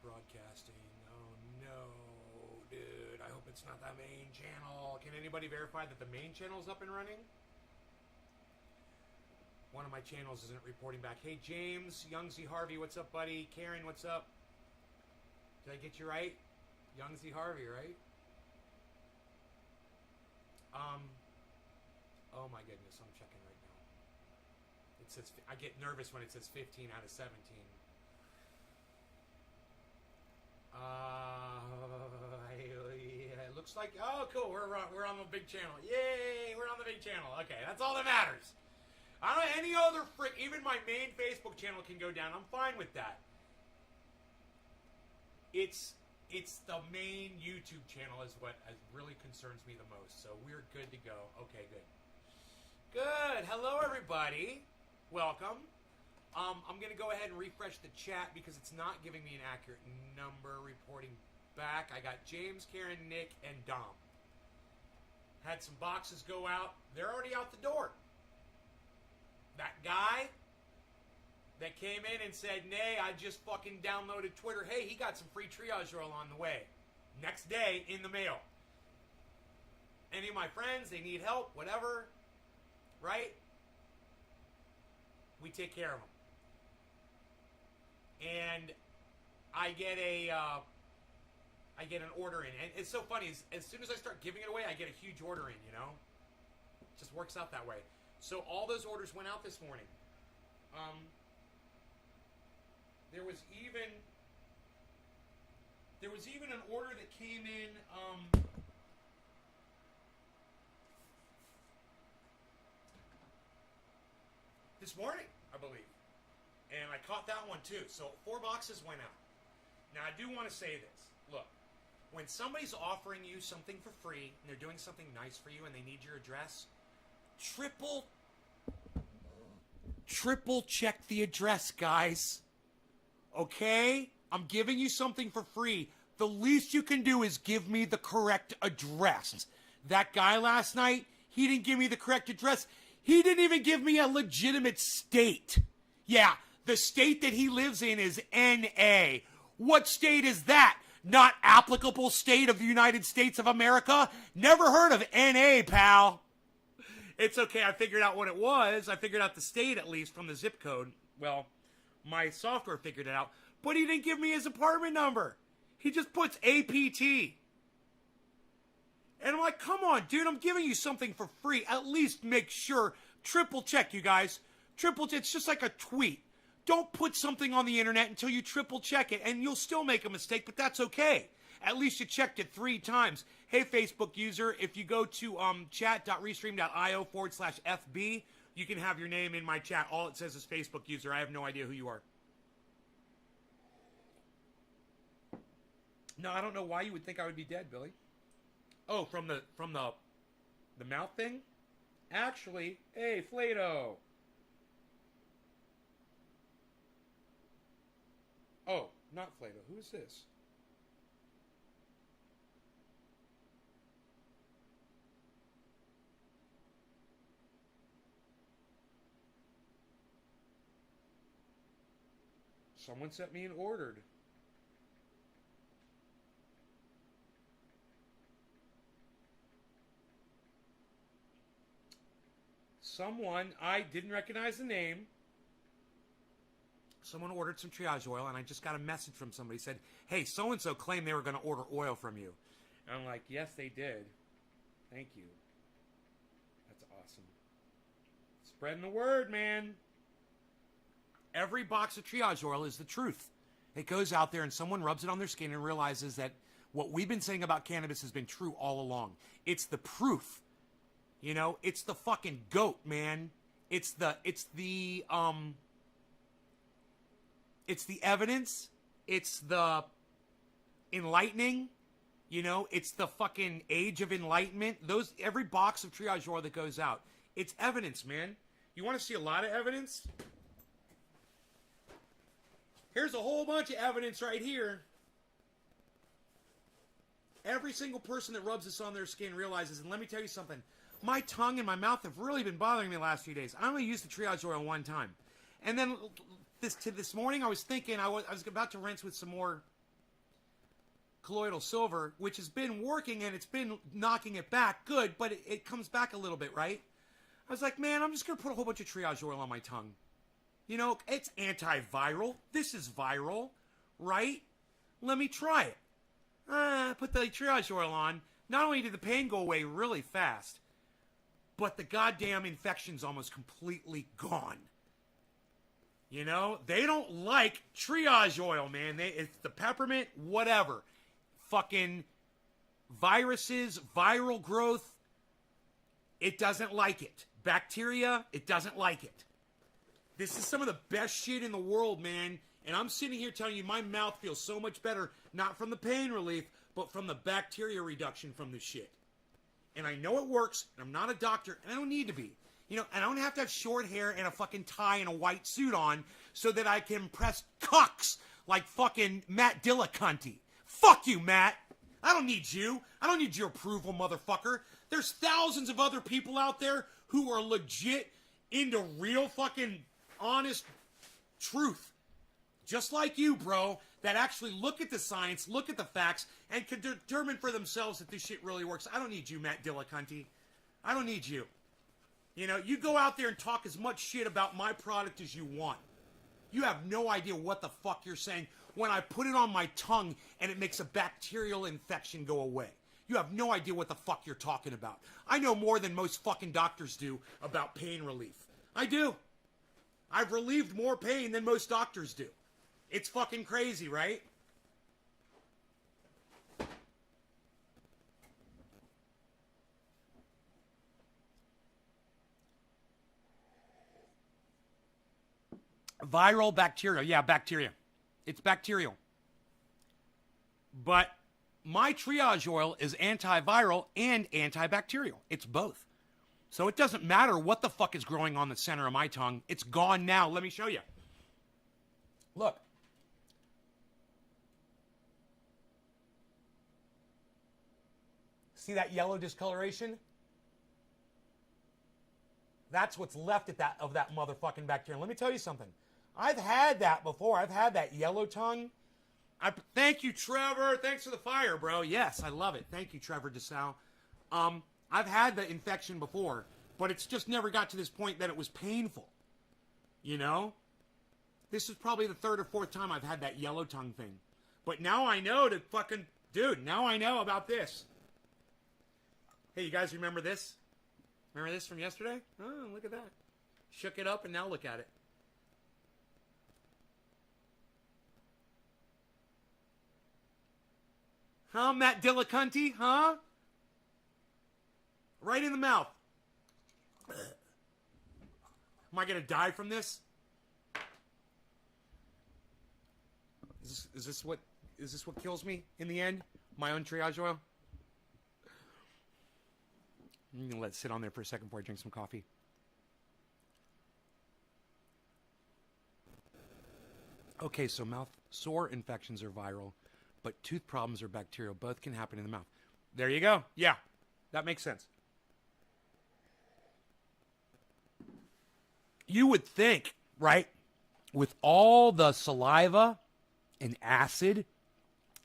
broadcasting. Oh no, dude. I hope it's not the main channel. Can anybody verify that the main channel is up and running? One of my channels isn't reporting back. Hey, James, Young Z Harvey, what's up, buddy? Karen, what's up? Did I get you right? Young Z Harvey, right? Oh my goodness, I'm checking right now. It says, I get nervous when it says 15 out of 17. It looks like, oh cool, we're on the big channel. Yay, we're on the big channel. Okay, that's all that matters. I don't any other even my main Facebook channel can go down. I'm fine with that. It's the main YouTube channel is what really concerns me the most. So we're good to go. Okay, good. Good. Hello, everybody. Welcome. I'm going to go ahead and refresh the chat because it's not giving me an accurate number reporting back. I got James, Karen, Nick, and Dom. Had some boxes go out. They're already out the door. That guy that came in and said, "Nay, I just fucking downloaded Twitter. Hey, he got some free triage oil on the way." Next day, in the mail. Any of my friends, they need help, whatever, right? We take care of them. And I get an order in. And it's so funny, as soon as I start giving it away, I get a huge order in, you know? It just works out that way. So all those orders went out this morning. There was even an order that came in this morning, I believe. And I caught that one too. So 4 boxes went out. Now I do want to say this. Look, when somebody's offering you something for free and they're doing something nice for you and they need your address, triple check the address, guys. Okay? I'm giving you something for free. The least you can do is give me the correct address. That guy last night, he didn't give me the correct address. He didn't even give me a legitimate state. Yeah, the state that he lives in is NA. What state is that? Not applicable state of the United States of America? Never heard of NA, pal. It's okay, I figured out what it was. I figured out the state, at least, from the zip code. Well, my software figured it out. But he didn't give me his apartment number. He just puts APT. And I'm like, come on, dude, I'm giving you something for free. At least make sure. Triple check, you guys. It's just like a tweet. Don't put something on the internet until you triple check it. And you'll still make a mistake, but that's okay. At least you checked it 3 times. Hey, Facebook user, if you go to chat.restream.io/FB, you can have your name in my chat. All it says is Facebook user. I have no idea who you are. No, I don't know why you would think I would be dead, Billy. Oh, from the mouth thing? Actually, hey, Flato. Oh, not Flato. Who is this? Someone sent me an ordered. Someone, I didn't recognize the name. Someone ordered some triage oil, and I just got a message from somebody said, "Hey, so-and-so claimed they were going to order oil from you." And I'm like, yes, they did. Thank you. That's awesome. Spreading the word, man. Every box of triage oil is the truth. It goes out there, and someone rubs it on their skin and realizes that what we've been saying about cannabis has been true all along. It's the proof. You know, it's the fucking GOAT, man. It's the evidence. It's the enlightening. You know, it's the fucking age of enlightenment. Every box of triage oil that goes out, it's evidence, man. You want to see a lot of evidence? Here's a whole bunch of evidence right here. Every single person that rubs this on their skin realizes, and let me tell you something, my tongue and my mouth have really been bothering me the last few days. I only used the triage oil one time. And then this morning I was thinking I was about to rinse with some more colloidal silver, which has been working and it's been knocking it back good, but it comes back a little bit, right? I was like, man, I'm just going to put a whole bunch of triage oil on my tongue. You know, it's antiviral. This is viral, right? Let me try it. Put the triage oil on. Not only did the pain go away really fast, but the goddamn infection's almost completely gone. You know, they don't like triage oil, man. It's the peppermint, whatever. Fucking viruses, viral growth, it doesn't like it. Bacteria, it doesn't like it. This is some of the best shit in the world, man. And I'm sitting here telling you my mouth feels so much better, not from the pain relief, but from the bacteria reduction from this shit. And I know it works, and I'm not a doctor, and I don't need to be. You know, and I don't have to have short hair and a fucking tie and a white suit on so that I can press cucks like fucking Matt Dillacunty. Fuck you, Matt. I don't need you. I don't need your approval, motherfucker. There's thousands of other people out there who are legit into real fucking honest truth. Just like you, bro, that actually look at the science, look at the facts, and can determine for themselves that this shit really works. I don't need you, Matt Dillacunty. I don't need you. You know, you go out there and talk as much shit about my product as you want. You have no idea what the fuck you're saying when I put it on my tongue and it makes a bacterial infection go away. You have no idea what the fuck you're talking about. I know more than most fucking doctors do about pain relief. I do. I've relieved more pain than most doctors do. It's fucking crazy, right? Viral bacteria. Yeah, bacteria. It's bacterial. But my triage oil is antiviral and antibacterial. It's both. So it doesn't matter what the fuck is growing on the center of my tongue. It's gone now. Let me show you. Look. See that yellow discoloration? That's what's left of that motherfucking bacteria. Let me tell you something. I've had that before. I've had that yellow tongue. Thank you, Trevor. Thanks for the fire, bro. Yes, I love it. Thank you, Trevor DeSalle. I've had the infection before, but it's just never got to this point that it was painful. You know? This is probably the third or fourth time I've had that yellow tongue thing. But now I know to fucking... Dude, now I know about this. Hey, you guys remember this? Remember this from yesterday? Oh, look at that. Shook it up and now look at it. Huh, Matt Dillacunty? Huh? Right in the mouth. Am I going to die from this? Is this what kills me in the end? My own triage oil? I'm going to let it sit on there for a second before I drink some coffee. Okay, so mouth sore infections are viral, but tooth problems are bacterial. Both can happen in the mouth. There you go. Yeah, that makes sense. You would think, right, with all the saliva and acid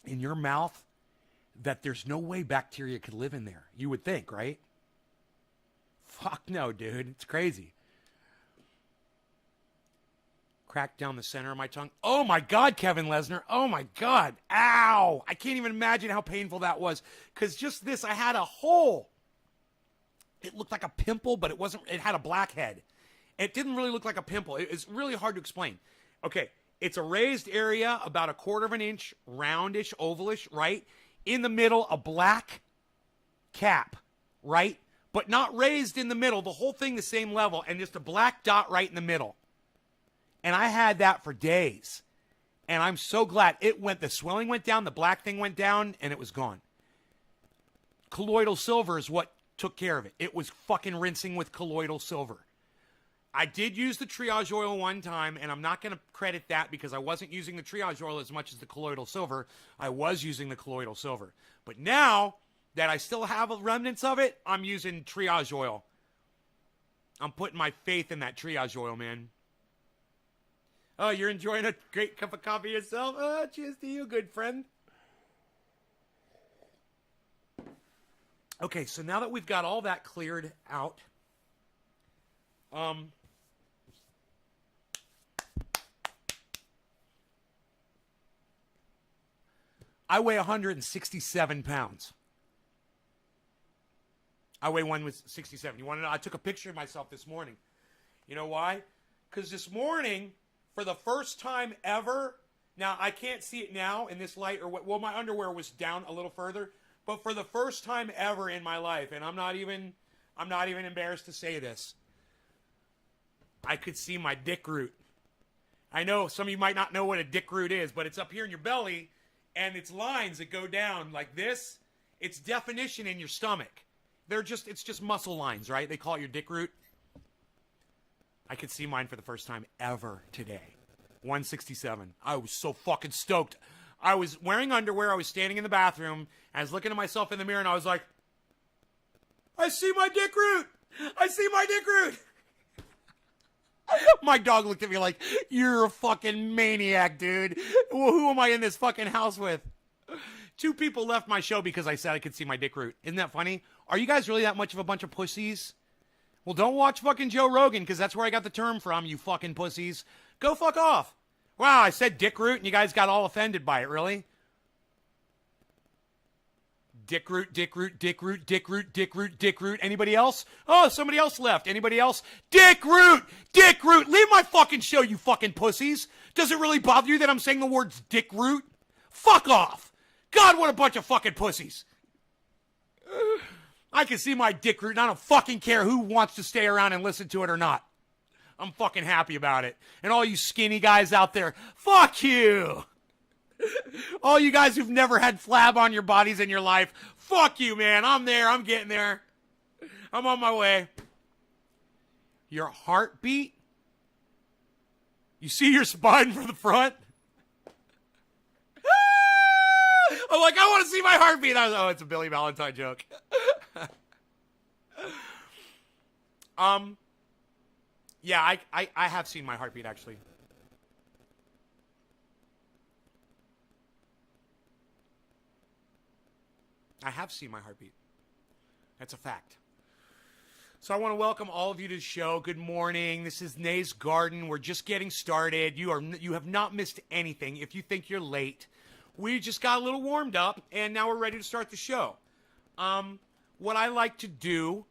in your mouth, that there's no way bacteria could live in there. You would think, right? Fuck no, dude. It's crazy. Cracked down the center of my tongue. Oh my God, Kevin Lesnar. Oh my God. Ow. I can't even imagine how painful that was. Because just this, I had a hole. It looked like a pimple, but it wasn't. It had a blackhead. It didn't really look like a pimple. It's really hard to explain. Okay. It's a raised area, about 1/4 of an inch, roundish, ovalish, right? In the middle, a black cap, right? But not raised in the middle. The whole thing the same level, and just a black dot right in the middle. And I had that for days. And I'm so glad the swelling went down, the black thing went down, and it was gone. Colloidal silver is what took care of it. It was fucking rinsing with colloidal silver. I did use the triage oil one time, and I'm not going to credit that because I wasn't using the triage oil as much as the colloidal silver. I was using the colloidal silver. But now that I still have remnants of it, I'm using triage oil. I'm putting my faith in that triage oil, man. Oh, you're enjoying a great cup of coffee yourself? Oh, cheers to you, good friend. Okay, so now that we've got all that cleared out, I weigh 167 pounds. I weigh 167. You want to know? I took a picture of myself this morning. You know why? Because this morning, for the first time ever, now I can't see it now in this light, or well, my underwear was down a little further, but for the first time ever in my life, and I'm not even embarrassed to say this, I could see my dick root. I know some of you might not know what a dick root is, but it's up here in your belly, and it's lines that go down like this. It's definition in your stomach. It's just muscle lines, right? They call it your dick root. I could see mine for the first time ever today. 167. I was so fucking stoked. I was wearing underwear. I was standing in the bathroom. I was looking at myself in the mirror, and I was like, I see my dick root. I see my dick root. My dog looked at me like, you're a fucking maniac, dude. Who am I in this fucking house with? 2 people left my show because I said I could see my dick root. Isn't that funny? Are you guys really that much of a bunch of pussies? Well, don't watch fucking Joe Rogan, because that's where I got the term from, you fucking pussies. Go fuck off. Wow, I said dick root, and you guys got all offended by it, really? Dick root, dick root, dick root, dick root, dick root, dick root. Anybody else? Oh, somebody else left. Anybody else? Dick root, dick root. Leave my fucking show, you fucking pussies. Does it really bother you that I'm saying the words dick root? Fuck off. God, what a bunch of fucking pussies. I can see my dick root, and I don't fucking care who wants to stay around and listen to it or not. I'm fucking happy about it. And all you skinny guys out there, fuck you. All you guys who've never had flab on your bodies in your life, fuck you, man. I'm there. I'm getting there. I'm on my way. Your heartbeat? You see your spine from the front? I'm like, I want to see my heartbeat. It's a Billy Valentine joke. Yeah, I have seen my heartbeat, actually. I have seen my heartbeat. That's a fact. So I want to welcome all of you to the show. Good morning. This is Nay's Garden. We're just getting started. You have not missed anything. If you think you're late, we just got a little warmed up, and now we're ready to start the show. What I like to do,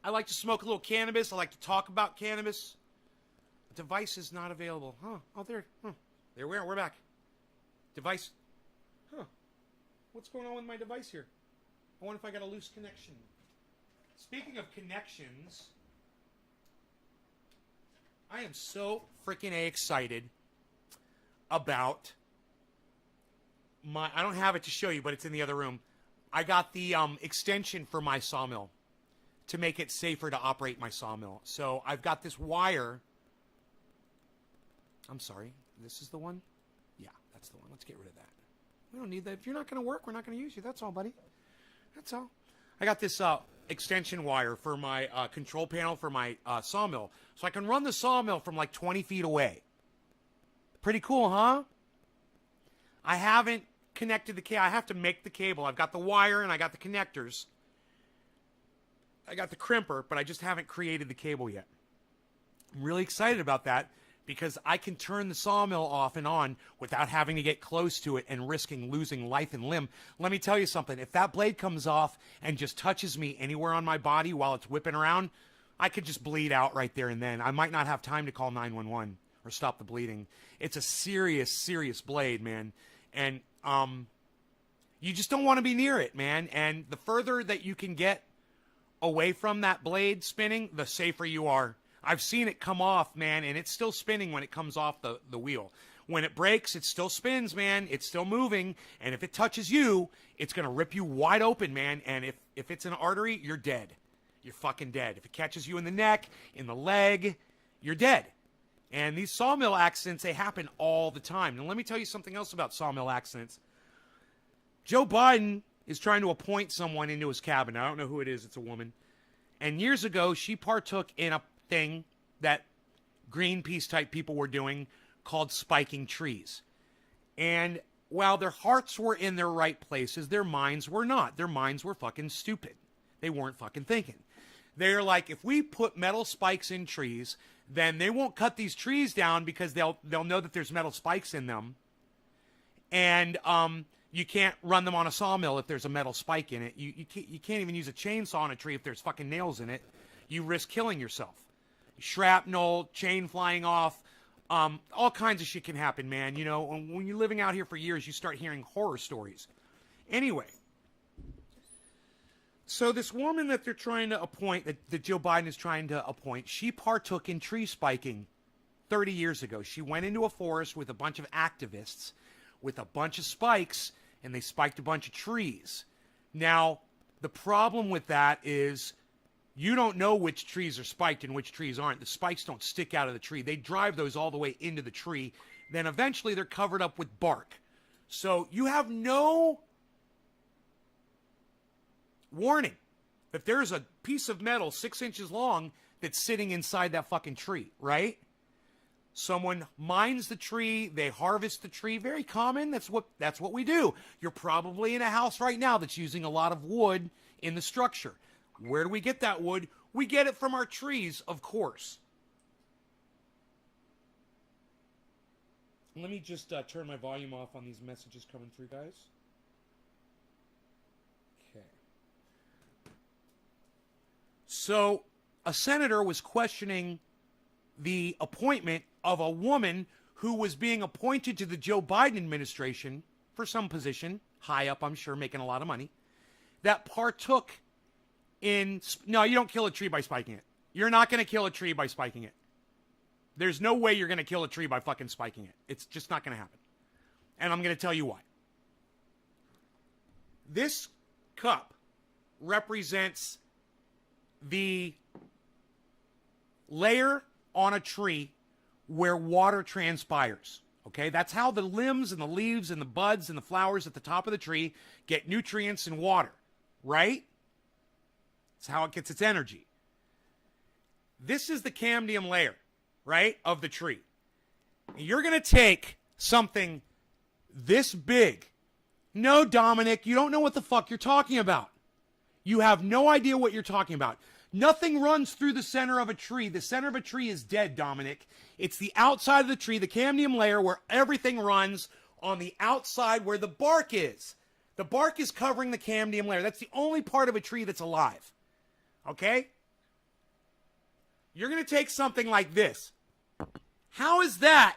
I like to smoke a little cannabis. I like to talk about cannabis. Device is not available. Huh. Oh, there. Huh. There we are. We're back. Device. Huh. What's going on with my device here? I wonder if I got a loose connection. Speaking of connections, I am so freaking excited about I don't have it to show you, but it's in the other room. I got the extension for my sawmill to make it safer to operate my sawmill. So I've got this wire. I'm sorry. This is the one? Yeah, that's the one. Let's get rid of that. We don't need that. If you're not going to work, we're not going to use you. That's all, buddy. That's all. I got this extension wire for my control panel for my sawmill. So I can run the sawmill from like 20 feet away. Pretty cool, huh? I haven't connected the cable. I have to make the cable. I've got the wire and I got the connectors. I got the crimper, but I just haven't created the cable yet. I'm really excited about that because I can turn the sawmill off and on without having to get close to it and risking losing life and limb. Let me tell you something. If that blade comes off and just touches me anywhere on my body while it's whipping around, I could just bleed out right there and then. I might not have time to call 911 or stop the bleeding. It's a serious, serious blade, man. And you just don't want to be near it, man. And the further that you can get away from that blade spinning, the safer you are. I've seen it come off, man, and it's still spinning when it comes off the wheel. When it breaks, it still spins, man. It's still moving, and if it touches you, it's going to rip you wide open, man. And if it's an artery, you're dead. You're fucking dead. If it catches you in the neck, in the leg, you're dead. And these sawmill accidents, they happen all the time. And let me tell you something else about sawmill accidents. Joe Biden is trying to appoint someone into his cabinet. I don't know who it is. It's a woman. And years ago, she partook in a thing that Greenpeace type people were doing called spiking trees. And while their hearts were in their right places, their minds were not. Their minds were fucking stupid. They weren't fucking thinking. They're like, if we put metal spikes in trees, then they won't cut these trees down because they'll know that there's metal spikes in them. And you can't run them on a sawmill if there's a metal spike in it. You can't even use a chainsaw on a tree if there's fucking nails in it. You risk killing yourself. Shrapnel, chain flying off, all kinds of shit can happen, man. You know, when you're living out here for years, you start hearing horror stories. Anyway, so this woman that they're trying to appoint, that Joe Biden is trying to appoint, she partook in tree spiking 30 years ago. She went into a forest with a bunch of activists with a bunch of spikes, and they spiked a bunch of trees. Now, the problem with that is you don't know which trees are spiked and which trees aren't. The spikes don't stick out of the tree. They drive those all the way into the tree. Then eventually they're covered up with bark. So you have no warning that there's a piece of metal 6 inches long that's sitting inside that fucking tree, right? Someone mines the tree, they harvest the tree. Very common. That's what we do. You're probably in a house right now that's using a lot of wood in the structure. Where do we get that wood? We get it from our trees, of course. Let me just turn my volume off on these messages coming through, guys. Okay. So, a senator was questioning the appointment of a woman who was being appointed to the Joe Biden administration for some position, high up, I'm sure, making a lot of money, that partook in... No, you don't kill a tree by spiking it. You're not going to kill a tree by spiking it. There's no way you're going to kill a tree by fucking spiking it. It's just not going to happen. And I'm going to tell you why. This cup represents the layer on a tree where water transpires. Okay, that's how the limbs and the leaves and the buds and the flowers at the top of the tree get nutrients and water, right? It's how it gets its energy. This is the cambium layer, right, of the tree. You're going to take something this big. No, Dominic, you don't know what the fuck you're talking about. You have no idea what you're talking about. Nothing runs through the center of a tree. The center of a tree is dead, Dominic. It's the outside of the tree, the cambium layer, where everything runs on the outside where the bark is. The bark is covering the cambium layer. That's the only part of a tree that's alive. Okay? You're going to take something like this. How is that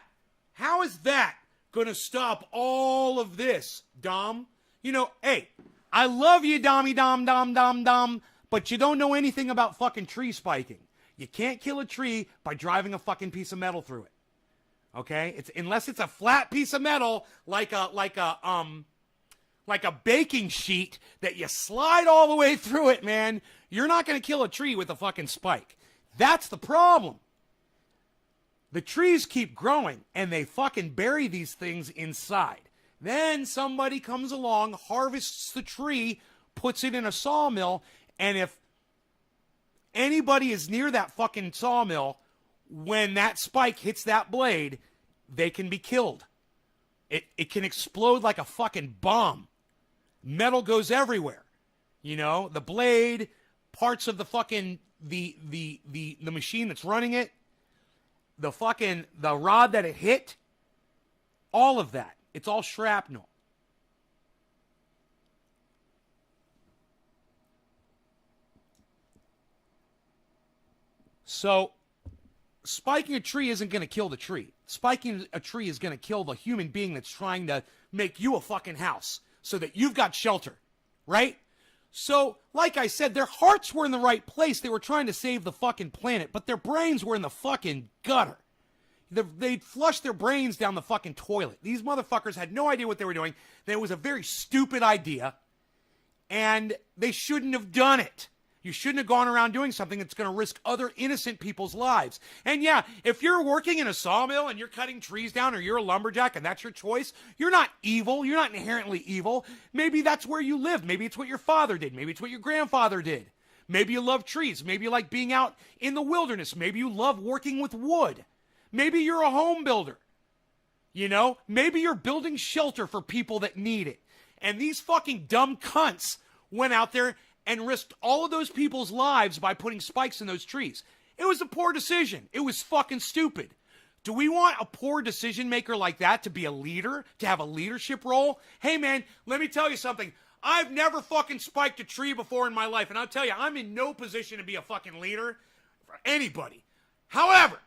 going to stop all of this, Dom? You know, hey, I love you, Dommy, Dom, but you don't know anything about fucking tree spiking. You can't kill a tree by driving a fucking piece of metal through it. Okay? Unless it's a flat piece of metal like a baking sheet that you slide all the way through it, man. You're not going to kill a tree with a fucking spike. That's the problem. The trees keep growing and they fucking bury these things inside. Then somebody comes along, harvests the tree, puts it in a sawmill, and if anybody is near that fucking sawmill, when that spike hits that blade, they can be killed. It can explode like a fucking bomb. Metal goes everywhere. You know, the blade, parts of the fucking, the machine that's running it, the rod that it hit, all of that. It's all shrapnel. So, spiking a tree isn't going to kill the tree. Spiking a tree is going to kill the human being that's trying to make you a fucking house so that you've got shelter, right? So, like I said, their hearts were in the right place. They were trying to save the fucking planet, but their brains were in the fucking gutter. They'd flushed their brains down the fucking toilet. These motherfuckers had no idea what they were doing. It was a very stupid idea, and they shouldn't have done it. You shouldn't have gone around doing something that's going to risk other innocent people's lives. And yeah, if you're working in a sawmill and you're cutting trees down, or you're a lumberjack and that's your choice, you're not evil. You're not inherently evil. Maybe that's where you live. Maybe it's what your father did. Maybe it's what your grandfather did. Maybe you love trees. Maybe you like being out in the wilderness. Maybe you love working with wood. Maybe you're a home builder. You know, maybe you're building shelter for people that need it. And these fucking dumb cunts went out there and risked all of those people's lives by putting spikes in those trees. It was a poor decision. It was fucking stupid. Do we want a poor decision maker like that to be a leader, to have a leadership role? Hey man, let me tell you something. I've never fucking spiked a tree before in my life, and I'll tell you, I'm in no position to be a fucking leader for anybody. However,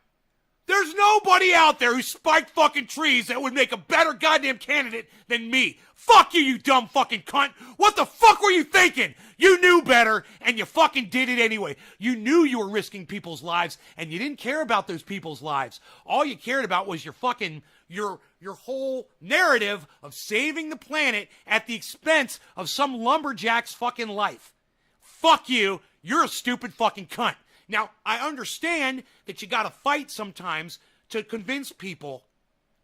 there's nobody out there who spiked fucking trees that would make a better goddamn candidate than me. Fuck you, you dumb fucking cunt. What the fuck were you thinking? You knew better, and you fucking did it anyway. You knew you were risking people's lives, and you didn't care about those people's lives. All you cared about was your fucking, your whole narrative of saving the planet at the expense of some lumberjack's fucking life. Fuck you. You're a stupid fucking cunt. Now, I understand that you gotta fight sometimes to convince people,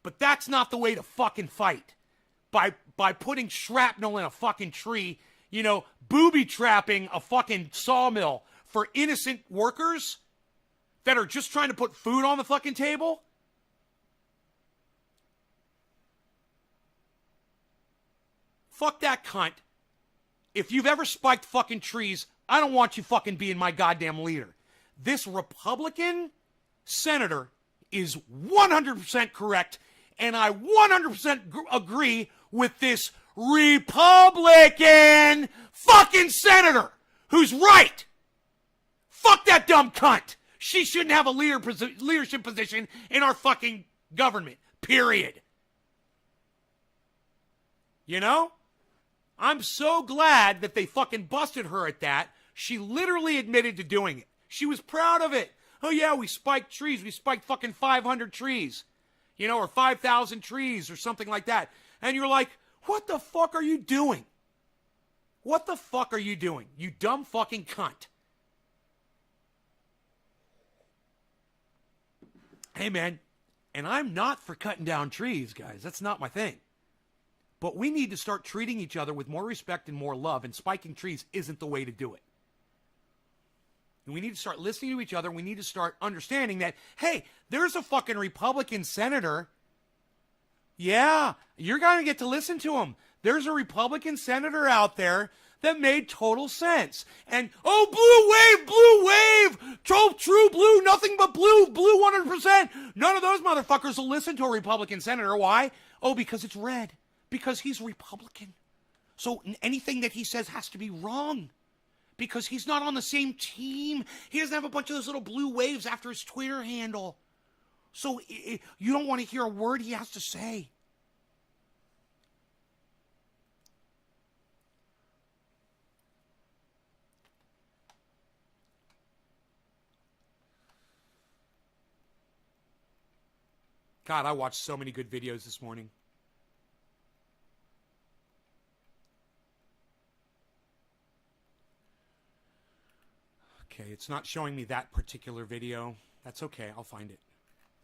but that's not the way to fucking fight. By putting shrapnel in a fucking tree, you know, booby trapping a fucking sawmill for innocent workers that are just trying to put food on the fucking table. Fuck that cunt. If you've ever spiked fucking trees, I don't want you fucking being my goddamn leader. This Republican senator is 100% correct, and I 100% agree with this Republican fucking senator who's right. Fuck that dumb cunt. She shouldn't have a leadership position in our fucking government, period. You know? I'm so glad that they fucking busted her at that. She literally admitted to doing it. She was proud of it. Oh yeah, we spiked trees. We spiked fucking 500 trees. You know, or 5,000 trees or something like that. And you're like, what the fuck are you doing? What the fuck are you doing? You dumb fucking cunt. Hey man, and I'm not for cutting down trees, guys. That's not my thing. But we need to start treating each other with more respect and more love, and spiking trees isn't the way to do it. And we need to start listening to each other. We need to start understanding that, hey, there's a fucking Republican senator. Yeah, you're going to get to listen to him. There's a Republican senator out there that made total sense. And, oh, blue wave, true blue, nothing but blue 100%. None of those motherfuckers will listen to a Republican senator. Why? Oh, because it's red. Because he's Republican. So anything that he says has to be wrong. Because he's not on the same team. He doesn't have a bunch of those little blue waves after his Twitter handle. So you don't want to hear a word he has to say. God, I watched so many good videos this morning. Okay, it's not showing me that particular video. That's okay, I'll find it.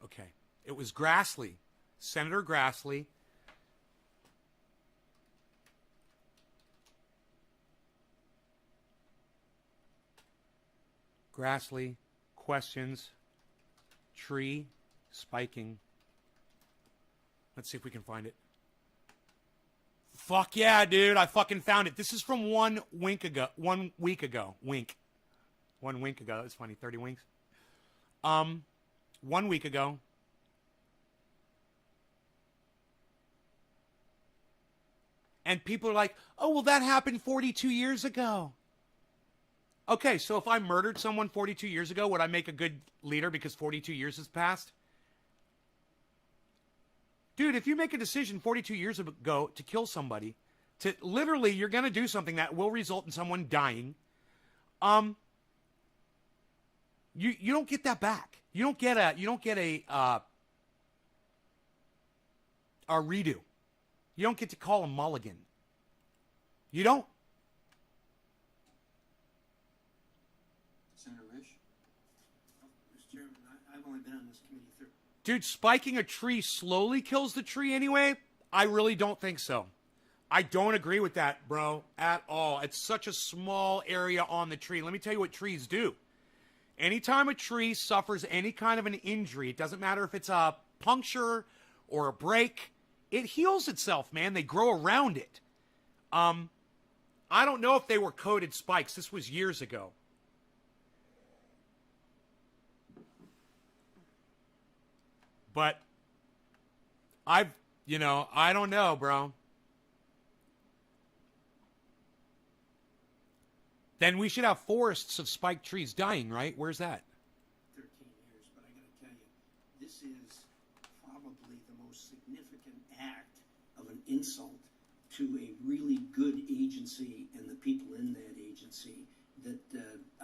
Okay, it was Grassley, Senator Grassley. Grassley, questions, tree, spiking. Let's see if we can find it. Fuck yeah, dude, I fucking found it. This is from 1 week ago. Wink. 1 week ago. That's funny. 30 winks. 1 week ago. And people are like, oh, well, that happened 42 years ago. Okay, so if I murdered someone 42 years ago, would I make a good leader because 42 years has passed? Dude, if you make a decision 42 years ago to kill somebody, to literally, you're going to do something that will result in someone dying. You don't get that back. You don't get a redo. You don't get to call a mulligan. You don't. Senator Risch? Oh, Mr. Chairman, I've only been on this committee through. Dude, spiking a tree slowly kills the tree anyway? I really don't think so. I don't agree with that, bro, at all. It's such a small area on the tree. Let me tell you what trees do. Anytime a tree suffers any kind of an injury, it doesn't matter if it's a puncture or a break, it heals itself, man. They grow around it. I don't know if they were coated spikes. This was years ago. But I don't know, bro. Then we should have forests of spiked trees dying, right? Where's that? 13 years, but I got to tell you, this is probably the most significant act of an insult to a really good agency and the people in that agency that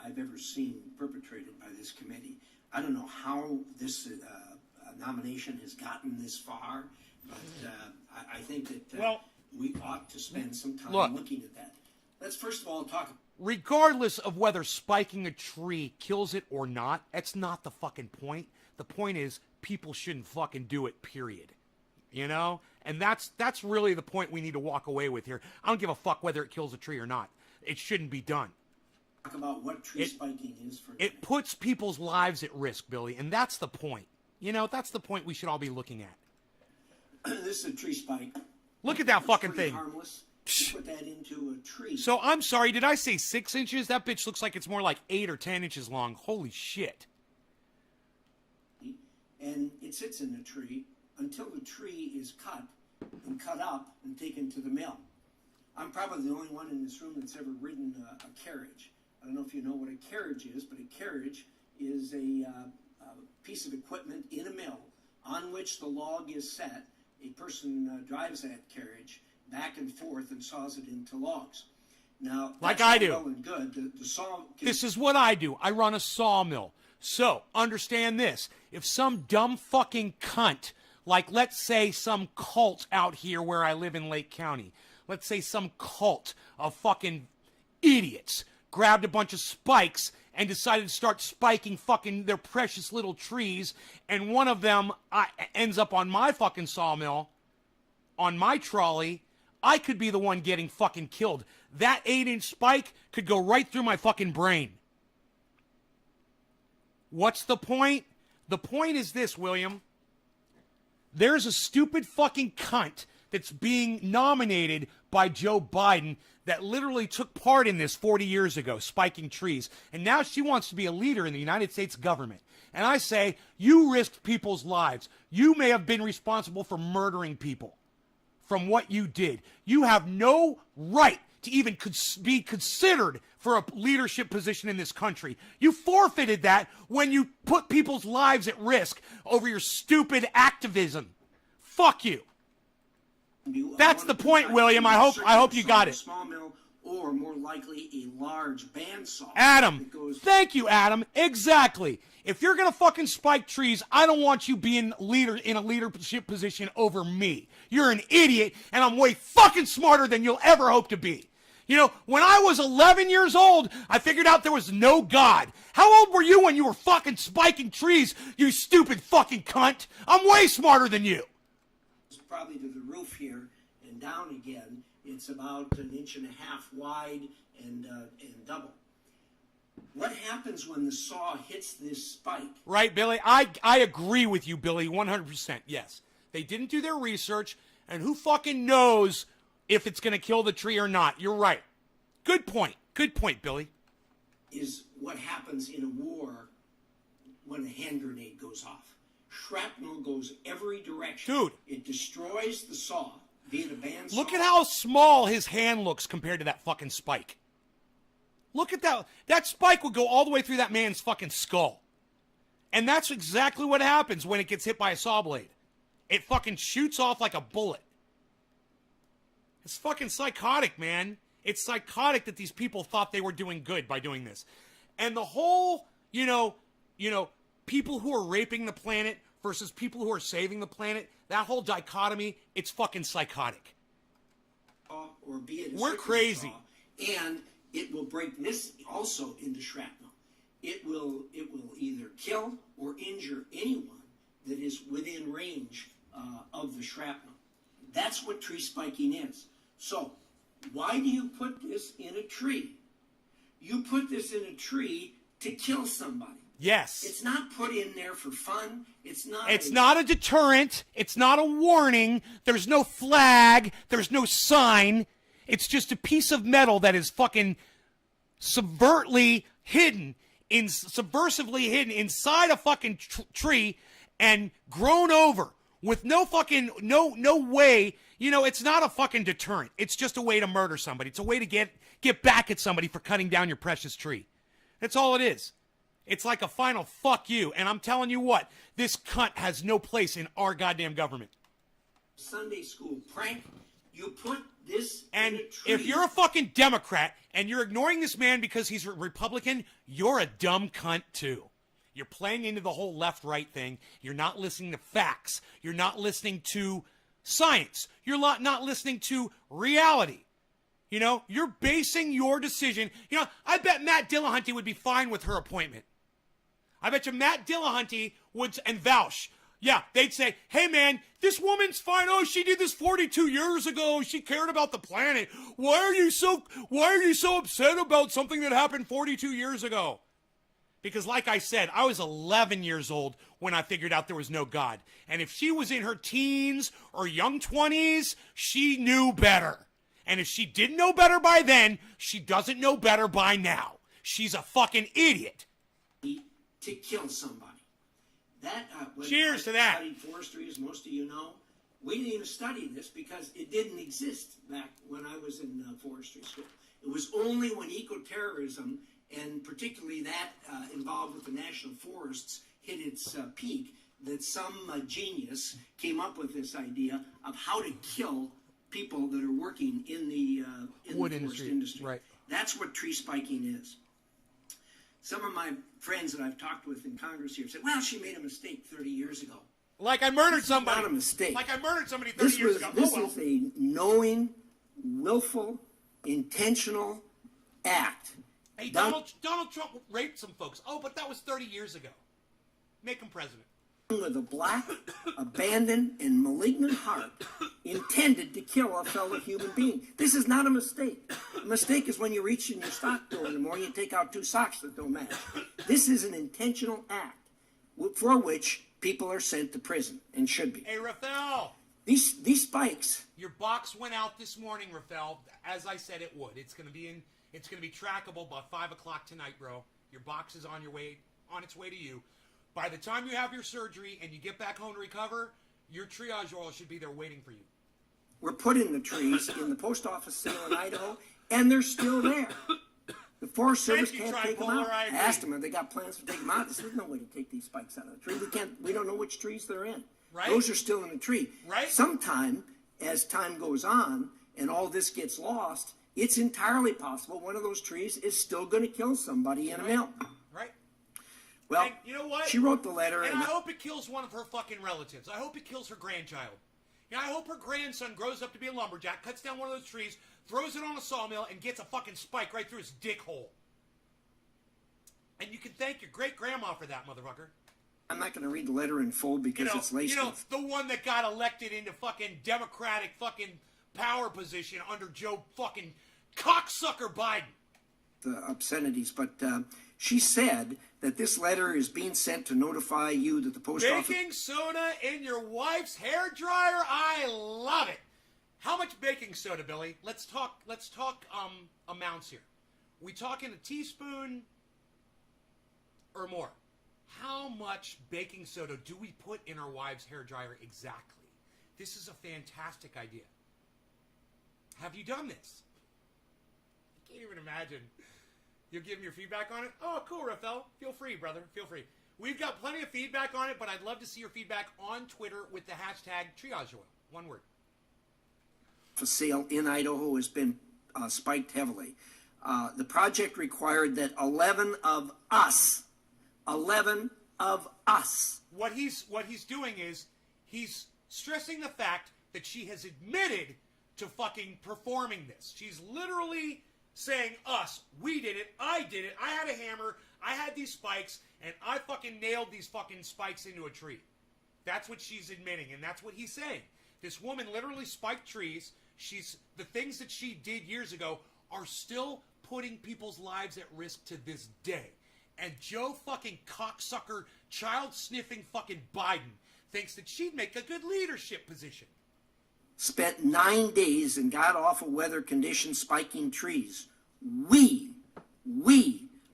I've ever seen perpetrated by this committee. I don't know how this nomination has gotten this far, but I think that we ought to spend some time looking at that. Let's first of all talk. Regardless of whether spiking a tree kills it or not, that's not the fucking point. The point is people shouldn't fucking do it, period. You know? And that's really the point we need to walk away with here. I don't give a fuck whether it kills a tree or not. It shouldn't be done. Talk about what tree spiking is for. It puts people's lives at risk, Billy, and that's the point. You know, that's the point we should all be looking at. This is a tree spike. Look at that fucking thing. Harmless. You put that into a tree. So I'm sorry, did I say 6 inches? That bitch looks like it's more like 8 or 10 inches long. Holy shit. And it sits in the tree until the tree is cut and cut up and taken to the mill. I'm probably the only one in this room that's ever ridden a carriage. I don't know if you know what a carriage is, but a carriage is a piece of equipment in a mill on which the log is set. A person drives that carriage back and forth and saws it into logs. Now, like I do. Well and good. The saw this is what I do. I run a sawmill. So, understand this. If some dumb fucking cunt, like let's say some cult out here where I live in Lake County, let's say some cult of fucking idiots grabbed a bunch of spikes and decided to start spiking fucking their precious little trees, and one of them ends up on my fucking sawmill, on my trolley, I could be the one getting fucking killed. That 8-inch spike could go right through my fucking brain. What's the point? The point is this, William. There's a stupid fucking cunt that's being nominated by Joe Biden that literally took part in this 40 years ago, spiking trees. And now she wants to be a leader in the United States government. And I say, you risked people's lives. You may have been responsible for murdering people from what you did. You have no right to even be considered for a leadership position in this country. You forfeited that when you put people's lives at risk over your stupid activism. Fuck you. That's the point, William. I hope you got it. Small mill, or more likely a large bandsaw. Adam, thank you, Adam. Exactly. If you're gonna fucking spike trees, I don't want you being in a leadership position over me. You're an idiot, and I'm way fucking smarter than you'll ever hope to be. You know, when I was 11 years old, I figured out there was no God. How old were you when you were fucking spiking trees, you stupid fucking cunt? I'm way smarter than you. It's probably to the roof here and down again. It's about 1.5 inches wide and double. What happens when the saw hits this spike? Right, Billy? I agree with you, Billy, 100%. Yes. They didn't do their research, and who fucking knows if it's going to kill the tree or not. You're right. Good point. Good point, Billy. Is what happens in a war when a hand grenade goes off. Shrapnel goes every direction. Dude. It destroys the saw, be it a bandsaw. Look at how small his hand looks compared to that fucking spike. Look at that. That spike would go all the way through that man's fucking skull. And that's exactly what happens when it gets hit by a saw blade. It fucking shoots off like a bullet. It's fucking psychotic, man. It's psychotic that these people thought they were doing good by doing this. And the whole, you know, people who are raping the planet versus people who are saving the planet, that whole dichotomy, it's fucking psychotic. Or be it we're crazy. Saw, and it will break this also into shrapnel. It will either kill or injure anyone that is within range of the shrapnel. That's what tree spiking is. So, why do you put this in a tree? You put this in a tree to kill somebody. Yes. It's not put in there for fun. It's not a deterrent. It's not a warning. There's no flag. There's no sign. It's just a piece of metal that is fucking subversively hidden inside a fucking tree and grown over with no fucking no way. You know, it's not a fucking deterrent. It's just a way to murder somebody. It's a way to get back at somebody for cutting down your precious tree. That's all it is. It's like a final fuck you. And I'm telling you what, this cunt has no place in our goddamn government. Sunday school prank. You put this And in a tree. if you're a fucking Democrat and you're ignoring this man because he's a Republican, you're a dumb cunt too. You're playing into the whole left-right thing. You're not listening to facts. You're not listening to science. You're not listening to reality. You know, you're basing your decision. You know, I bet Matt Dillahunty would be fine with her appointment. I bet you Matt Dillahunty would, and Vaush, yeah, they'd say, hey man, this woman's fine. Oh, she did this 42 years ago. She cared about the planet. Why are you so upset about something that happened 42 years ago? Because like I said, I was 11 years old when I figured out there was no God. And if she was in her teens or young 20s, she knew better. And if she didn't know better by then, she doesn't know better by now. She's a fucking idiot. To kill somebody. That Cheers to that. I studied forestry, as most of you know. We didn't even study this because it didn't exist back when I was in forestry school. It was only when ecoterrorism, and particularly that involved with the national forests, hit its peak, that some genius came up with this idea of how to kill people that are working in the Wood forest industry. Right. That's what tree spiking is. Some of my friends that I've talked with in Congress here said, well, she made a mistake 30 years ago. Like I murdered somebody. Not a mistake. Like I murdered somebody 30 years ago. This is a knowing, willful, intentional act. Hey, Donald Trump raped some folks. Oh, but that was 30 years ago. Make him president. With a black, abandoned, and malignant heart intended to kill a fellow human being. This is not a mistake. A mistake is when you reach in your sock drawer in the morning and take out 2 socks that don't match. This is an intentional act for which people are sent to prison and should be. Hey, Rafael. These spikes. Your box went out this morning, Rafael, as I said it would. It's gonna be trackable by 5 o'clock tonight, bro. Your box is on its way to you. By the time you have your surgery and you get back home to recover, your triage oil should be there waiting for you. We're putting the trees in the post office sale in Idaho, and they're still there. The Forest Service can't take them out. I asked them if they got plans to take them out. They said, there's no way to take these spikes out of the tree. We don't know which trees they're in. Right. Those are still in the tree. Right. Sometime, as time goes on and all this gets lost, it's entirely possible one of those trees is still going to kill somebody in a mill. Right. Well, and you know what? She wrote the letter. And I hope it kills one of her fucking relatives. I hope it kills her grandchild. You know, I hope her grandson grows up to be a lumberjack, cuts down one of those trees, throws it on a sawmill, and gets a fucking spike right through his dick hole. And you can thank your great-grandma for that, motherfucker. I'm not going to read the letter in full because it's laced. You know, the one that got elected into fucking Democratic fucking power position under Joe fucking cocksucker Biden. The obscenities, but she said that this letter is being sent to notify you that the post office... Baking soda in your wife's hair dryer? I love it. How much baking soda, Billy? Let's talk amounts here. We talking a teaspoon or more? How much baking soda do we put in our wife's hair dryer exactly? This is a fantastic idea. Have you done this? I can't even imagine. You'll give me your feedback on it? Oh, cool, Rafael. Feel free, brother. Feel free. We've got plenty of feedback on it, but I'd love to see your feedback on Twitter with the hashtag TriageOil. One word. For sale in Idaho has been spiked heavily. The project required that 11 of us. What he's doing is he's stressing the fact that she has admitted to fucking performing this. She's literally saying us. We did it. I did it. I had a hammer. I had these spikes, and I fucking nailed these fucking spikes into a tree. That's what she's admitting, and that's what he's saying. This woman literally spiked trees. The things that she did years ago are still putting people's lives at risk to this day. And Joe fucking cocksucker, child-sniffing fucking Biden thinks that she'd make a good leadership position. spent 9 days in god-awful weather conditions spiking trees. We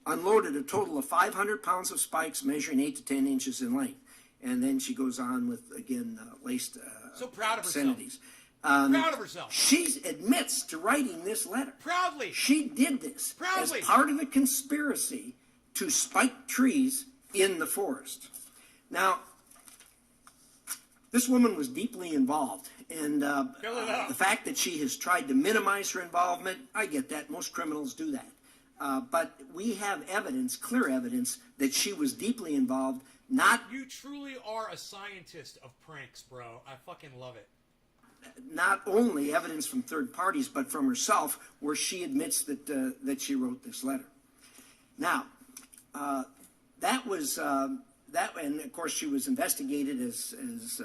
unloaded a total of 500 pounds of spikes measuring 8 to 10 inches in length. And then she goes on with, again, laced So proud of herself. obscenities. Proud of herself. She admits to writing this letter. Proudly. She did this Proudly. as part of a conspiracy to spike trees in the forest. Now, this woman was deeply involved, and Fill it up. the fact that she has tried to minimize her involvement, I get that. Most criminals do that. But we have evidence, clear evidence, that she was deeply involved, not You truly are a scientist of pranks, bro. I fucking love it. not only evidence from third parties, but from herself, where she admits that that she wrote this letter. Now, that was that, and of course she was investigated, as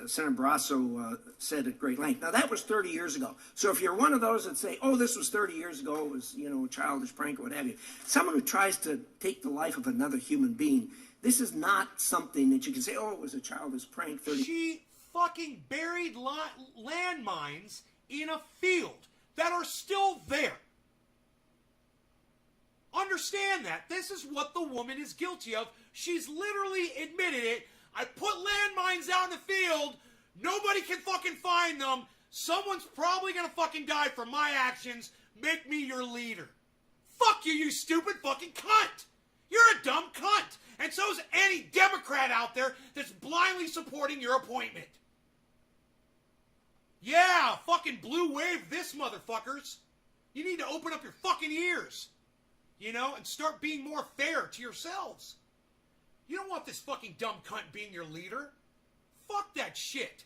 Senator Barrasso said at great length. Now that was 30 years ago. So if you're one of those that say, "Oh, this was 30 years ago, it was a childish prank or what have you," someone who tries to take the life of another human being, this is not something that you can say, "Oh, it was a childish prank." 30. She fucking buried landmines in a field that are still there. Understand that. This is what the woman is guilty of. She's literally admitted it. I put landmines out in the field. Nobody can fucking find them. Someone's probably gonna fucking die for my actions. Make me your leader. Fuck you, you stupid fucking cunt. You're a dumb cunt. And so's any Democrat out there that's blindly supporting your appointment. Yeah, fucking blue wave this, motherfuckers. You need to open up your fucking ears. And start being more fair to yourselves. You don't want this fucking dumb cunt being your leader. Fuck that shit.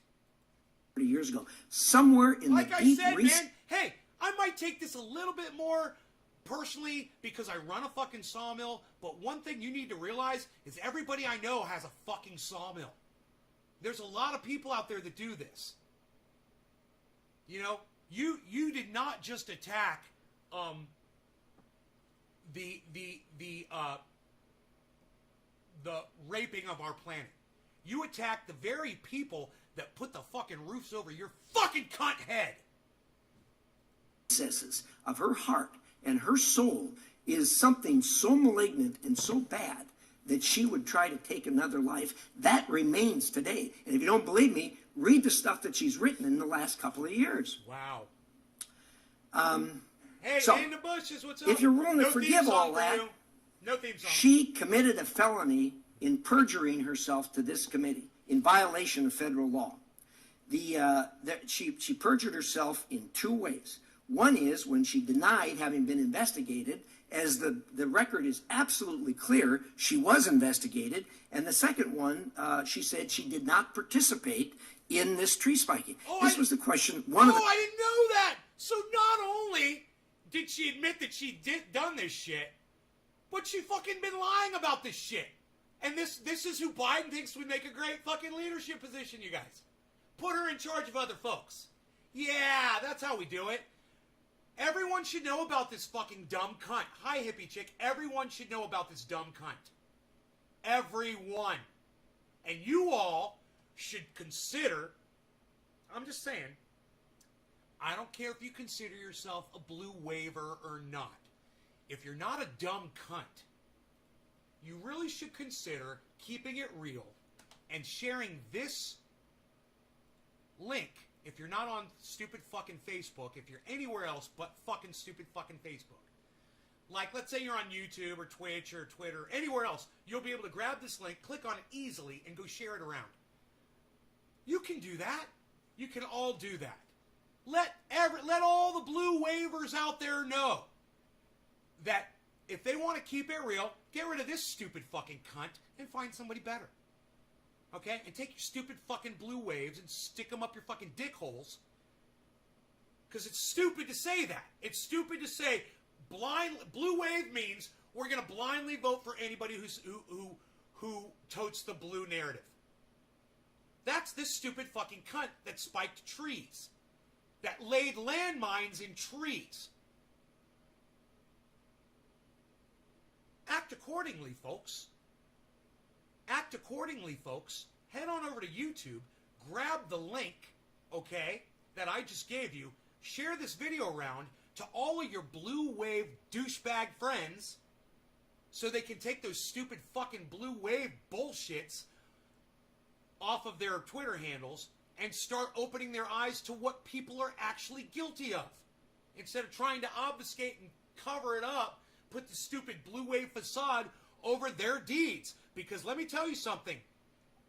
30 years ago, somewhere in Like the I deep said, man, hey, I might take this a little bit more personally because I run a fucking sawmill, but one thing you need to realize is everybody I know has a fucking sawmill. There's a lot of people out there that do this. You did not just attack the raping of our planet. You attacked the very people that put the fucking roofs over your fucking cunt head. Recesses of her heart and her soul is something so malignant and so bad that she would try to take another life. That remains today. And if you don't believe me, read the stuff that she's written in the last couple of years. Wow. Hey, so, in the bushes, what's up? if you're willing to No forgive theme song all for that, you. No theme song. she committed a felony in perjuring herself to this committee in violation of federal law. She perjured herself in two ways. One is when she denied having been investigated, as the record is absolutely clear, she was investigated. And the second one, she said she did not participate in this tree spiking. This was the question. I didn't know that. So not only did she admit that she done this shit, but she fucking been lying about this shit. And this is who Biden thinks would make a great fucking leadership position, you guys. Put her in charge of other folks. Yeah, that's how we do it. Everyone should know about this fucking dumb cunt. Hi, hippie chick. Everyone should know about this dumb cunt. Everyone. And you all should consider, I'm just saying, I don't care if you consider yourself a blue waver or not. If you're not a dumb cunt, you really should consider keeping it real and sharing this link. If you're not on stupid fucking Facebook, if you're anywhere else but fucking stupid fucking Facebook. Like, let's say you're on YouTube or Twitch or Twitter, anywhere else, you'll be able to grab this link, click on it easily, and go share it around. You can do that. You can all do that. Let all the blue waivers out there know that if they want to keep it real, get rid of this stupid fucking cunt and find somebody better. Okay? And take your stupid fucking blue waves and stick them up your fucking dick holes. Because it's stupid to say that. It's stupid to say blue wave means we're going to blindly vote for anybody who totes the blue narrative. That's this stupid fucking cunt that spiked trees. That laid landmines in trees. Act accordingly, folks. Act accordingly, folks. Head on over to YouTube, grab the link, okay? that I just gave you, share this video around to all of your blue wave douchebag friends so they can take those stupid fucking blue wave bullshits off of their Twitter handles and start opening their eyes to what people are actually guilty of. Instead of trying to obfuscate and cover it up, put the stupid blue wave facade over their deeds. Because let me tell you something.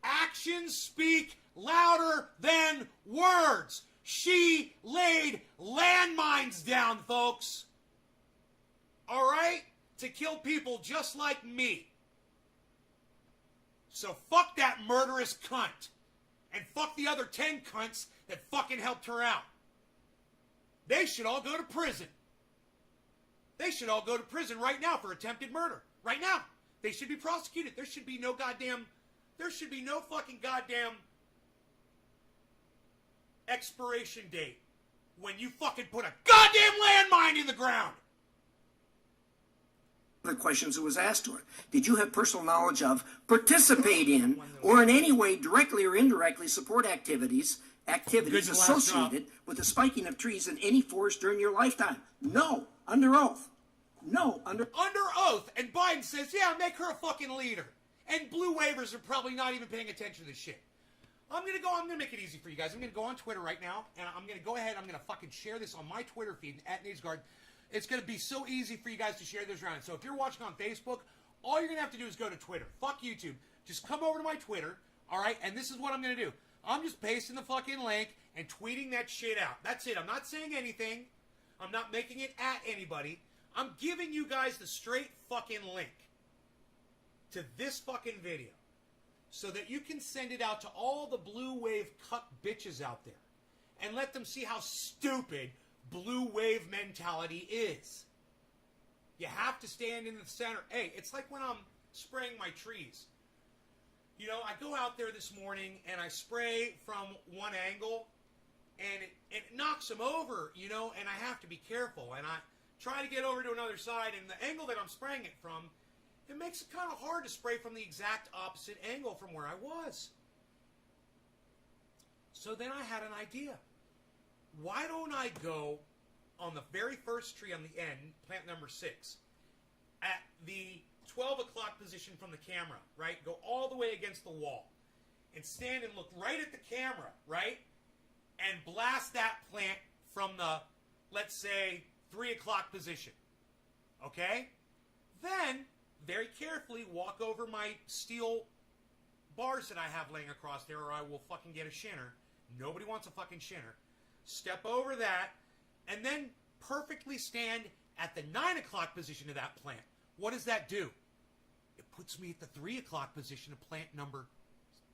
Actions speak louder than words. She laid landmines down, folks. All right? To kill people just like me. So fuck that murderous cunt. And fuck the other 10 cunts that fucking helped her out. They should all go to prison. They should all go to prison right now for attempted murder. Right now. They should be prosecuted. There should be no fucking goddamn expiration date when you fucking put a goddamn landmine in the ground. The questions that was asked to her. Did you have personal knowledge of, participate in, or in any way directly or indirectly support activities associated with the spiking of trees in any forest during your lifetime? No. Under oath. No. Under oath. And Biden says, yeah, make her a fucking leader. And blue waivers are probably not even paying attention to this shit. I'm going to make it easy for you guys. I'm going to go on Twitter right now, and I'm going to go ahead, I'm going to fucking share this on my Twitter feed, at Naysguard. It's going to be so easy for you guys to share this around. So if you're watching on Facebook, all you're going to have to do is go to Twitter. Fuck YouTube. Just come over to my Twitter, all right? And this is what I'm going to do. I'm just pasting the fucking link and tweeting that shit out. That's it. I'm not saying anything. I'm not making it at anybody. I'm giving you guys the straight fucking link to this fucking video so that you can send it out to all the blue wave cuck bitches out there and let them see how stupid blue wave mentality is. You have to stand in the center. Hey, it's like when I'm spraying my trees. You know, I go out there this morning and I spray from one angle and it knocks them over, you know, and I have to be careful. And I try to get over to another side, and the angle that I'm spraying it from, it makes it kind of hard to spray from the exact opposite angle from where I was. So then I had an idea. Why don't I go on the very first tree on the end, plant number 6, at the 12 o'clock position from the camera, right? Go all the way against the wall and stand and look right at the camera, right? And blast that plant from the, let's say, 3 o'clock position. Okay? Then, very carefully walk over my steel bars that I have laying across there, or I will fucking get a shinner. Nobody wants a fucking shinner. Step over that, and then perfectly stand at the 9 o'clock position of that plant. What does that do? It puts me at the 3 o'clock position of plant number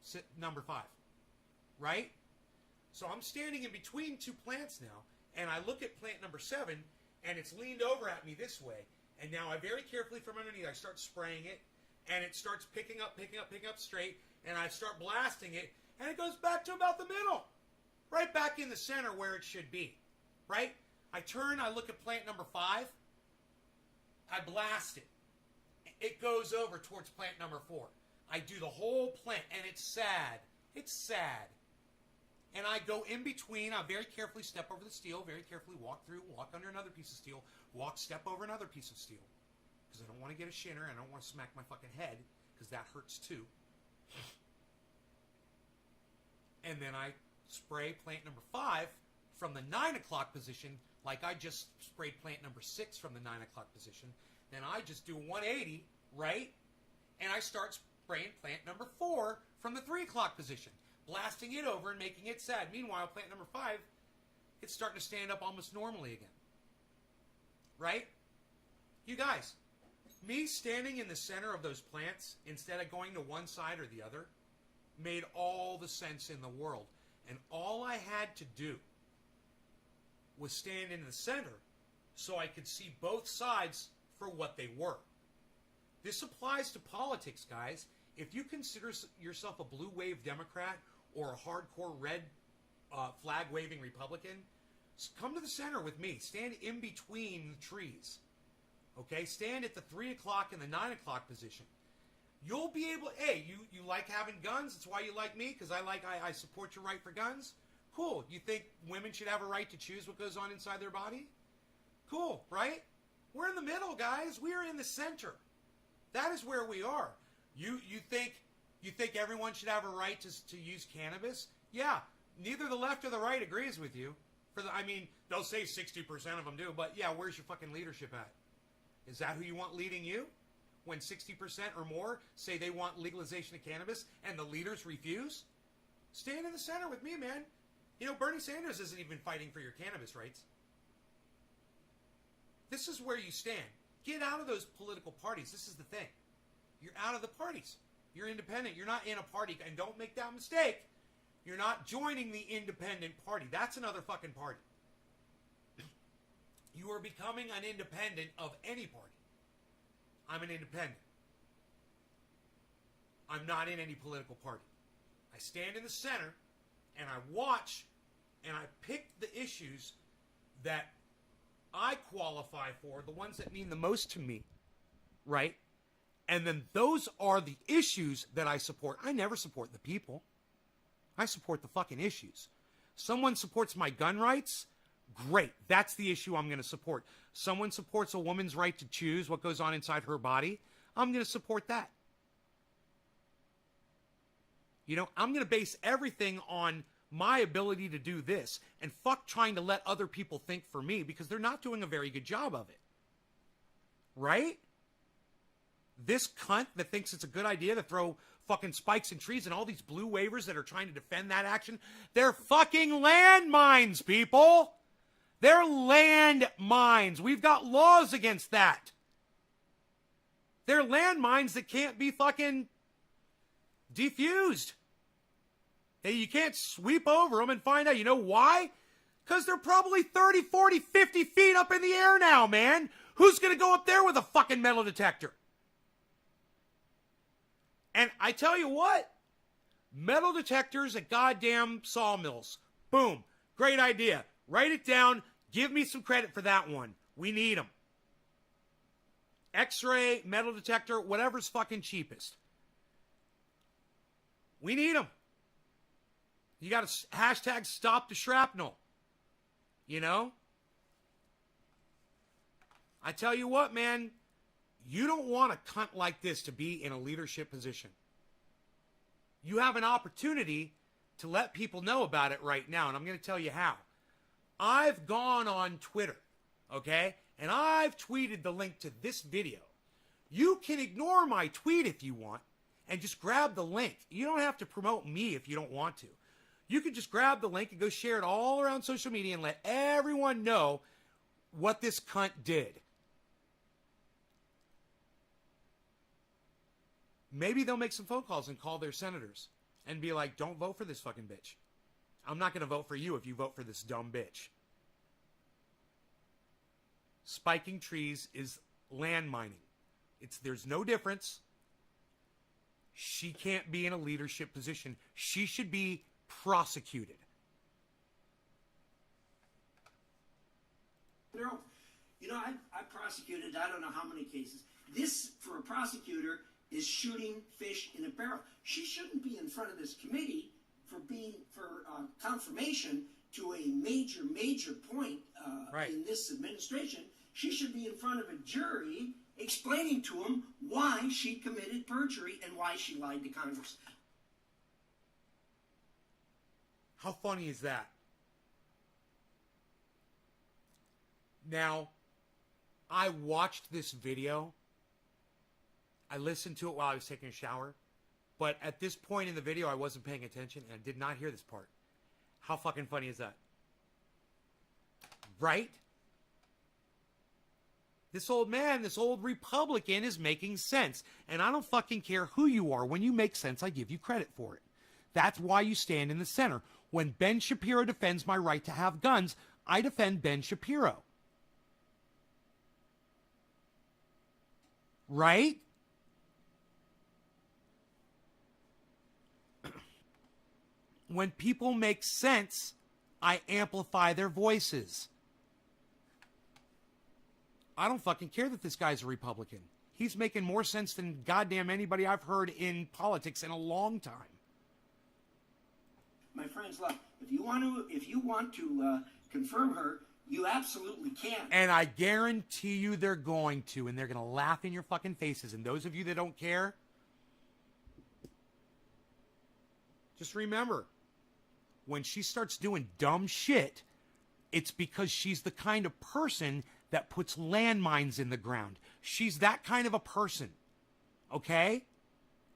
5. Right? So I'm standing in between two plants now, and I look at plant number 7, and it's leaned over at me this way. And now I very carefully from underneath, I start spraying it, and it starts picking up straight, and I start blasting it, and it goes back to about the middle. Right back in the center where it should be. Right? I turn, I look at plant number 5, I blast it. It goes over towards plant number 4. I do the whole plant, and it's sad. It's sad. And I go in between, I very carefully step over the steel, very carefully walk through, walk under another piece of steel, step over another piece of steel. Because I don't want to get a shinner, and I don't want to smack my fucking head, because that hurts too. And then I spray plant number 5 from the 9 o'clock position, like I just sprayed plant number 6 from the 9 o'clock position. Then I just do 180, right? And I start spraying plant number 4 from the 3 o'clock position, blasting it over and making it sad. Meanwhile, plant number 5, it's starting to stand up almost normally again. Right? You guys, me standing in the center of those plants instead of going to one side or the other made all the sense in the world. And all I had to do was stand in the center so I could see both sides for what they were. This applies to politics, guys. If you consider yourself a blue wave Democrat or a hardcore red flag-waving Republican, come to the center with me. Stand in between the trees. Okay? Stand at the 3 o'clock and the 9 o'clock position. You'll be able... Hey, you like having guns? That's why you like me? Because I support your right for guns? Cool. You think women should have a right to choose what goes on inside their body? Cool, right? We're in the middle, guys. We are in the center. That is where we are. You think everyone should have a right to use cannabis? Yeah. Neither the left or the right agrees with you. They'll say 60% of them do, but yeah, where's your fucking leadership at? Is that who you want leading you? When 60% or more say they want legalization of cannabis and the leaders refuse? Stand in the center with me, man. You know, Bernie Sanders isn't even fighting for your cannabis rights. This is where you stand. Get out of those political parties. This is the thing. You're out of the parties. You're independent. You're not in a party. And don't make that mistake. You're not joining the independent party. That's another fucking party. You are becoming an independent of any party. I'm an independent. I'm not in any political party. I stand in the center and I watch and I pick the issues that I qualify for, the ones that mean the most to me, right? And then those are the issues that I support. I never support the people. I support the fucking issues. Someone supports my gun rights, great. That's the issue I'm going to support. Someone supports a woman's right to choose what goes on inside her body, I'm going to support that. You know, I'm going to base everything on my ability to do this and fuck trying to let other people think for me because they're not doing a very good job of it. Right? This cunt that thinks it's a good idea to throw fucking spikes in trees and all these blue waivers that are trying to defend that action, they're fucking landmines, people. They're landmines. We've got laws against that. They're landmines that can't be fucking defused. Hey, you can't sweep over them and find out. You know why? Because they're probably 30, 40, 50 feet up in the air now, man. Who's going to go up there with a fucking metal detector? And I tell you what, metal detectors at goddamn sawmills. Boom. Great idea. Write it down. Give me some credit for that one. We need them. X-ray, metal detector, whatever's fucking cheapest. We need them. You got to hashtag stop the shrapnel. You know? I tell you what, man. You don't want a cunt like this to be in a leadership position. You have an opportunity to let people know about it right now, and I'm going to tell you how. I've gone on Twitter, okay? And I've tweeted the link to this video. You can ignore my tweet if you want and just grab the link. You don't have to promote me if you don't want to. You can just grab the link and go share it all around social media and let everyone know what this cunt did. Maybe they'll make some phone calls and call their senators and be like, don't vote for this fucking bitch. I'm not going to vote for you if you vote for this dumb bitch. Spiking trees is landmining. There's no difference. She can't be in a leadership position. She should be prosecuted. No, you know, I prosecuted I don't know how many cases. This, for a prosecutor, is shooting fish in a barrel. She shouldn't be in front of this committee for confirmation to a major point right. in this administration. She should be in front of a jury explaining to them why she committed perjury and why she lied to Congress. How funny is that? Now, I watched this video. I listened to it while I was taking a shower. But at this point in the video, I wasn't paying attention and I did not hear this part. How fucking funny is that? Right? This old man, this old Republican is making sense. And I don't fucking care who you are. When you make sense, I give you credit for it. That's why you stand in the center. When Ben Shapiro defends my right to have guns, I defend Ben Shapiro. Right? When people make sense, I amplify their voices. I don't fucking care that this guy's a Republican. He's making more sense than goddamn anybody I've heard in politics in a long time. My friends, look, if If you want to confirm her, you absolutely can. And I guarantee you they're going to, and they're going to laugh in your fucking faces. And those of you that don't care, just remember, when she starts doing dumb shit, it's because she's the kind of person that puts landmines in the ground. She's that kind of a person. Okay?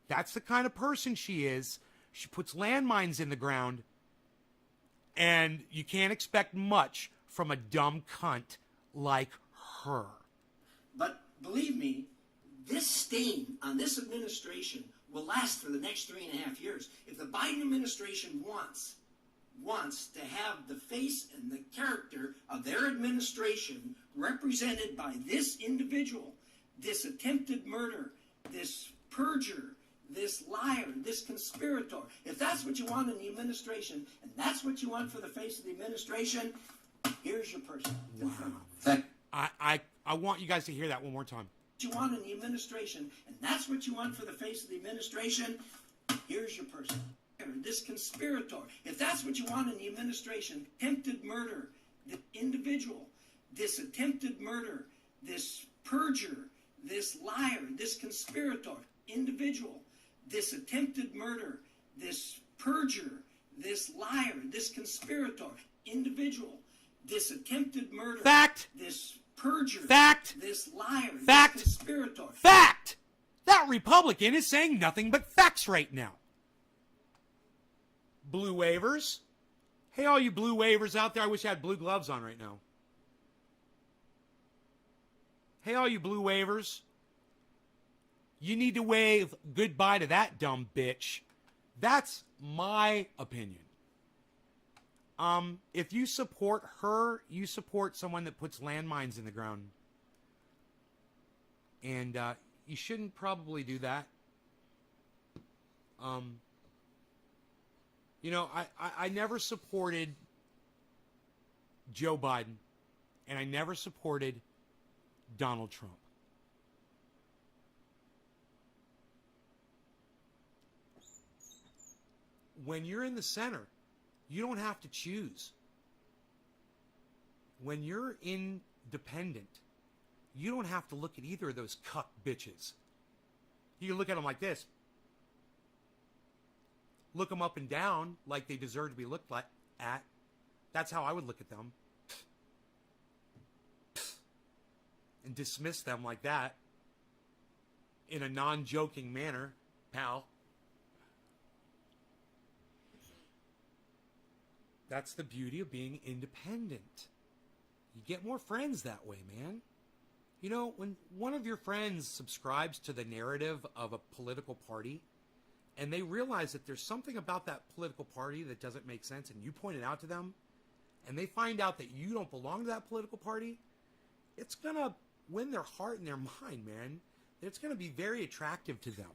That's the kind of person she is. She puts landmines in the ground, and you can't expect much from a dumb cunt like her. But believe me, this stain on this administration will last for the next 3.5 years. If the Biden administration wants to have the face and the character of their administration represented by this individual, this attempted murder, this perjurer, this liar, this conspirator, if that's what you want in the administration, and that's what you want for the face of the administration, here's your person. Wow. I want you guys to hear that one more time. You want in the administration, and that's what you want for the face of the administration, here's your person. This conspirator, if that's what you want in the administration, attempted murder, the individual, this attempted murder, this perjurer, this liar, this conspirator, individual, this attempted murder, this perjurer, this liar, this conspirator, individual, this attempted murder, Fact. This perjurer, Fact. this liar, Fact. this conspirator. Fact! That Republican is saying nothing but facts right now. Blue waivers. Hey, all you blue waivers out there, I wish I had blue gloves on right now. Hey, all you blue waivers. You need to wave goodbye to that dumb bitch. That's my opinion. If you support her, you support someone that puts landmines in the ground. And you shouldn't probably do that. You know, I never supported Joe Biden, and I never supported Donald Trump. When you're in the center, you don't have to choose. When you're independent, you don't have to look at either of those cuck bitches. You can look at them like this. Look them up and down like they deserve to be looked at. That's how I would look at them. And dismiss them like that in a non-joking manner, pal. That's the beauty of being independent. You get more friends that way, man. You know, when one of your friends subscribes to the narrative of a political party, and they realize that there's something about that political party that doesn't make sense, and you point it out to them, and they find out that you don't belong to that political party, it's going to win their heart and their mind, man. It's going to be very attractive to them.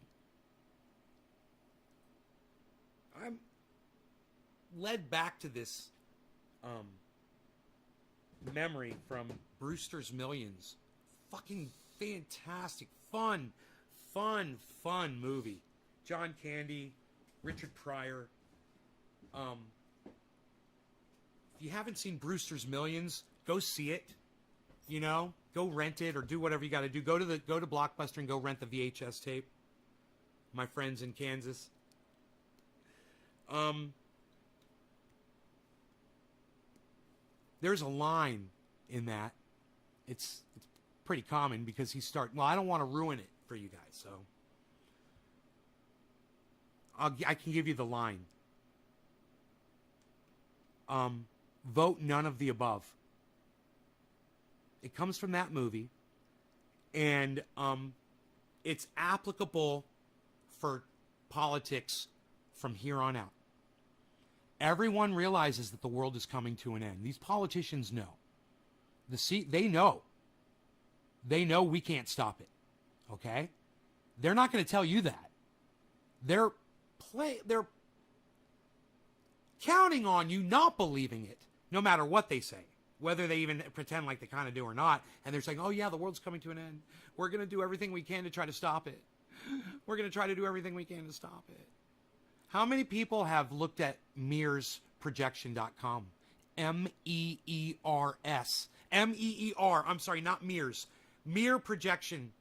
I'm led back to this memory from Brewster's Millions. Fucking fantastic, fun movie. John Candy, Richard Pryor. If you haven't seen Brewster's Millions, go see it. You know, go rent it or do whatever you got to do. Go to Blockbuster and go rent the VHS tape. My friends in Kansas. There's a line in that. It's pretty common because well, I don't want to ruin it for you guys, so I can give you the line. Vote none of the above. It comes from that movie, and it's applicable for politics from here on out. Everyone realizes that the world is coming to an end. These politicians know. They know. They know we can't stop it. Okay? They're not going to tell you that. They're counting on you not believing it, no matter what they say, whether they even pretend like they kind of do or not. And they're saying, oh, yeah, the world's coming to an end. We're going to do everything we can to try to stop it. We're going to try to do everything we can to stop it. How many people have looked at mearsprojection.com? MEERS. MEER. I'm sorry, not Mears. Mere projection.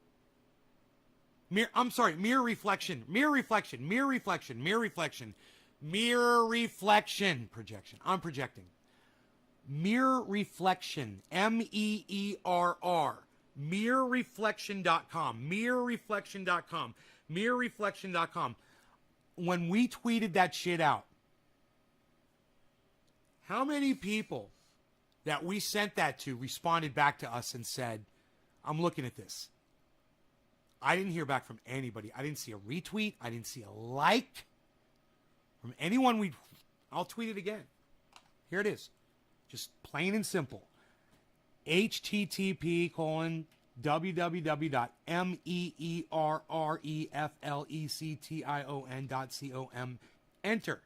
Mere reflection. Mere reflection. Mere reflection. Mere reflection. Mirror reflection projection. I'm projecting. Mirror reflection. MEERR. Mirrorreflection.com. Mirrorreflection.com. Mirrorreflection.com. When we tweeted that shit out, how many people that we sent that to responded back to us and said, I'm looking at this. I didn't hear back from anybody. I didn't see a retweet. I didn't see a like from anyone. I'll tweet it again. Here it is. Just plain and simple. http://www.meerreflection.com. Enter.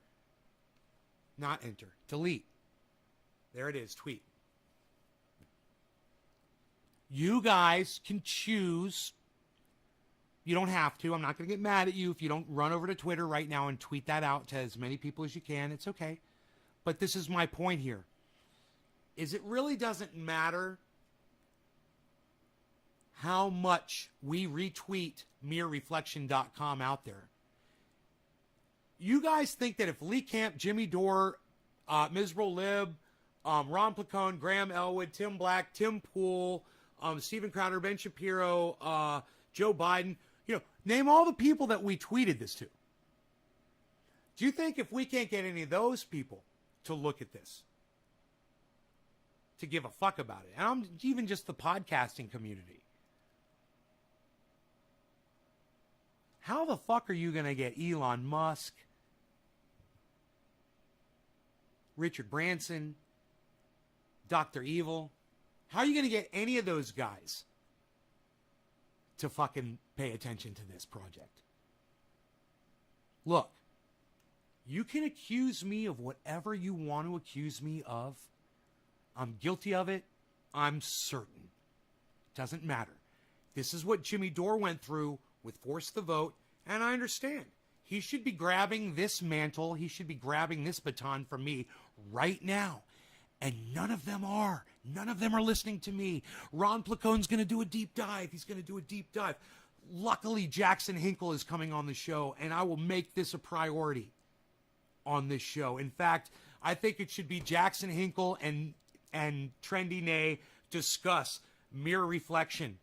Not enter. Delete. There it is. Tweet. You guys can choose. You don't have to. I'm not going to get mad at you if you don't run over to Twitter right now and tweet that out to as many people as you can. It's okay. But this is my point here. Is it really doesn't matter how much we retweet mirrorreflection.com out there. You guys think that if Lee Camp, Jimmy Dore, Misro Lib, Ron Placone, Graham Elwood, Tim Black, Tim Pool, Steven Crowder, Ben Shapiro, Joe Biden, name all the people that we tweeted this to. Do you think if we can't get any of those people to look at this, to give a fuck about it, and I'm even just the podcasting community, how the fuck are you going to get Elon Musk, Richard Branson, Dr. Evil? How are you going to get any of those guys to fucking pay attention to this project? Look, you can accuse me of whatever you want to accuse me of. I'm guilty of it. I'm certain. Doesn't matter. This is what Jimmy Dore went through with Force the Vote, and I understand. He should be grabbing this mantle. He should be grabbing this baton from me right now. And none of them are. None of them are listening to me. Ron Placone's going to do a deep dive. He's going to do a deep dive. Luckily, Jackson Hinkle is coming on the show, and I will make this a priority on this show. In fact, I think it should be Jackson Hinkle and Trendy Nay discuss mirror reflection.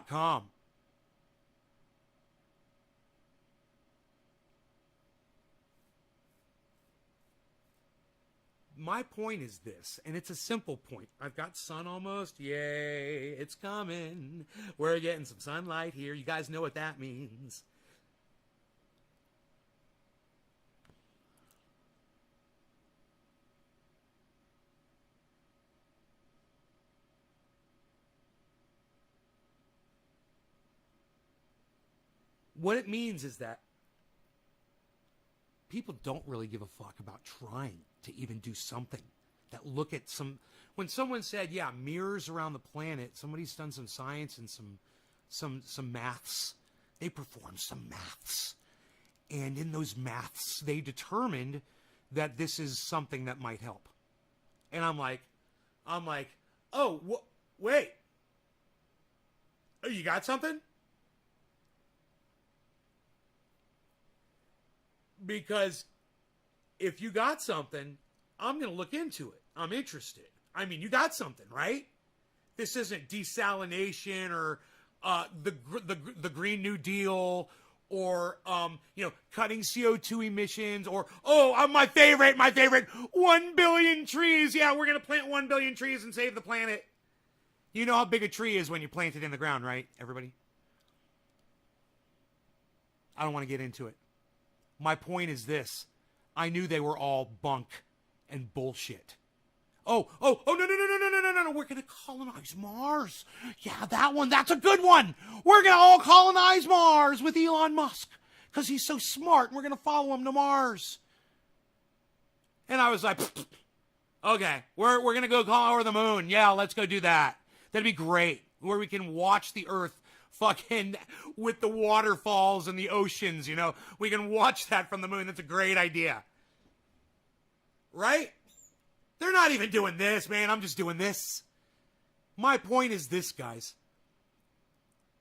.com. My point is this, and it's a simple point. I've got sun almost. Yay, it's coming. We're getting some sunlight here. You guys know what that means. What it means is that people don't really give a fuck about trying to even do something. That look at when someone said, yeah, mirrors around the planet, somebody's done some science and some maths. They performed some maths. And in those maths, they determined that this is something that might help. And I'm like, oh, wait. Oh, you got something? Because if you got something, I'm going to look into it. I'm interested. I mean, you got something, right? This isn't desalination or the Green New Deal or cutting CO2 emissions or my favorite 1 billion trees. Yeah, we're going to plant 1 billion trees and save the planet. You know how big a tree is when you plant it in the ground, right, everybody? I don't want to get into it. My point is this. I knew they were all bunk and bullshit. No. We're going to colonize Mars. Yeah, that one. That's a good one. We're going to all colonize Mars with Elon Musk because he's so smart and we're going to follow him to Mars. And I was like, okay, we're going to go call over the moon. Yeah, let's go do that. That'd be great. Where we can watch the Earth fucking with the waterfalls and the oceans, you know. We can watch that from the moon. That's a great idea. Right? They're not even doing this, man. I'm just doing this. My point is this, guys.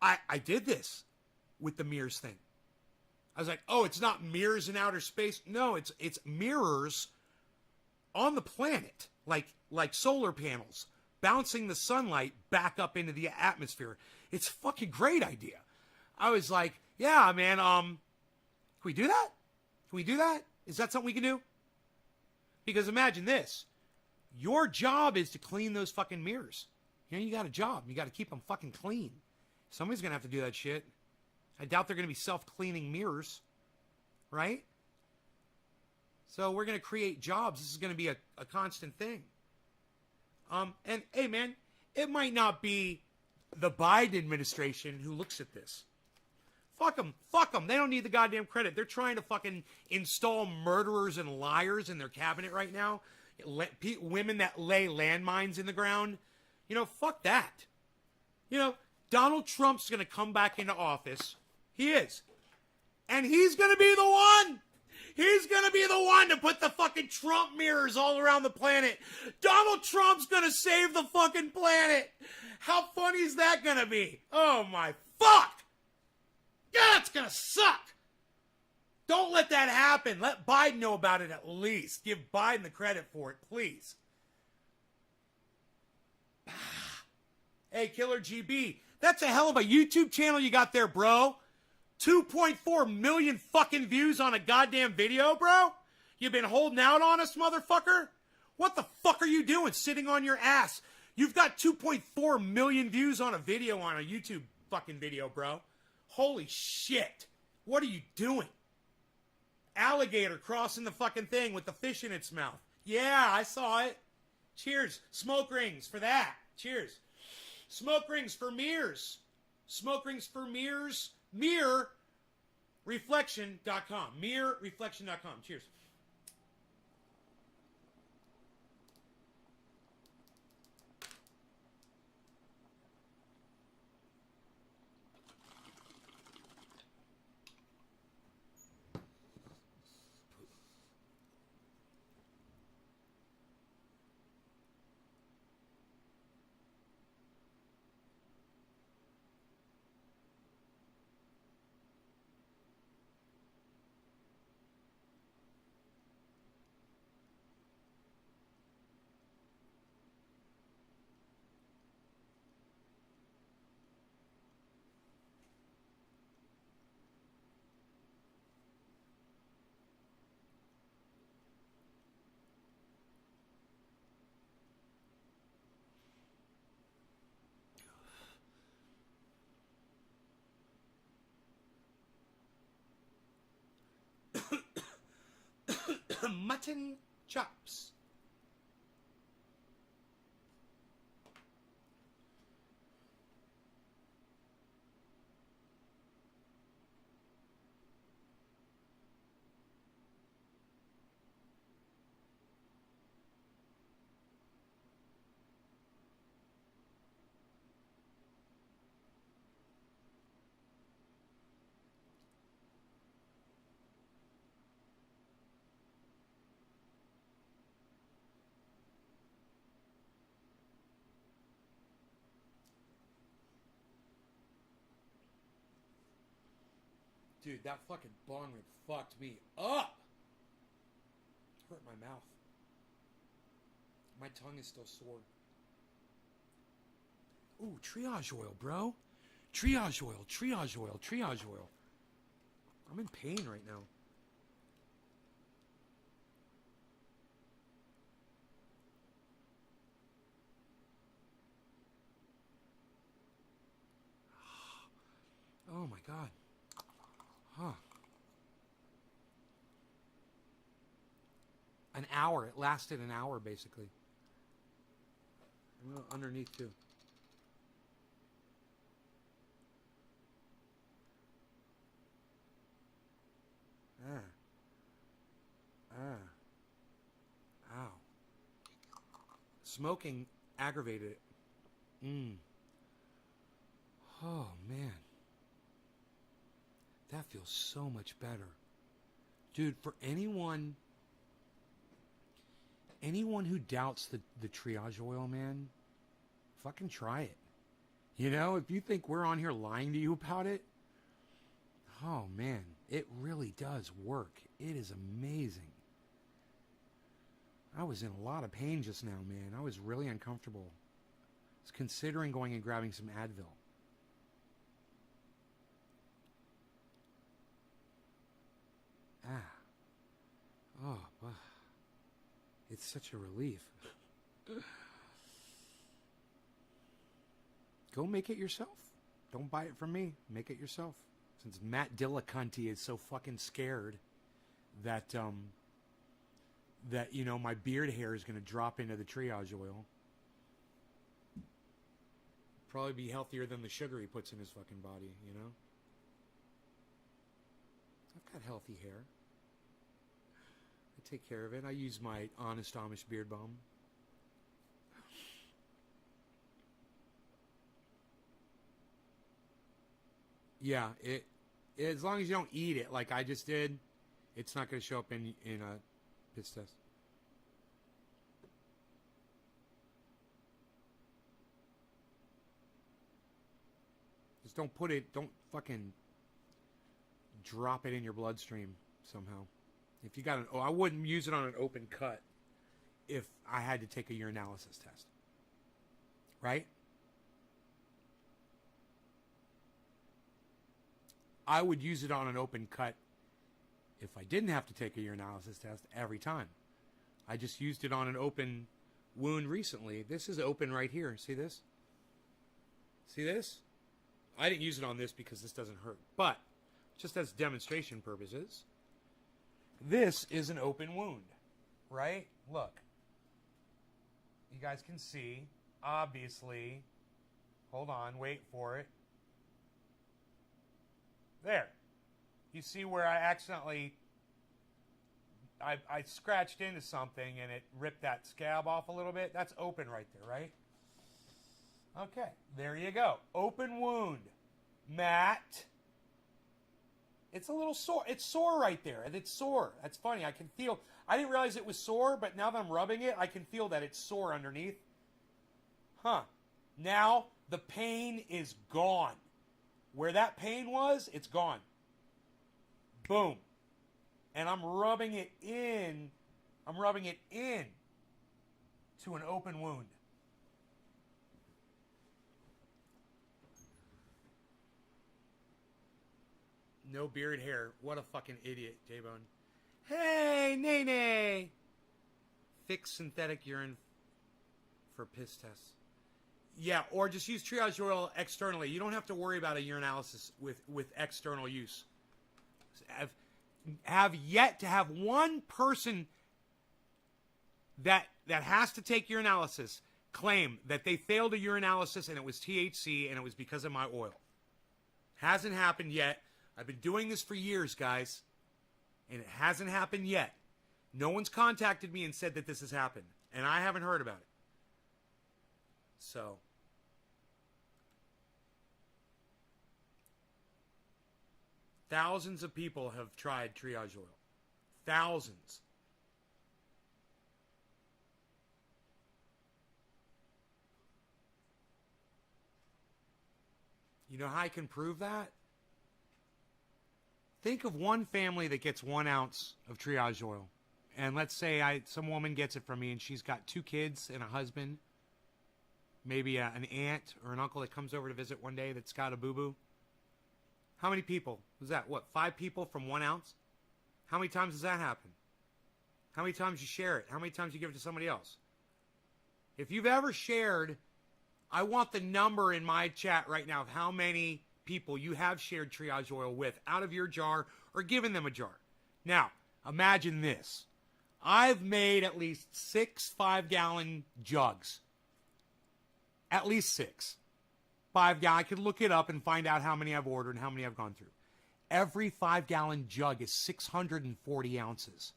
I did this with the mirrors thing. I was like, oh, it's not mirrors in outer space. No, it's mirrors on the planet, like solar panels, bouncing the sunlight back up into the atmosphere. It's a fucking great idea. I was like, yeah, man, can we do that? Can we do that? Is that something we can do? Because imagine this. Your job is to clean those fucking mirrors. You know, you got a job. You got to keep them fucking clean. Somebody's going to have to do that shit. I doubt they're going to be self-cleaning mirrors. Right? So we're going to create jobs. This is going to be a constant thing. And, hey, man, it might not be the Biden administration who looks at this. Fuck them. Fuck them. They don't need the goddamn credit. They're trying to fucking install murderers and liars in their cabinet right now. Women that lay landmines in the ground. You know, fuck that. You know, Donald Trump's going to come back into office. He is. And he's going to be the one. He's going to be the one to put the fucking Trump mirrors all around the planet. Donald Trump's going to save the fucking planet. How funny is that going to be? Oh, my fuck. Yeah, it's going to suck. Don't let that happen. Let Biden know about it at least. Give Biden the credit for it, please. Hey, Killer GB. That's a hell of a YouTube channel you got there, bro. 2.4 million fucking views on a goddamn video, bro? You been holding out on us, motherfucker? What the fuck are you doing sitting on your ass? You've got 2.4 million views on a video on a YouTube fucking video, bro. Holy shit. What are you doing? Alligator crossing the fucking thing with the fish in its mouth. Yeah, I saw it. Cheers. Smoke rings for that. Cheers. Smoke rings for mirrors. Smoke rings for mirrors. Mirrorreflection.com. Mirrorreflection.com. Cheers. Mutton chops. Dude, that fucking bong rip fucked me up. Hurt my mouth. My tongue is still sore. Ooh, triage oil, bro. Triage oil, triage oil, triage oil. I'm in pain right now. Oh my god. Huh. An hour. It lasted an hour, basically. And underneath, too. Ow. Smoking aggravated it. Oh, man. That feels so much better. Dude, for anyone who doubts the triage oil, man, fucking try it. You know, if you think we're on here lying to you about it, oh man, it really does work. It is amazing. I was in a lot of pain just now, man. I was really uncomfortable. I was considering going and grabbing some Advil. Oh, it's such a relief. Go make it yourself. Don't buy it from me. Make it yourself. Since Matt Dillacunty is so fucking scared that you know, my beard hair is going to drop into the triage oil. Probably be healthier than the sugar he puts in his fucking body, you know? I've got healthy hair. I take care of it. I use my Honest Amish beard balm. Yeah, it as long as you don't eat it like I just did, it's not going to show up in a piss test. Just don't fucking drop it in your bloodstream somehow. If you got I wouldn't use it on an open cut if I had to take a urinalysis test. Right? I would use it on an open cut if I didn't have to take a urinalysis test every time. I just used it on an open wound recently. This is open right here. See this? See this? I didn't use it on this because this doesn't hurt. But, just as demonstration purposes, this is an open wound. Right? Look. You guys can see, obviously. Hold on, wait for it. There. You see where I accidentally I scratched into something and it ripped that scab off a little bit? That's open right there, right? Okay, there you go. Open wound. Matt. It's a little sore. It's sore right there. And it's sore. That's funny. I can feel. I didn't realize it was sore, but now that I'm rubbing it, I can feel that it's sore underneath. Huh. Now the pain is gone. Where that pain was, it's gone. Boom. And I'm rubbing it in. I'm rubbing it in to an open wound. No beard hair. What a fucking idiot, J-Bone. Hey, Nene! Fix synthetic urine for piss tests. Yeah, or just use triage oil externally. You don't have to worry about a urinalysis with external use. Have yet to have one person that has to take urinalysis claim that they failed a urinalysis and it was THC and it was because of my oil. Hasn't happened yet. I've been doing this for years, guys, and it hasn't happened yet. No one's contacted me and said that this has happened, and I haven't heard about it. So, thousands of people have tried triage oil. Thousands. You know how I can prove that? Think of one family that gets 1 ounce of triage oil. And let's say some woman gets it from me and she's got 2 kids and a husband. Maybe an aunt or an uncle that comes over to visit one day that's got a boo-boo. How many people? Was that, 5 people from 1 ounce? How many times does that happen? How many times you share it? How many times you give it to somebody else? If you've ever shared, I want the number in my chat right now of how many people you have shared triage oil with out of your jar or given them a jar. Now, imagine this. I've made at least 6 5-gallon jugs. At least 6. 5-gallon. I could look it up and find out how many I've ordered and how many I've gone through. Every 5-gallon jug is 640 ounces.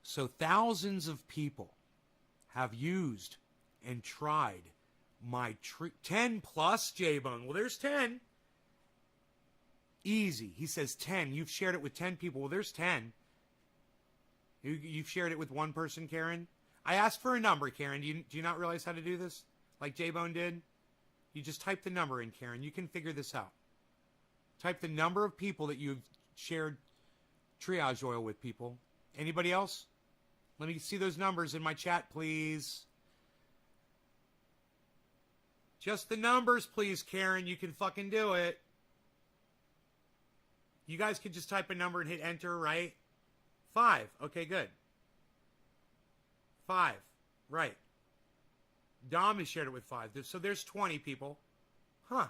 So thousands of people have used and tried my 10 plus J-Bone. Well, there's 10. Easy. He says 10. You've shared it with 10 people. Well, there's 10. You've shared it with one person, Karen? I asked for a number, Karen. Do you not realize how to do this? Like J-Bone did? You just type the number in, Karen. You can figure this out. Type the number of people that you've shared triage oil with, people. Anybody else? Let me see those numbers in my chat, please. Just the numbers, please, Karen. You can fucking do it. You guys can just type a number and hit enter, right? 5. Okay, good. 5. Right. Dom has shared it with 5. So there's 20 people. Huh.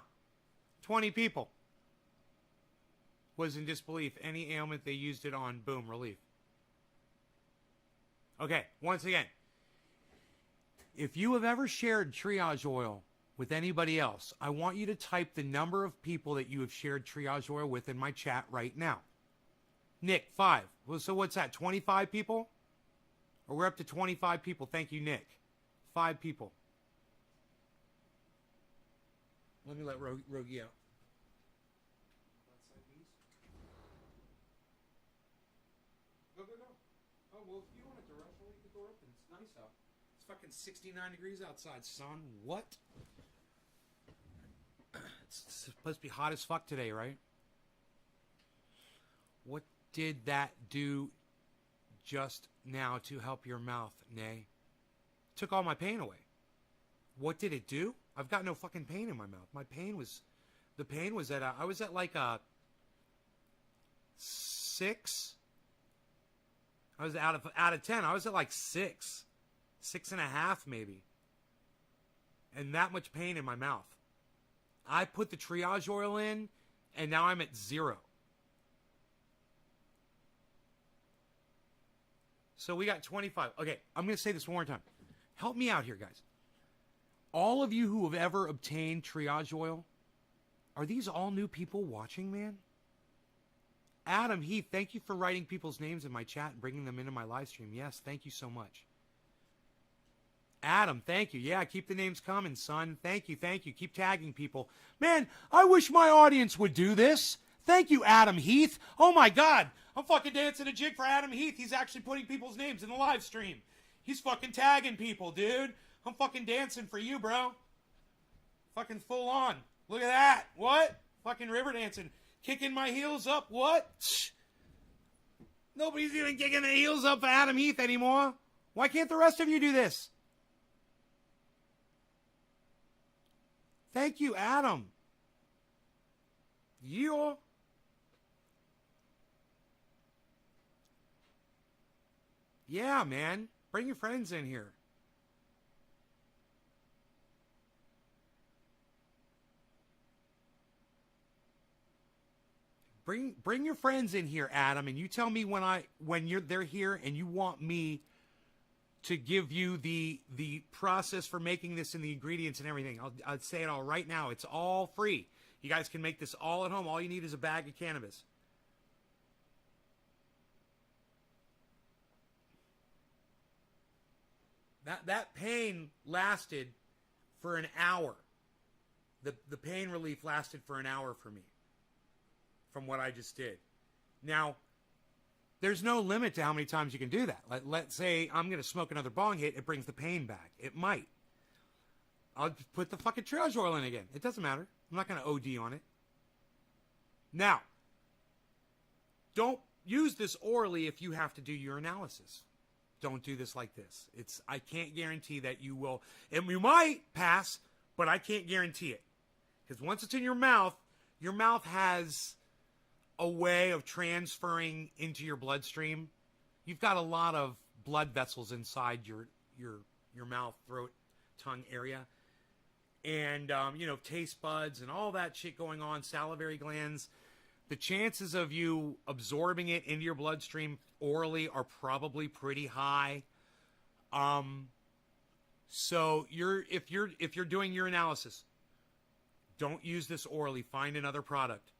20 people. Was in disbelief. Any ailment they used it on, boom, relief. Okay, once again. If you have ever shared triage oil with anybody else, I want you to type the number of people that you have shared triage oil with in my chat right now. Nick, 5. Well, so what's that, 25 people? Or we're up to 25 people. Thank you, Nick. 5 people. Let me let Rogie out. Go, go, go. Oh, well, if you want it to rush, I'll leave the door open. It's nice out. It's fucking 69 degrees outside, son. What? It's supposed to be hot as fuck today, right? What did that do just now to help your mouth, Nay? Took all my pain away. What did it do? I've got no fucking pain in my mouth. My pain was, the pain was at, I was at like a 6. I was out of 10. I was at like 6, 6.5 maybe. And that much pain in my mouth. I put the triage oil in, and now I'm at 0. So we got 25. Okay, I'm going to say this one more time. Help me out here, guys. All of you who have ever obtained triage oil, are these all new people watching, man? Adam Heath, thank you for writing people's names in my chat and bringing them into my live stream. Yes, thank you so much. Adam, thank you. Yeah, keep the names coming, son. Thank you, thank you. Keep tagging people. Man, I wish my audience would do this. Thank you, Adam Heath. Oh, my God. I'm fucking dancing a jig for Adam Heath. He's actually putting people's names in the live stream. He's fucking tagging people, dude. I'm fucking dancing for you, bro. Fucking full on. Look at that. What? Fucking river dancing. Kicking my heels up. What? Shh. Nobody's even kicking their heels up for Adam Heath anymore. Why can't the rest of you do this? Thank you, Adam. Yeah. Yeah, man. Bring your friends in here. Bring your friends in here, Adam, and you tell me when they're here and you want me to give you the process for making this and the ingredients and everything. I'll say it all right now. It's all free. You guys can make this all at home. All you need is a bag of cannabis. That pain lasted for an hour. The pain relief lasted for an hour for me from what I just did. Now, there's no limit to how many times you can do that. Let's say I'm going to smoke another bong hit. It brings the pain back. It might. I'll just put the fucking triage oil in again. It doesn't matter. I'm not going to OD on it. Now, don't use this orally if you have to do your analysis. Don't do this like this. I can't guarantee that you will. And you might pass, but I can't guarantee it. Because once it's in your mouth has a way of transferring into your bloodstream. You've got a lot of blood vessels inside your mouth, throat, tongue area. And, taste buds and all that shit going on, salivary glands. The chances of you absorbing it into your bloodstream orally are probably pretty high. So if you're doing your analysis, don't use this orally. Find another product.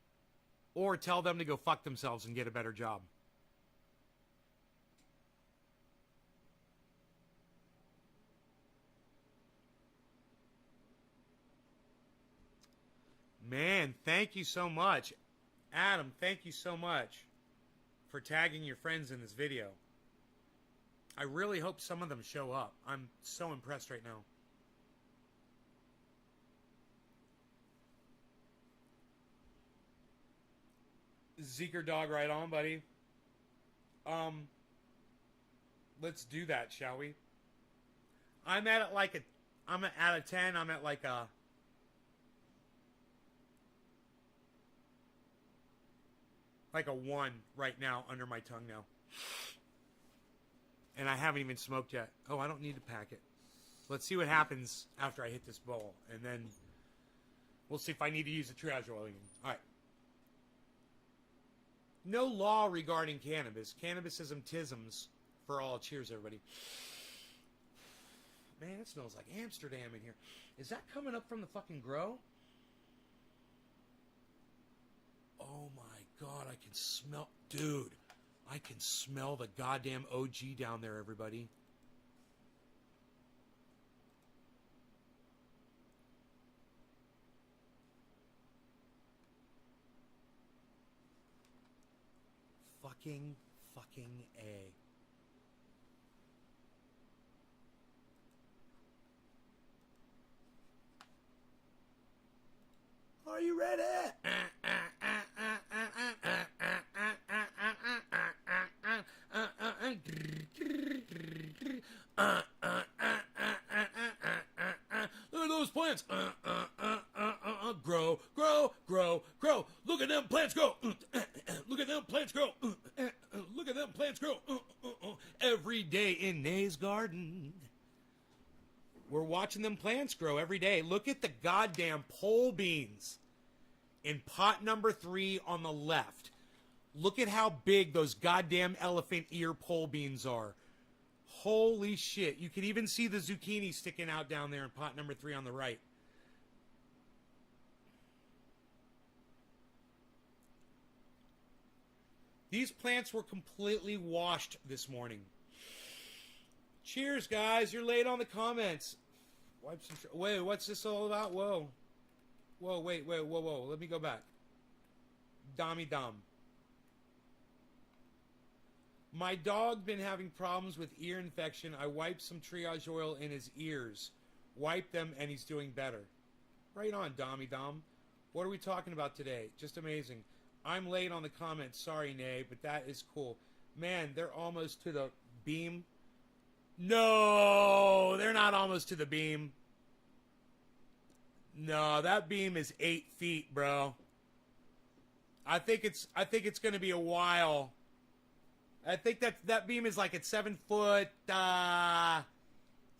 Or tell them to go fuck themselves and get a better job. Man, thank you so much. Adam, thank you so much for tagging your friends in this video. I really hope some of them show up. I'm so impressed right now. Zeker dog, right on, buddy. Let's do that, shall we? I'm at it like I'm at a 10. I'm at like a like a 1 right now under my tongue now. And I haven't even smoked yet. Oh, I don't need to pack it. Let's see what happens after I hit this bowl. And then we'll see if I need to use the triage oil again. All right. No law regarding cannabis. Cannabisism tisms for all. Cheers, everybody. Man, it smells like Amsterdam in here. Is that coming up from the fucking grow? Oh my God, I can smell... Dude, I can smell the goddamn OG down there, everybody. Fucking A. Are you ready? Look at those plants. Grow, grow, grow, grow. Look at them plants grow. Look at them plants grow. Look at them plants grow. Every day in Nay's garden. We're watching them plants grow every day. Look at the goddamn pole beans in pot number 3 on the left. Look at how big those goddamn elephant ear pole beans are. Holy shit. You can even see the zucchini sticking out down there in pot number 3 on the right. These plants were completely washed this morning. Cheers, guys. You're late on the comments. Wipe some... Wait, what's this all about? Whoa. Whoa, wait, whoa. Let me go back. Dommy Dom. My dog been having problems with ear infection. I wiped some triage oil in his ears. Wiped them, and he's doing better. Right on, Dommy Dom. What are we talking about today? Just amazing. I'm late on the comments. Sorry, Nay, but that is cool. Man, they're almost to the beam. No, they're not almost to the beam. No, that beam is 8 feet, bro. I think it's going to be a while. I think that beam is like at 7 foot.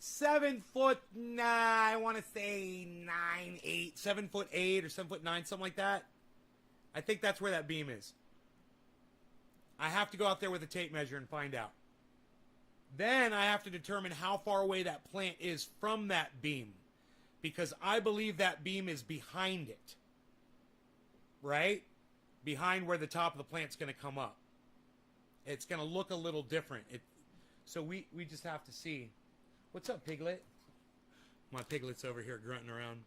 7 foot. Nah, I want to say 9, 8, 7 foot 8 or 7 foot 9, something like that. I think that's where that beam is. I have to go out there with a tape measure and find out. Then I have to determine how far away that plant is from that beam. Because I believe that beam is behind it. Right? Behind where the top of the plant's going to come up. It's going to look a little different. So we just have to see. What's up, Piglet? My Piglet's over here grunting around.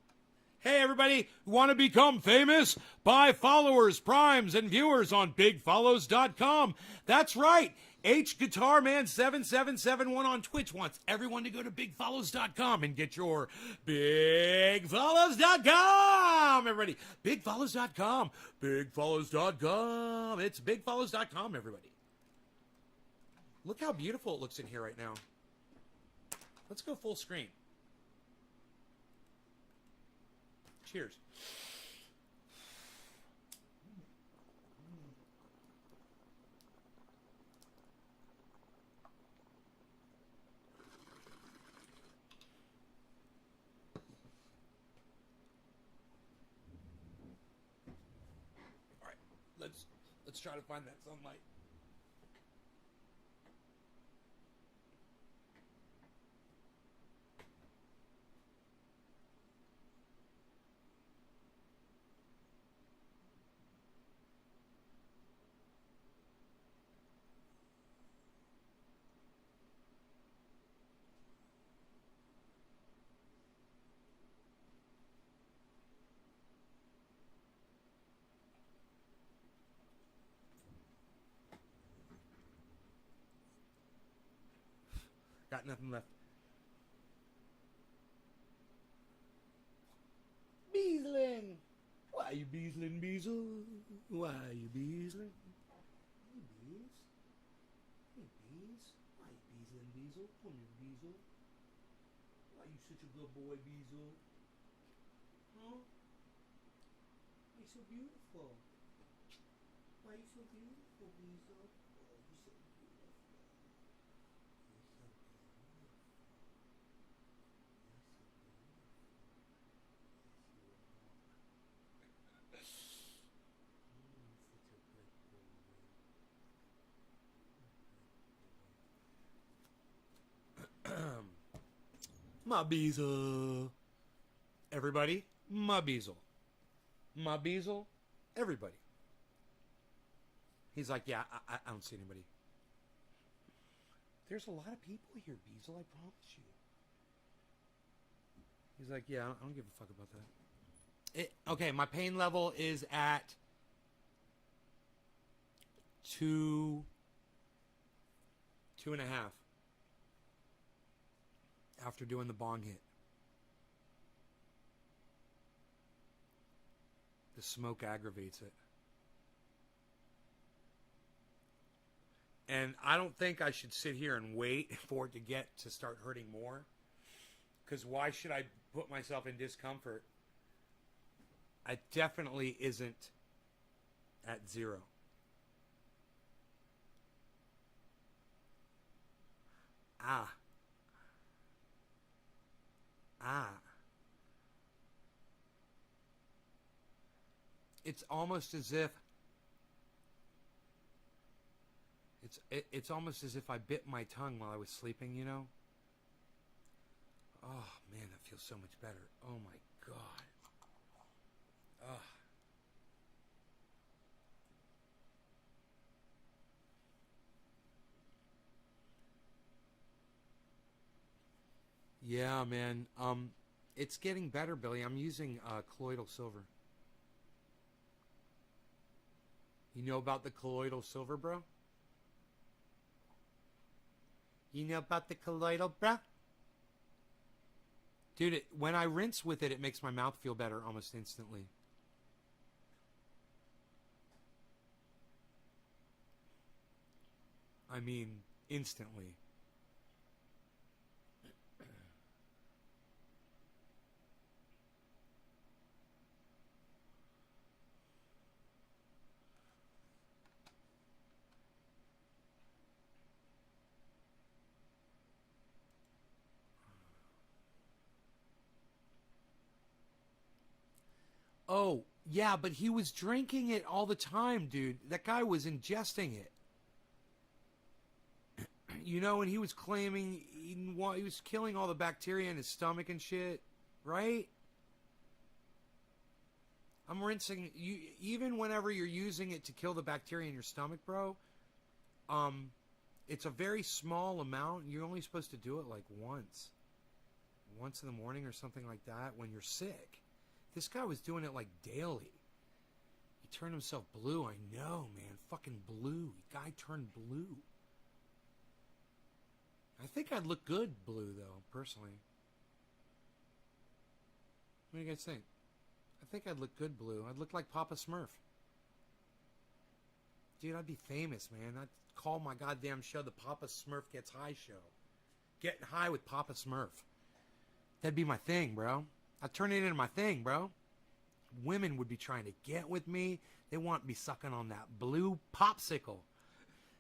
Hey, everybody, want to become famous? Buy followers, primes, and viewers on BigFollows.com. That's right. HGuitarman7771 on Twitch wants everyone to go to BigFollows.com and get your BigFollows.com. Everybody, BigFollows.com. BigFollows.com. It's BigFollows.com, everybody. Look how beautiful it looks in here right now. Let's go full screen. Cheers. All right, let's try to find that sunlight. Got nothing left. Beesling! Why you beesling, Beezle? Why you beesling? Hey, Bees. Hey, Bees. Why you beesling, Beezle? Come here, Beezle. Why you such a good boy, Beezle? Huh? Why you so beautiful? Why you so beautiful, Beezle? Oh, you so beautiful. You're so beautiful. My Beezle. Everybody, my Beezle. My Beezle, everybody. He's like, yeah, I don't see anybody. There's a lot of people here, Beezle, I promise you. He's like, yeah, I don't give a fuck about that. Okay, my pain level is at 2.5 after doing the bong hit. The smoke aggravates it. And I don't think I should sit here and wait for it to get to start hurting more. Because why should I put myself in discomfort? It definitely isn't at 0. Ah. It's almost as if it's almost as if I bit my tongue while I was sleeping, you know? Oh man, that feels so much better. Oh my god. Ugh. Yeah, man. It's getting better, Billy. I'm using colloidal silver. You know about the colloidal silver, bro? You know about the colloidal, bro? Dude, when I rinse with it, it makes my mouth feel better almost instantly. I mean, instantly. Oh, yeah, but he was drinking it all the time, dude. That guy was ingesting it. You know, and he was claiming he was killing all the bacteria in his stomach and shit, right? I'm rinsing you even whenever you're using it to kill the bacteria in your stomach, bro. It's a very small amount. You're only supposed to do it like once in the morning or something like that when you're sick. This guy was doing it like daily. He turned himself blue. I know, man. Fucking blue. Guy turned blue. I think I'd look good blue, though, personally. What do you guys think? I think I'd look good blue. I'd look like Papa Smurf. Dude, I'd be famous, man. I'd call my goddamn show the Papa Smurf Gets High show. Getting high with Papa Smurf. That'd be my thing, bro. I'd turn it into my thing, bro. Women would be trying to get with me. They want me sucking on that blue popsicle.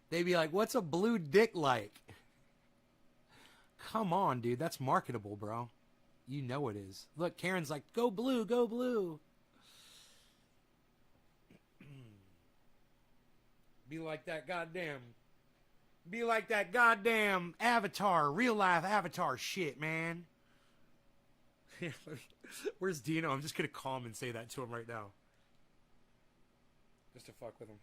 They'd be like, what's a blue dick like? Come on, dude. That's marketable, bro. You know it is. Look, Karen's like, go blue, go blue. Be like that goddamn Avatar, real life Avatar shit, man. Where's Dino? I'm just going to call him and say that to him right now. Just to fuck with him.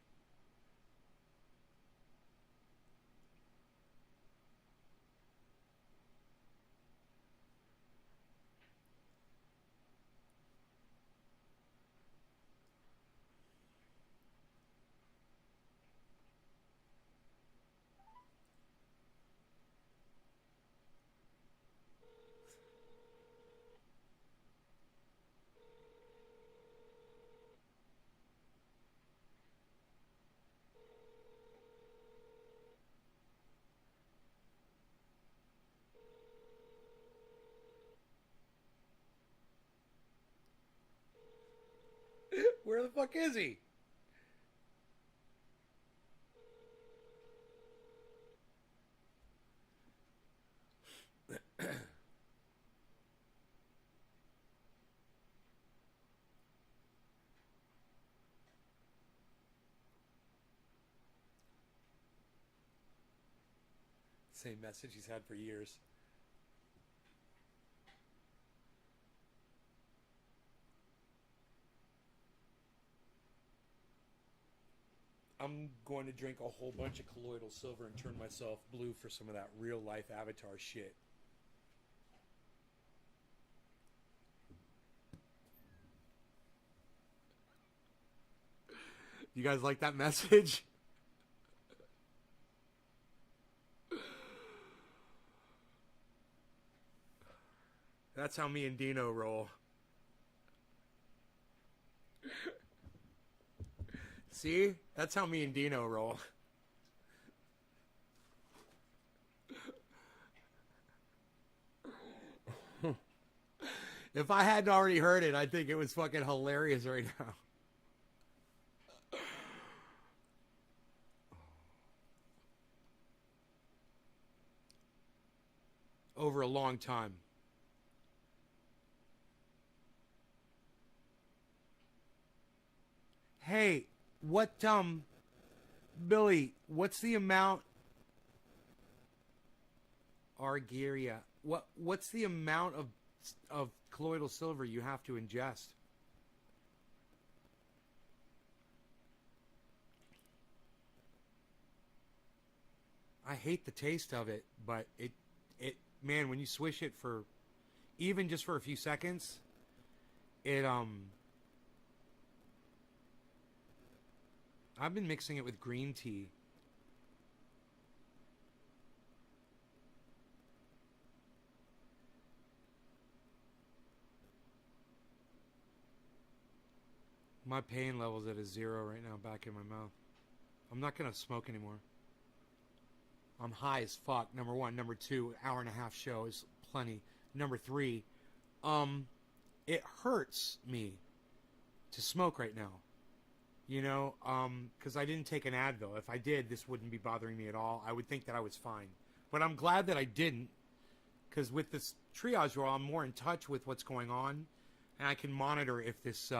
Where the fuck is he? Same message he's had for years. I'm going to drink a whole bunch of colloidal silver and turn myself blue for some of that real life Avatar shit. You guys like that message? That's how me and Dino roll. See? That's how me and Dino roll. If I hadn't already heard it, I'd think it was fucking hilarious right now. Over a long time. Hey, what, Billy, what's the amount, Argyria, what's the amount of colloidal silver you have to ingest? I hate the taste of it, but it, man, when you swish it for, even just for a few seconds, it, I've been mixing it with green tea. My pain level's at a 0 right now back in my mouth. I'm not going to smoke anymore. I'm high as fuck, number one. Number two, hour-and-a-half show is plenty. Number three, it hurts me to smoke right now. You know, because I didn't take an Advil. If I did, this wouldn't be bothering me at all. I would think that I was fine. But I'm glad that I didn't, because with this triage roll, I'm more in touch with what's going on, and I can monitor if this,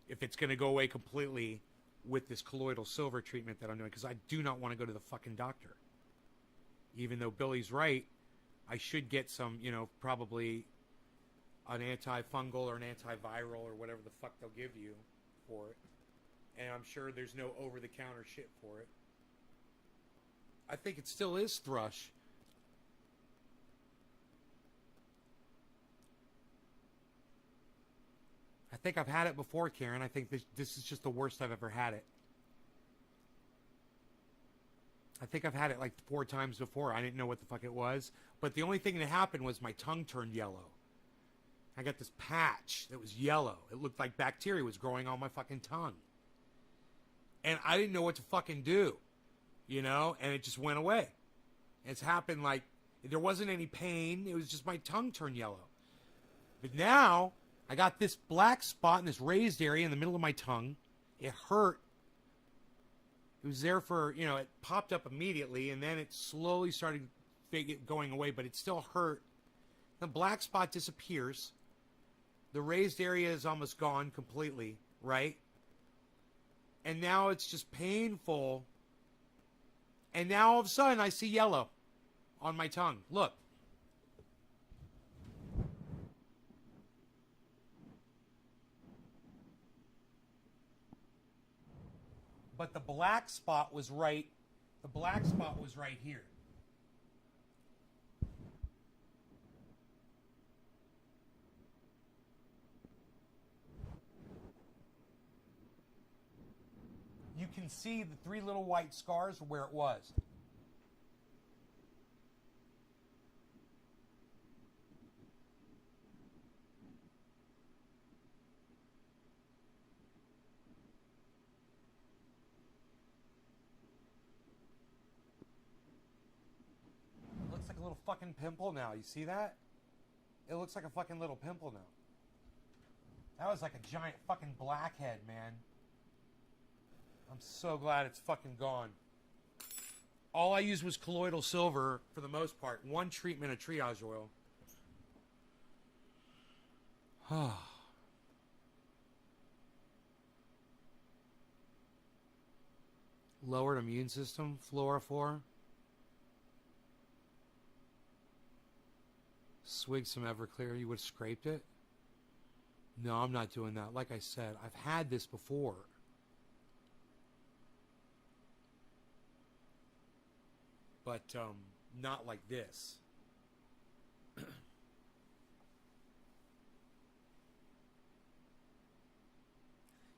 if it's going to go away completely with this colloidal silver treatment that I'm doing, because I do not want to go to the fucking doctor. Even though Billy's right, I should get some, you know, probably an antifungal or an antiviral or whatever the fuck they'll give you for it. And I'm sure there's no over-the-counter shit for it. I think it still is thrush. I think I've had it before, Karen. I think this is just the worst I've ever had it. I think I've had it like 4 times before. I didn't know what the fuck it was. But the only thing that happened was my tongue turned yellow. I got this patch that was yellow. It looked like bacteria was growing on my fucking tongue. And I didn't know what to fucking do, you know, and it just went away. It's happened like, there wasn't any pain, it was just my tongue turned yellow. But now, I got this black spot in this raised area in the middle of my tongue. It hurt. It was there for, you know, it popped up immediately, and then it slowly started going away, but it still hurt. The black spot disappears. The raised area is almost gone completely, right? And now it's just painful. And now all of a sudden I see yellow on my tongue. Look. But the black spot was right here. You can see the 3 little white scars where it was. It looks like a little fucking pimple now. You see that? It looks like a fucking little pimple now. That was like a giant fucking blackhead, man. I'm so glad it's fucking gone. All I used was colloidal silver for the most part. One treatment of triage oil. Lowered immune system, fluorophore. Swig some Everclear. You would have scraped it? No, I'm not doing that. Like I said, I've had this before. But not like this.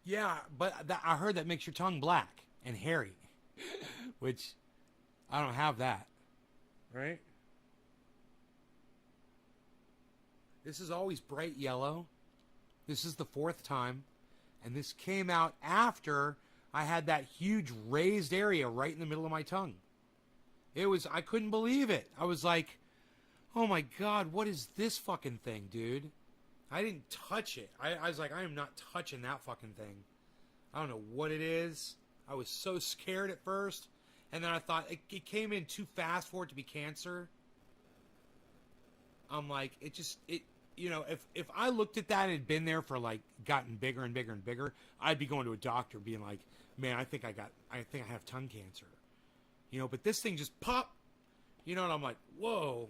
Yeah, but I heard that makes your tongue black and hairy, which I don't have that. Right? This is always bright yellow. This is the 4th time. And this came out after I had that huge raised area right in the middle of my tongue. I couldn't believe it. I was like, oh my God, what is this fucking thing, dude? I didn't touch it. I was like, I am not touching that fucking thing. I don't know what it is. I was so scared at first. And then I thought it came in too fast for it to be cancer. I'm like, if I looked at that and it had been there for like gotten bigger and bigger and bigger, I'd be going to a doctor being like, man, I think I have tongue cancer. But this thing just popped, and I'm like, whoa.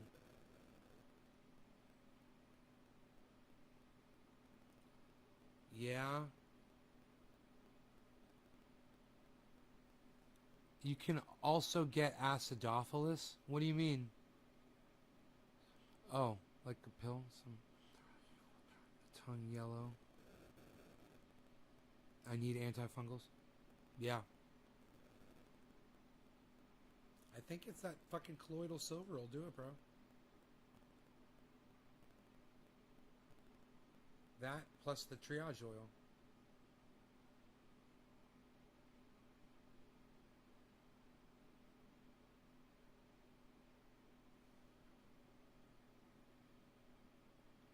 Yeah. You can also get acidophilus. What do you mean? Oh, like a pill? Some tongue yellow. I need antifungals. Yeah. I think it's that fucking colloidal silver will do it, bro. That plus the triage oil.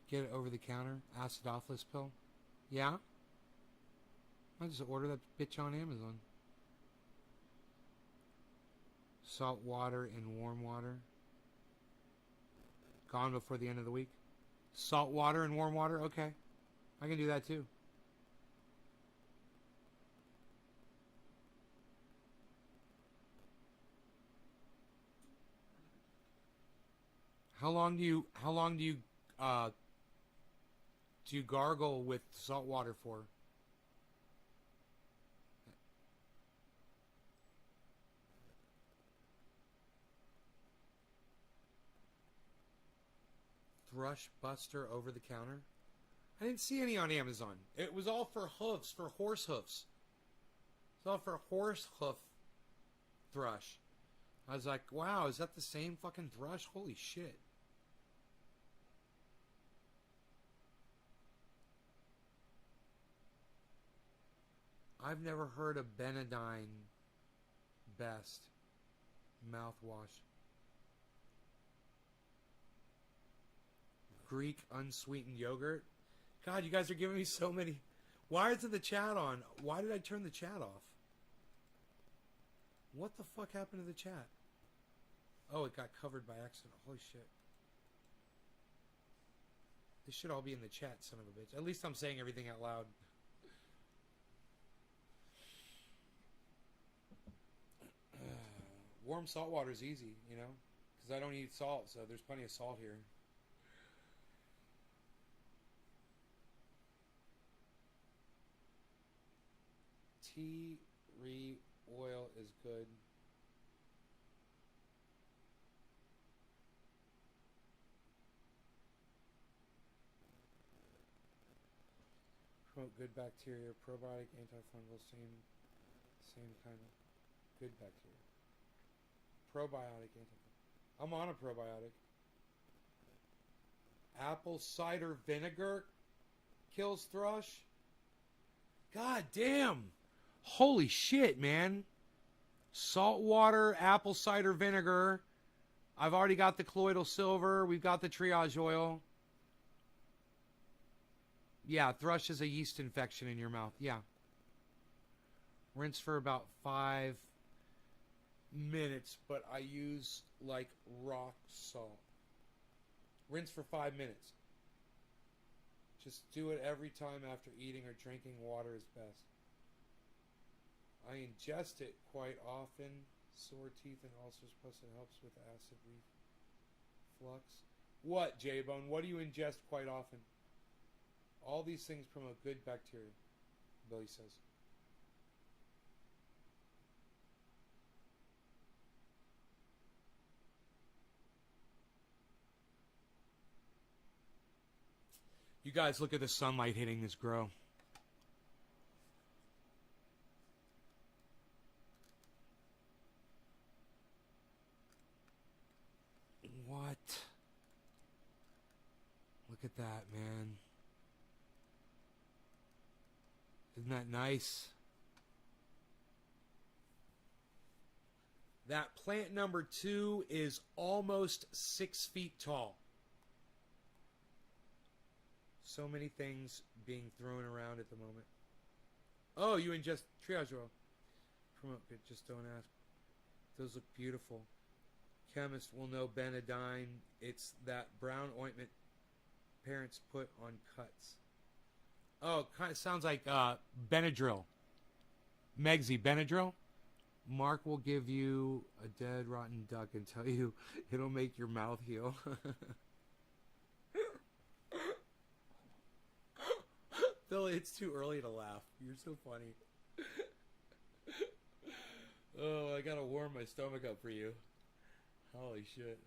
Get it over the counter. Acidophilus pill. Yeah? I'll just order that bitch on Amazon. Salt water and warm water. Gone before the end of the week. Salt water and warm water? Okay. I can do that too. How long do you gargle with salt water for? Thrush Buster over the counter? I didn't see any on Amazon. It was all for hoofs, for horse hoofs. It's all for horse hoof thrush. I was like, wow, is that the same fucking thrush? Holy shit. I've never heard of Benadine Best mouthwash. Greek unsweetened yogurt. God, you guys are giving me so many. Why isn't the chat on? Why did I turn the chat off? What the fuck happened to the chat? Oh, it got covered by accident. Holy shit. This should all be in the chat, son of a bitch. At least I'm saying everything out loud. Warm salt water is easy, because I don't eat salt, so there's plenty of salt here. Tea tree oil is good. Promote good bacteria, probiotic, antifungal, same kind of good bacteria. Probiotic, antifungal. I'm on a probiotic. Apple cider vinegar kills thrush. God damn. Holy shit, man. Salt water, apple cider vinegar. I've already got the colloidal silver. We've got the triage oil. Yeah, thrush is a yeast infection in your mouth. Yeah. Rinse for about 5 minutes, but I use like rock salt. Rinse for 5 minutes. Just do it every time after eating or drinking water is best. I ingest it quite often. Sore teeth and ulcers, plus it helps with acid reflux. What, J-Bone? What do you ingest quite often? All these things promote good bacteria, Billy says. You guys look at the sunlight hitting this grow. What? Look at that, man. Isn't that nice? That plant number 2 is almost 6 feet tall. So many things being thrown around at the moment. Oh, you ingest triage oil. Promote it, just don't ask. Those look beautiful. Chemist will know Benadine. It's that brown ointment parents put on cuts. Oh, kind of sounds like Benadryl. Megsy, Benadryl? Mark will give you a dead, rotten duck and tell you it'll make your mouth heal. Phil, it's too early to laugh. You're so funny. Oh, I gotta warm my stomach up for you. Holy shit.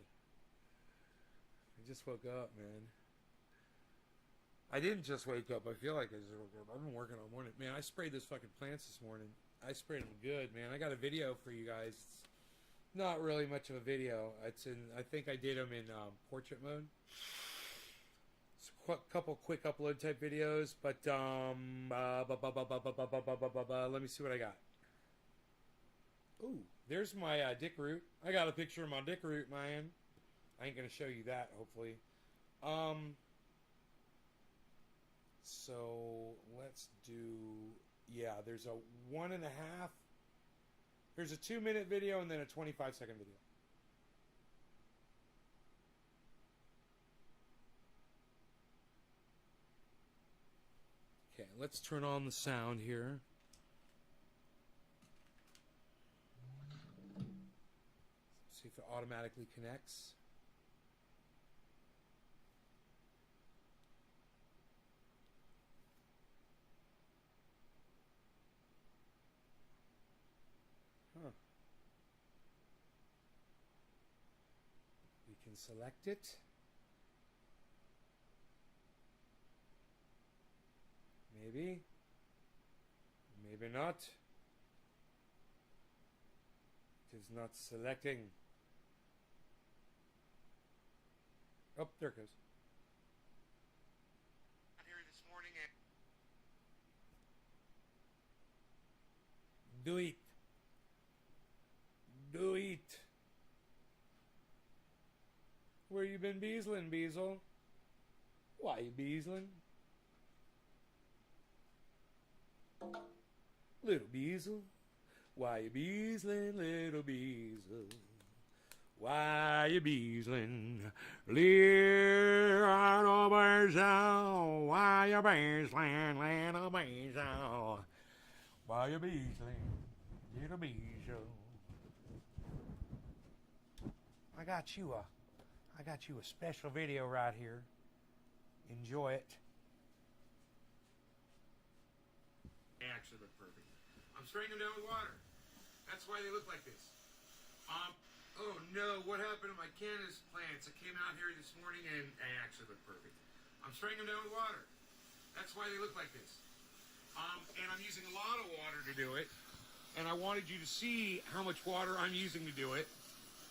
I just woke up, man. I didn't just wake up. I feel like I just woke up. I've been working all morning. Man, I sprayed those fucking plants this morning. I sprayed them good, man. I got a video for you guys. It's not really much of a video. It's in. I think I did them in portrait mode. It's a couple quick upload type videos, but let me see what I got. Ooh, there's my dick root. I got a picture of my dick root, man. I ain't gonna show you that, hopefully. So let's do. Yeah, there's a 1.5. There's a 2-minute video and then a 25-second video. Okay, let's turn on the sound here. See if it automatically connects. Huh. We can select it. Maybe. Maybe not. It is not selecting. Oh, there it goes. Here this morning. Do it. Do it. Where you been beasling, Beazle? Why you beasling? Little Beazle. Why you beasling, little Beazle? Why you beasling? Little Beazle. Why you beasling, little Beazle? Why you beasling, little Beazle? I got you a special video right here. Enjoy it. They actually look perfect. I'm spraying them down with water. That's why they look like this. Oh no, what happened to my Candace plants? I came out here this morning and they actually look perfect. I'm spraying them down with water. That's why they look like this. And I'm using a lot of water to do it. And I wanted you to see how much water I'm using to do it.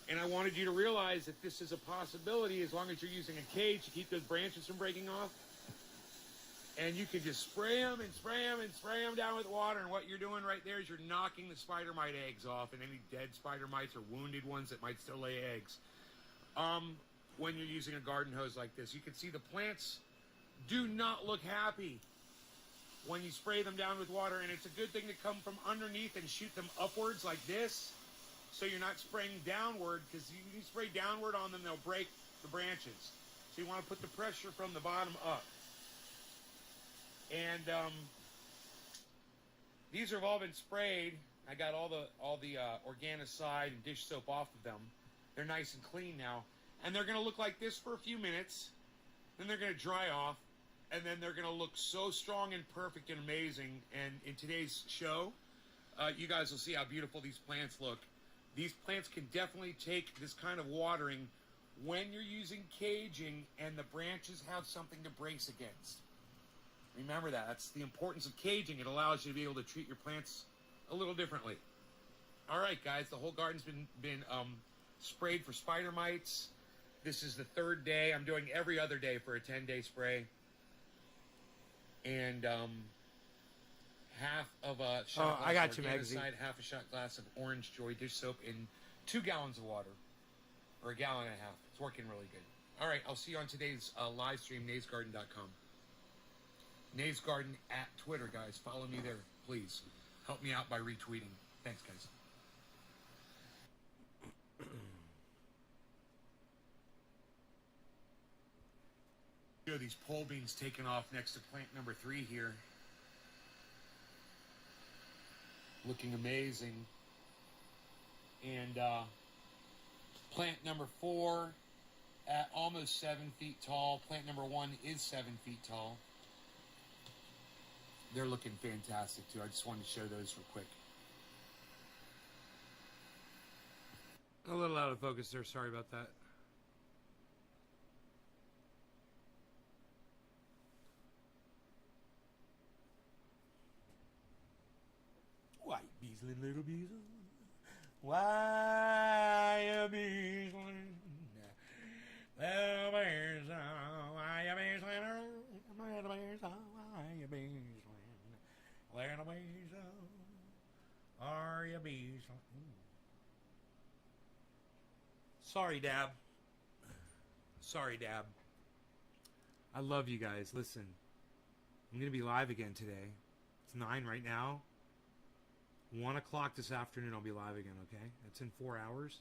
And I wanted you to realize that this is a possibility as long as you're using a cage to keep those branches from breaking off. And you can just spray them and spray them and spray them down with water. And what you're doing right there is you're knocking the spider mite eggs off and any dead spider mites or wounded ones that might still lay eggs. When you're using a garden hose like this, you can see the plants do not look happy when you spray them down with water, and it's a good thing to come from underneath and shoot them upwards like this, so you're not spraying downward, because you spray downward on them, they'll break the branches. So you want to put the pressure from the bottom up. And these have all been sprayed. I got all the Organicide and dish soap off of them. They're nice and clean now. And they're going to look like this for a few minutes. Then they're going to dry off. And then they're going to look so strong and perfect and amazing. And in today's show, you guys will see how beautiful these plants look. These plants can definitely take this kind of watering when you're using caging and the branches have something to brace against. Remember that. That's the importance of caging. It allows you to be able to treat your plants a little differently. All right, guys. The whole garden's been sprayed for spider mites. This is the third day. I'm doing every other day for a 10-day spray. And half of a shot glass I got of you, Megsy. Organicide, half a shot glass of Orange Joy dish soap, and 2 gallons of water. Or a gallon and a half. It's working really good. All right, I'll see you on today's live stream, naysgarden.com. Nays Garden at Twitter, guys. Follow me there, please. Help me out by retweeting. Thanks, guys. These pole beans taking off next to plant number 3 here. Looking amazing. And plant number 4 at almost 7 feet tall. Plant number 1 is 7 feet tall. They're looking fantastic too. I just wanted to show those real quick. A little out of focus there. Sorry about that. White Beasley, little Beasley. Why Beasley? Little Beasley, why Beasley? Little Beasley, why Beasley? Little Beasley, are you Beasley? Sorry, Dab. Sorry, Dab. I love you guys. Listen, I'm going to be live again today. It's 9 right now. 1 o'clock this afternoon, I'll be live again, okay? That's in 4 hours.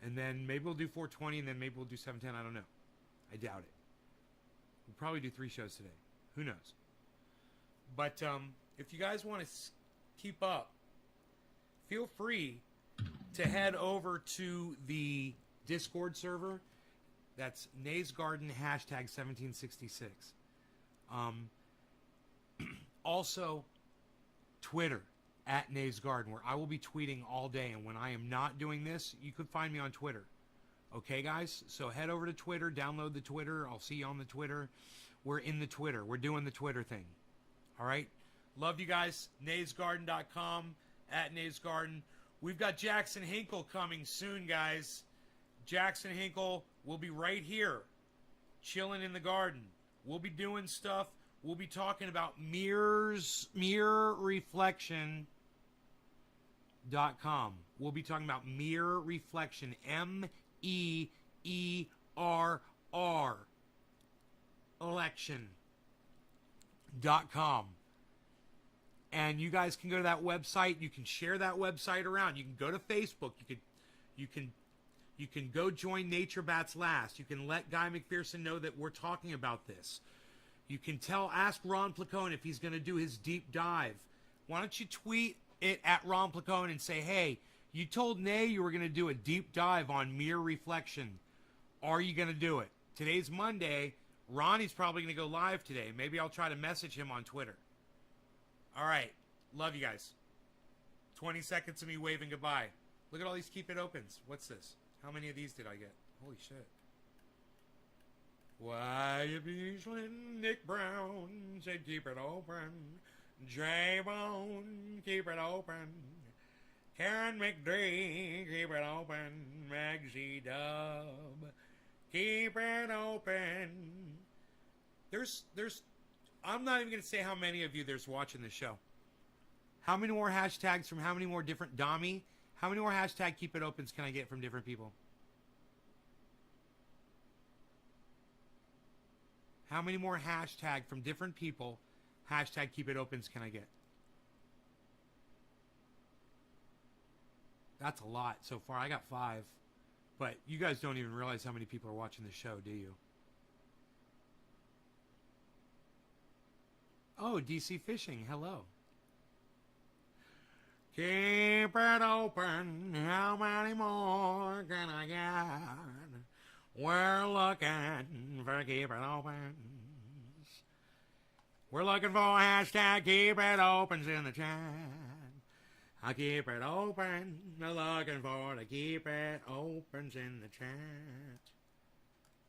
And then maybe we'll do 420, and then maybe we'll do 710. I don't know. I doubt it. We'll probably do 3 shows today. Who knows? But if you guys want to keep up, feel free to head over to the Discord server. That's Nays Garden hashtag 1766. Also, Twitter at Nays Garden, where I will be tweeting all day. And when I am not doing this, you could find me on Twitter. Okay, guys? So head over to Twitter, download the Twitter. I'll see you on the Twitter. We're in the Twitter. We're doing the Twitter thing. All right? Love you guys. naysgarden.com, at Nays Garden. We've got Jackson Hinkle coming soon, guys. Jackson Hinkle will be right here, chilling in the garden. We'll be doing stuff. We'll be talking about mirror reflection.com. We'll be talking about mirror reflection, MEERR, election.com. And you guys can go to that website. You can share that website around. You can go to Facebook. You can go join Nature Bats Last. You can let Guy McPherson know that we're talking about this. You can ask Ron Placone if he's going to do his deep dive. Why don't you tweet it at Ron Placone and say, hey, you told Nay you were going to do a deep dive on mirror reflection. Are you going to do it? Today's Monday. Ronnie's probably going to go live today. Maybe I'll try to message him on Twitter. All right. Love you guys. 20 seconds of me waving goodbye. Look at all these Keep It Opens. What's this? How many of these did I get? Holy shit. Why you be Nick Brown said keep it open. J-Bone, keep it open. Karen McDree, keep it open. Magsy Dub, keep it open. There's I'm not even going to say how many of you there's watching the show. How many more hashtags from how many more different Dami? How many more hashtag Keep It Opens can I get from different people? How many more hashtag from different people, hashtag keep it opens can I get? That's a lot so far. I got 5. But you guys don't even realize how many people are watching the show, do you? Oh, DC Fishing. Hello. Keep it open. How many more can I get? We're looking for keep it opens. We're looking for hashtag keep it opens in the chat. I keep it open. Looking for the keep it opens in the chat.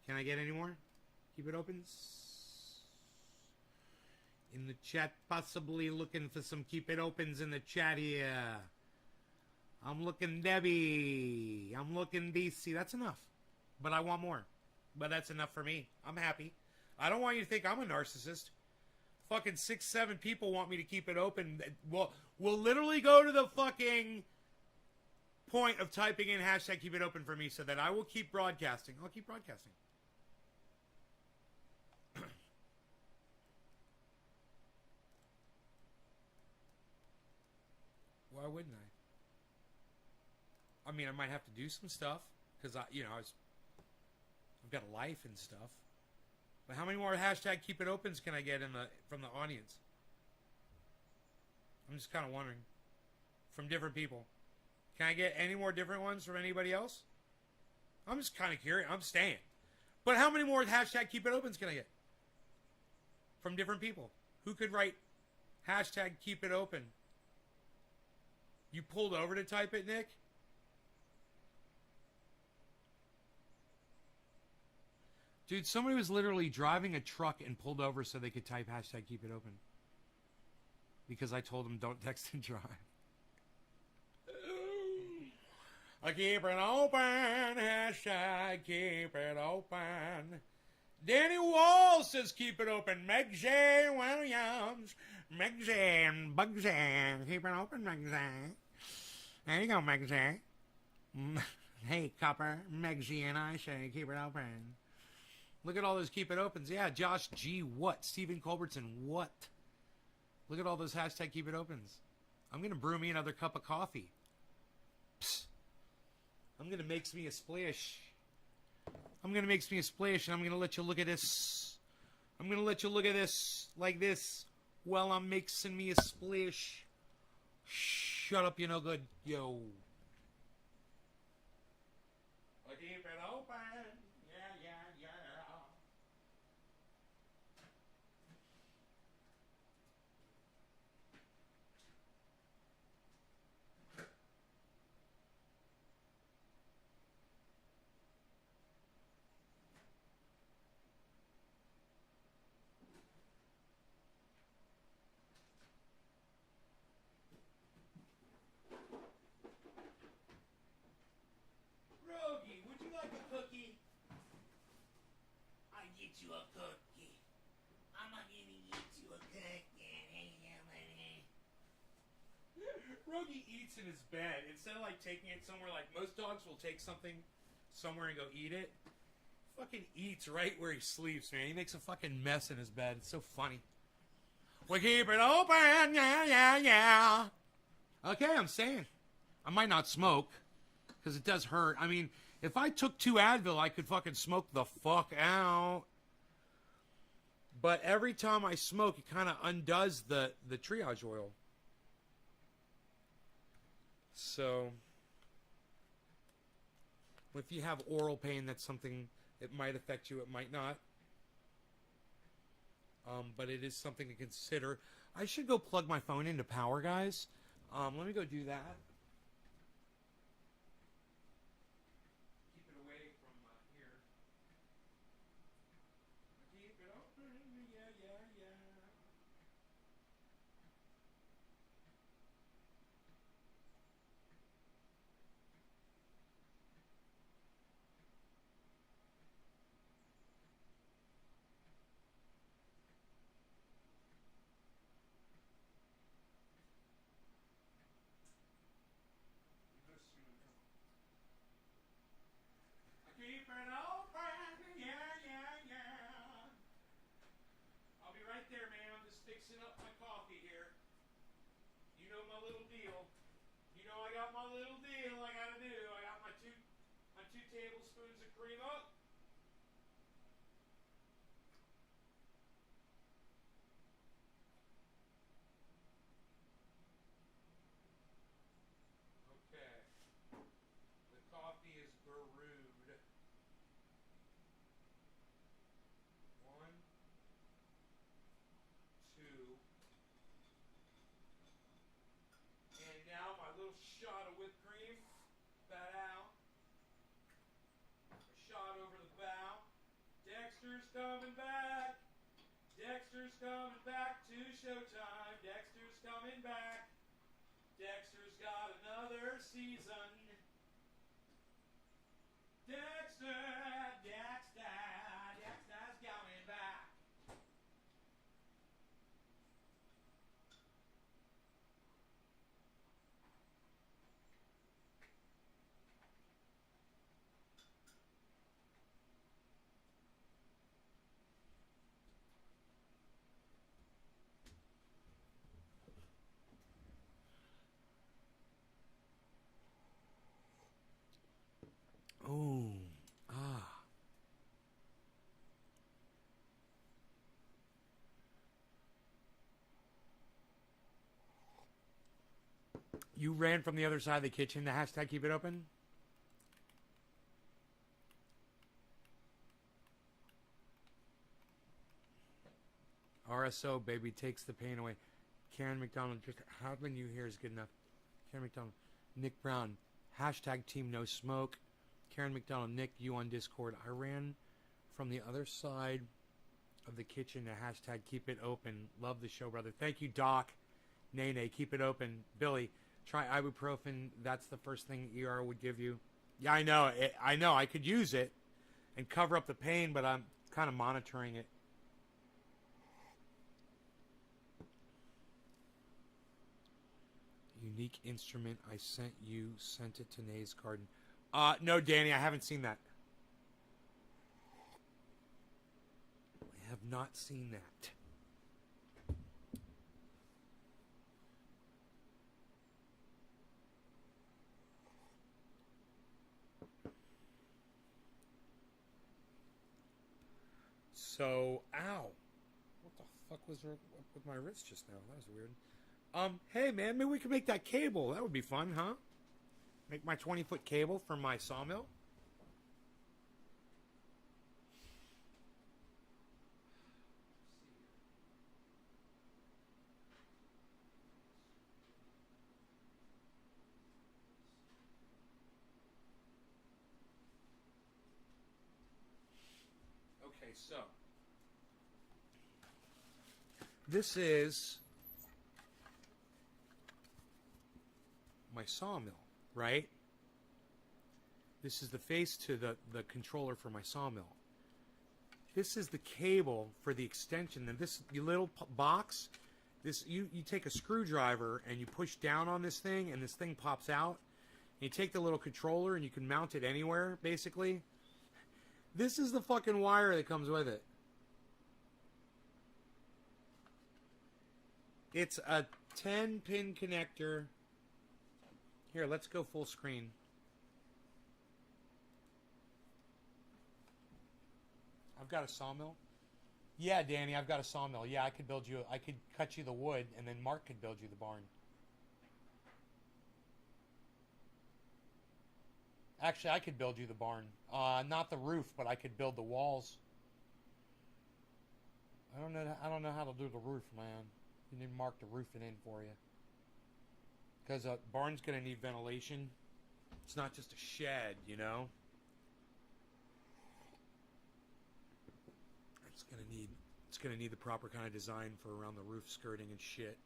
Can I get any more? Keep it opens. In the chat, possibly looking for some keep it opens in the chat here. I'm looking Debbie. I'm looking DC. That's enough. But I want more. But that's enough for me. I'm happy. I don't want you to think I'm a narcissist. Fucking 6, 7 people want me to keep it open. We'll literally go to the fucking point of typing in hashtag keep it open for me so that I will keep broadcasting. I'll keep broadcasting. Why wouldn't I? I mean, I might have to do some stuff because I've got a life and stuff. But how many more hashtag keep it opens can I get from the audience? I'm just kind of wondering. From different people. Can I get any more different ones from anybody else? I'm just kind of curious. I'm staying. But how many more hashtag keep it opens can I get? From different people. Who could write hashtag keep it open? You pulled over to type it, Nick? Dude, somebody was literally driving a truck and pulled over so they could type hashtag keep it open. Because I told them don't text and drive. I keep it open, hashtag keep it open. Danny Wall says keep it open. Meg J. Williams. Meg J. and Bugsy. Keep it open, Meg J. There you go, Meg J. Hey, Copper. Meg J. and I say keep it open. Look at all those keep it opens. Yeah, Josh G. What? Stephen Culbertson. What? Look at all those hashtag keep it opens. I'm going to brew me another cup of coffee. Psst. I'm going to make me a splash. I'm going to make me a splash, and I'm going to let you look at this. I'm going to let you look at this like this while I'm mixing me a splash. Shut up, you no good. Yo. I keep it open. Yeah. Rogie, would you like a cookie? I get you a cookie. I'm gonna get you a cookie. Rogie eats in his bed. Instead of like taking it somewhere, like most dogs will take something somewhere and go eat it. Fucking eats right where he sleeps, man. He makes a fucking mess in his bed. It's so funny. We keep it open, yeah. Okay, I'm saying. I might not smoke, because it does hurt. I mean, if I took 2 Advil, I could fucking smoke the fuck out. But every time I smoke, it kind of undoes the triage oil. So, if you have oral pain, that's something that might affect you. It might not. But it is something to consider. I should go plug my phone into power, guys. Let me go do that. Keep it away from here. Keep it open, yeah. my little deal. You know I got my little deal I gotta do. I got my two tablespoons of cream up. Okay. The coffee is brewed. 1, 2. And now my little shot of whipped cream. That out. A shot over the bow. Dexter's coming back. Dexter's coming back to Showtime. Dexter's coming back. Dexter's got another season. Dexter's coming back. Oh, ah. You ran from the other side of the kitchen to hashtag keep it open? RSO, baby, takes the pain away. Karen McDonald, just having you here is good enough. Karen McDonald, Nick Brown, hashtag team no smoke. Karen McDonald, Nick, you on Discord. I ran from the other side of the kitchen to hashtag keep it open. Love the show, brother. Thank you, Doc. Nene, keep it open. Billy, try ibuprofen. That's the first thing ER would give you. Yeah, I know. I know. I could use it and cover up the pain, but I'm kind of monitoring it. Unique instrument I sent you. Sent it to Nays Garden. No, Danny, I haven't seen that. I have not seen that. So, ow. What the fuck was up with my wrist just now? That was weird. Hey man, maybe we could make that cable. That would be fun, huh? Make my 20-foot cable for my sawmill. Okay, so this is my sawmill, right? This is the face to the controller for my sawmill. This is the cable for the extension. And this little box, this you take a screwdriver and you push down on this thing and this thing pops out. And you take the little controller and you can mount it anywhere, basically. This is the fucking wire that comes with it. It's a 10-pin connector. Here, let's go full screen. I've got a sawmill. Yeah, Danny, I've got a sawmill. Yeah, I could cut you the wood, and then Mark could build you the barn. Actually, I could build you the barn. Not the roof, but I could build the walls. I don't know how to do the roof, man. You need Mark to roof it in for you. Because a barn's going to need ventilation. It's not just a shed, you know? It's going to need the proper kind of design for around the roof skirting and shit.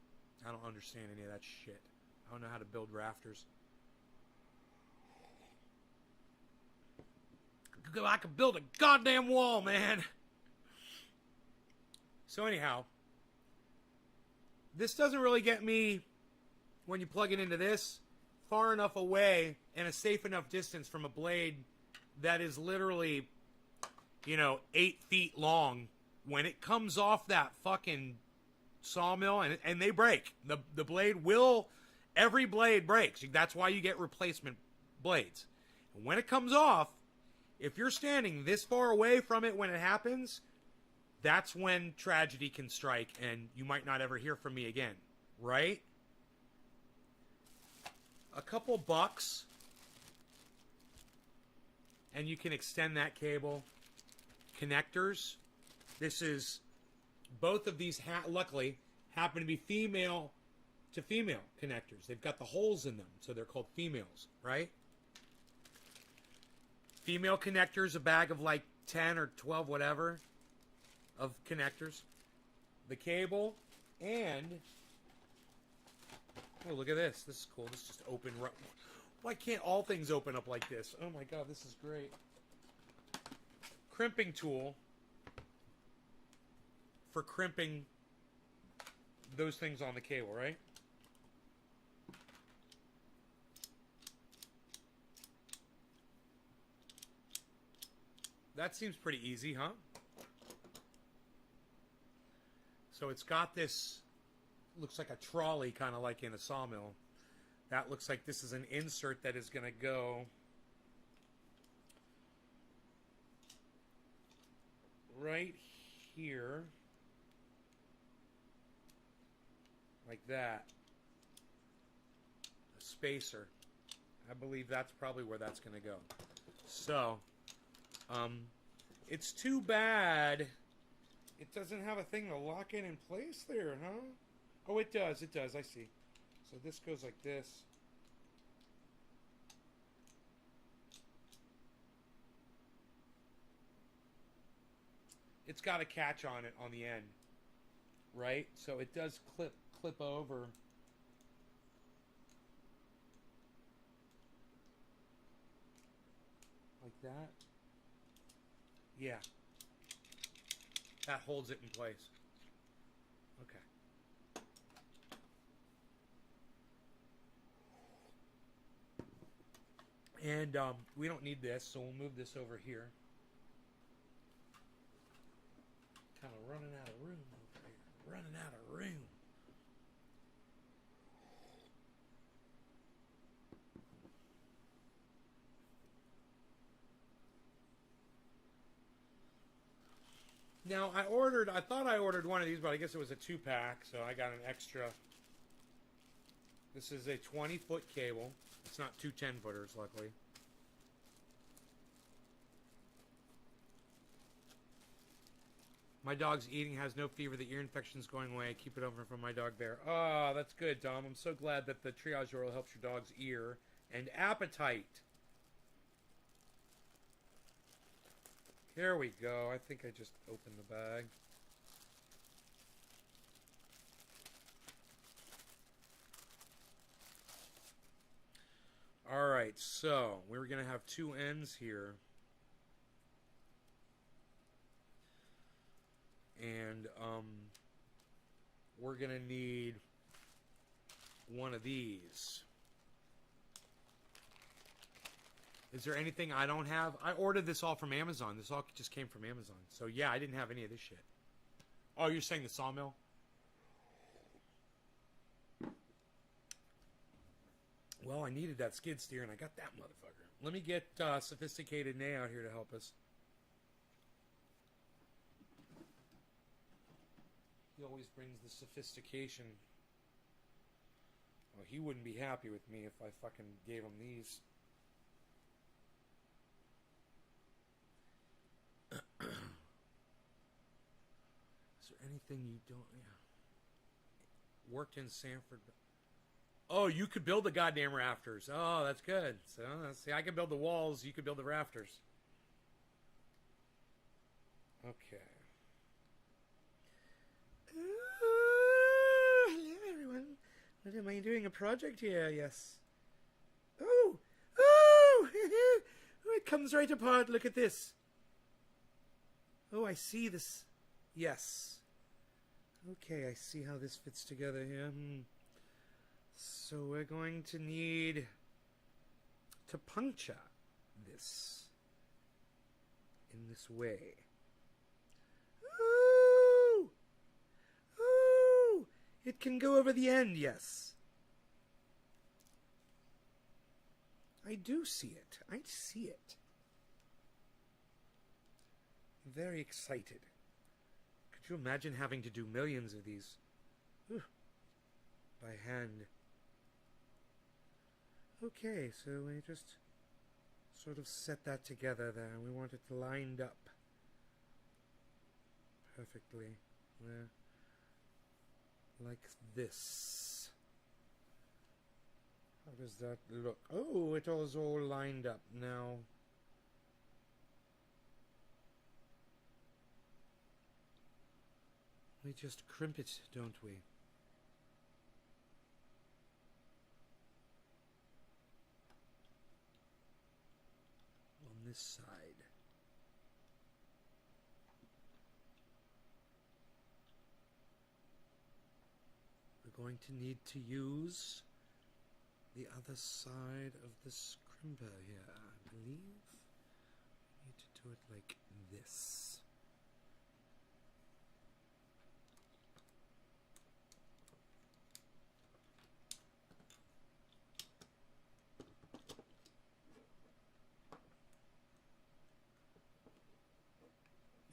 I don't understand any of that shit. I don't know how to build rafters. I could build a goddamn wall, man. So anyhow, this doesn't really get me, when you plug it into this, far enough away and a safe enough distance from a blade that is literally, 8 feet long. When it comes off that fucking sawmill and they break, the blade will Every blade breaks. That's why you get replacement blades. And when it comes off, if you're standing this far away from it when it happens, that's when tragedy can strike and you might not ever hear from me again, right? A couple bucks and you can extend that cable. Connectors. This is, both of these luckily happen to be female to female connectors. They've got the holes in them, so they're called females, right? Female connectors, a bag of like 10 or 12, whatever, of connectors. The cable, and oh, look at this. This is cool. This just open. Why can't all things open up like this? Oh my god, this is great. Crimping tool for crimping those things on the cable, right? That seems pretty easy, huh? So it's got this, looks like a trolley, kind of like in a sawmill. That looks like this is an insert that is going to go right here, like that. A spacer. I believe that's probably where that's going to go. So, it's too bad it doesn't have a thing to lock it in place there, huh? Oh, it does, I see. So this goes like this. It's got a catch on it on the end, right? So it does clip over. Like that. Yeah. That holds it in place. Okay. And we don't need this, so we'll move this over here. Kind of running out of room over here. Running out of room. Now, I thought I ordered one of these, but I guess it was a 2-pack, so I got an extra. This is a 20-foot cable. It's not two 10-footers, luckily. My dog's eating, has no fever. The ear infection's going away. Keep it over from my dog Bear. Oh, that's good, Dom. I'm so glad that the triage oil helps your dog's ear and appetite. Here we go. I think I just opened the bag. Alright, so we're going to have two ends here. And we're going to need one of these. Is there anything I don't have? I ordered this all from Amazon. This all just came from Amazon. So, yeah, I didn't have any of this shit. Oh, you're saying the sawmill? Well, I needed that skid steer, and I got that motherfucker. Let me get Sophisticated Nay out here to help us. He always brings the sophistication. Well, he wouldn't be happy with me if I fucking gave him these. Is there anything you don't... Yeah. Worked in Sanford. Oh, you could build the goddamn rafters. Oh, that's good. So, see, I can build the walls. You could build the rafters. Okay. Hello, everyone. What am I doing? A project here? Yes. Oh! Oh! Oh, it comes right apart. Look at this. Oh, I see this. Yes. Okay, I see how this fits together here. So we're going to need to puncture this in this way. Ooh! Ooh! It can go over the end, yes. I do see it. I see it. I'm very excited. Could you imagine having to do millions of these? Whew. By hand. Okay, so we just sort of set that together there. We want it lined up perfectly. There. Like this. How does that look? Oh, it was all lined up now. We just crimp it, don't we? On this side. We're going to need to use the other side of the scrimper here, I believe. We need to do it like this.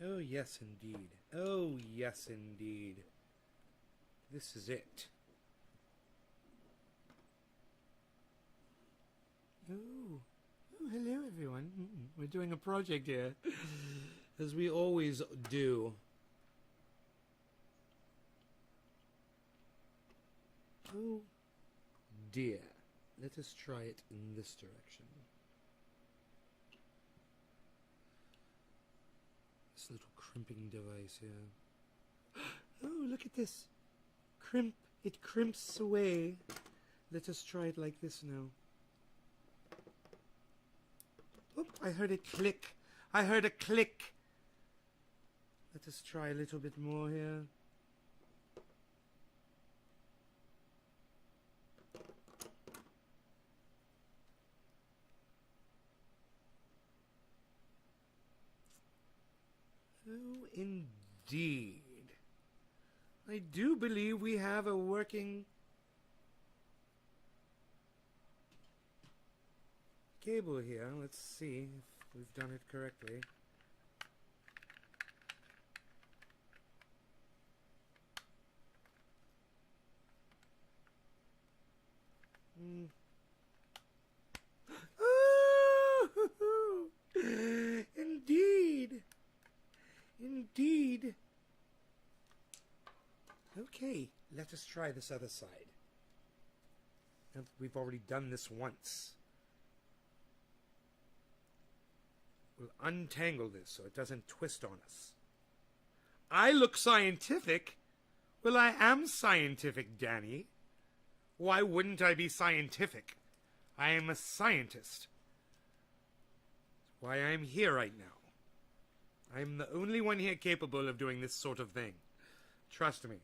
Oh, yes, indeed. Oh, yes, indeed. This is it. Oh, hello, everyone. We're doing a project here, as we always do. Oh, dear. Let us try it in this direction. This little crimping device here. Oh, look at this. Crimp. It crimps away. Let us try it like this now. Oop, I heard it click. I heard a click. Let us try a little bit more here. Oh, indeed. I do believe we have a working cable here. Let's see if we've done it correctly. Oh, indeed. Indeed. Okay, let us try this other side. And we've already done this once. We'll untangle this so it doesn't twist on us. I look scientific. Well, I am scientific, Danny. Why wouldn't I be scientific? I am a scientist. That's why I'm here right now. I'm the only one here capable of doing this sort of thing. Trust me.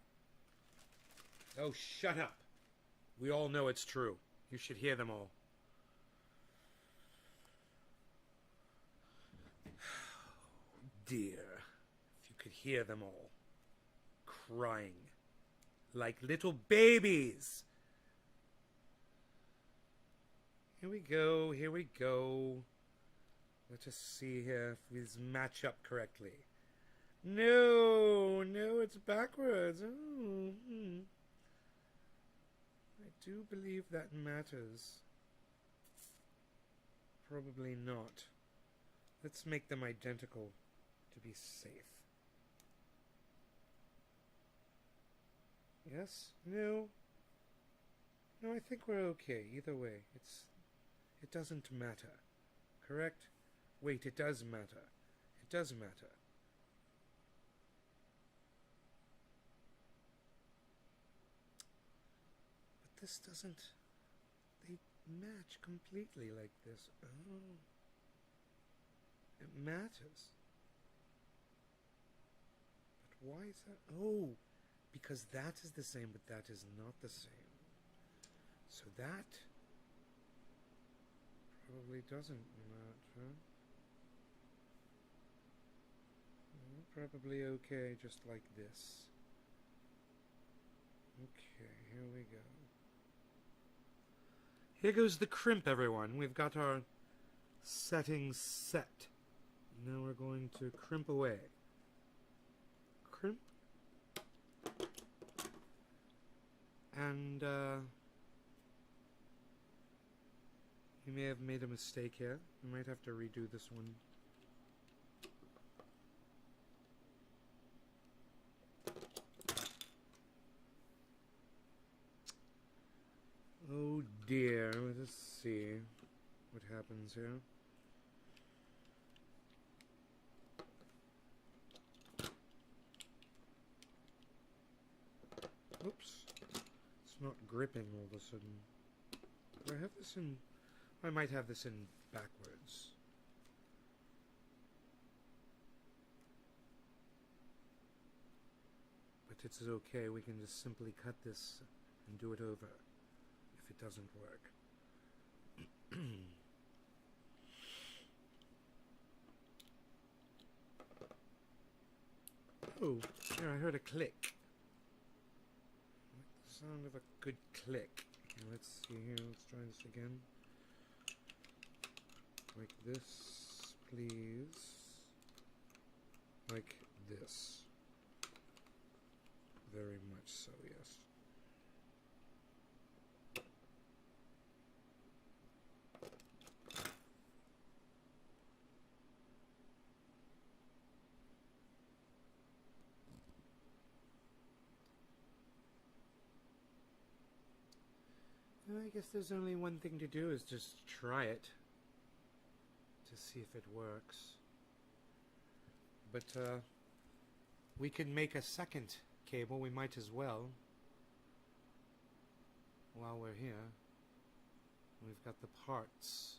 Oh, shut up. We all know it's true. You should hear them all. Dear, if you could hear them all. Crying. Like little babies. Here we go, here we go. Let us see here if these match up correctly. No, it's backwards. Oh, I do believe that matters. Probably not. Let's make them identical to be safe. Yes? No? No, I think we're okay. Either way, it doesn't matter. Correct? Wait, it does matter. It does matter. But this doesn't... They match completely like this. Oh. It matters. But why is that? Oh, because that is the same, but that is not the same. So that probably doesn't match, huh? Probably okay, just like this. Okay, here we go. Here goes the crimp, everyone. We've got our settings set. Now we're going to crimp away. Crimp. And, you may have made a mistake here. You might have to redo this one. Oh dear, let us see what happens here. Oops. It's not gripping all of a sudden. Do I have this in... I might have this in backwards. But it's okay, we can just simply cut this and do it over if it doesn't work. Oh, here I heard a click. Like the sound of a good click. Here, let's see here, let's try this again. Like this, please. Like this. Very much so, yes. I guess there's only one thing to do, is just try it to see if it works. But we can make a second cable. We might as well, while we're here. We've got the parts.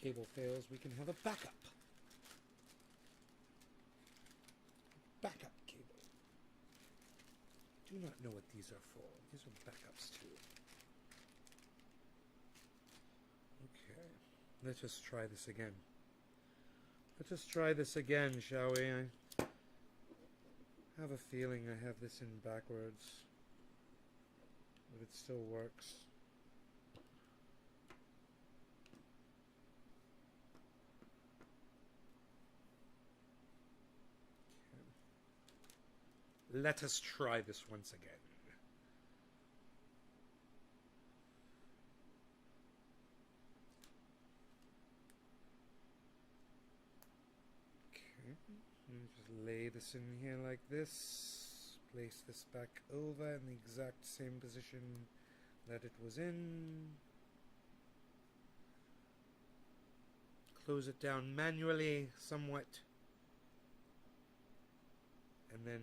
Cable fails, we can have a backup. Backup cable. Do not know what these are for. These are backups too. Okay, let's just try this again. Let's just try this again, shall we? I have a feeling I have this in backwards, but it still works. Let us try this once again. Okay, just lay this in here like this. Place this back over in the exact same position that it was in. Close it down manually somewhat. And then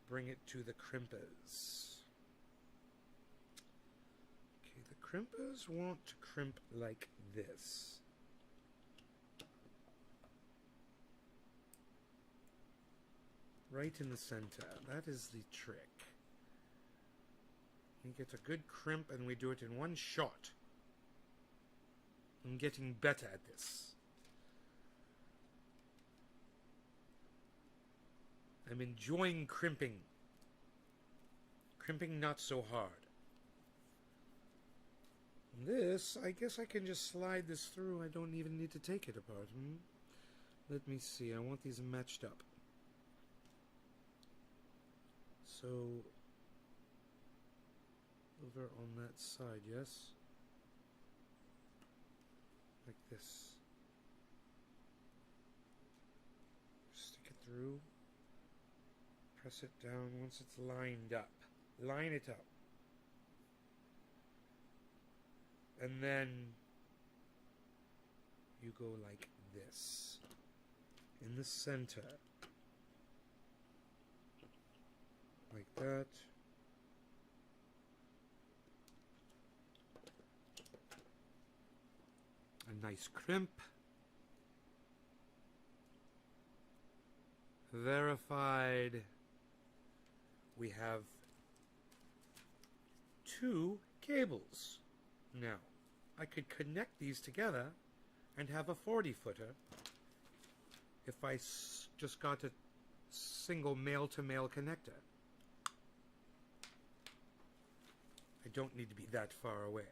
bring it to the crimpers. Okay, the crimpers want to crimp like this. Right in the center. That is the trick. We get a good crimp and we do it in one shot. I'm getting better at this. I'm enjoying crimping. Crimping not so hard. This, I guess I can just slide this through. I don't even need to take it apart. Let me see. I want these matched up. So, over on that side, yes? Like this. Stick it through. Press it down once it's lined up. Line it up. And then you go like this. In the center. Like that. A nice crimp. Verified. We have 2 cables. Now, I could connect these together and have a 40-footer if I just got a single male-to-male connector. I don't need to be that far away.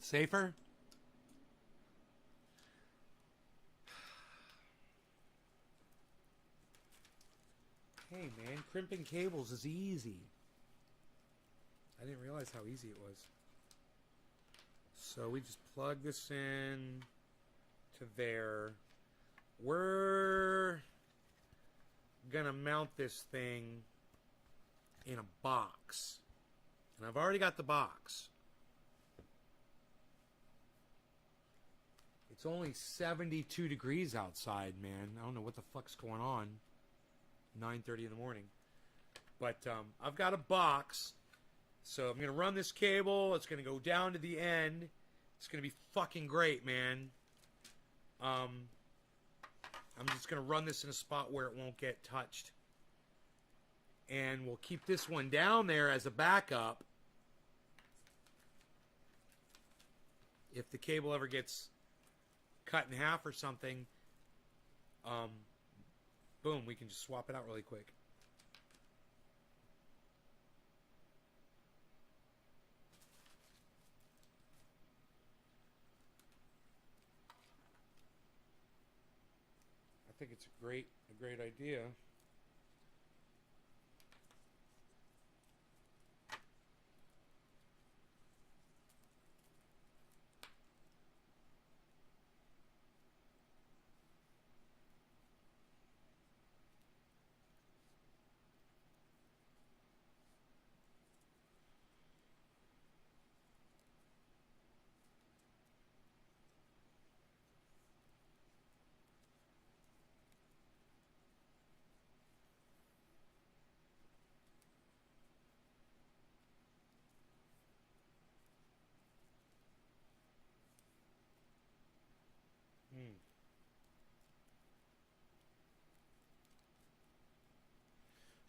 Safer? Hey man, crimping cables is easy. I didn't realize how easy it was. So we just plug this in to there. We're gonna mount this thing in a box. And I've already got the box. It's only 72 degrees outside, man. I don't know what the fuck's going on. 9:30 in the morning. But I've got a box. So I'm going to run this cable. It's going to go down to the end. It's going to be fucking great, man. I'm just going to run this in a spot where it won't get touched. And we'll keep this one down there as a backup. If the cable ever gets cut in half or something, boom, we can just swap it out really quick. I think it's a great idea.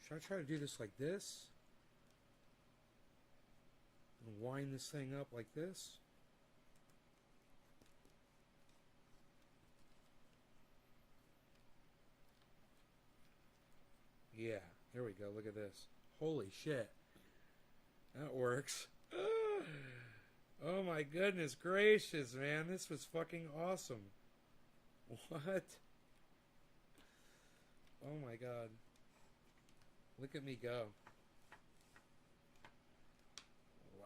Should I try to do this like this? And wind this thing up like this? Yeah, here we go. Look at this. Holy shit. That works. Oh my goodness gracious, man. This was fucking awesome. What? Oh my god. Look at me go. Wow.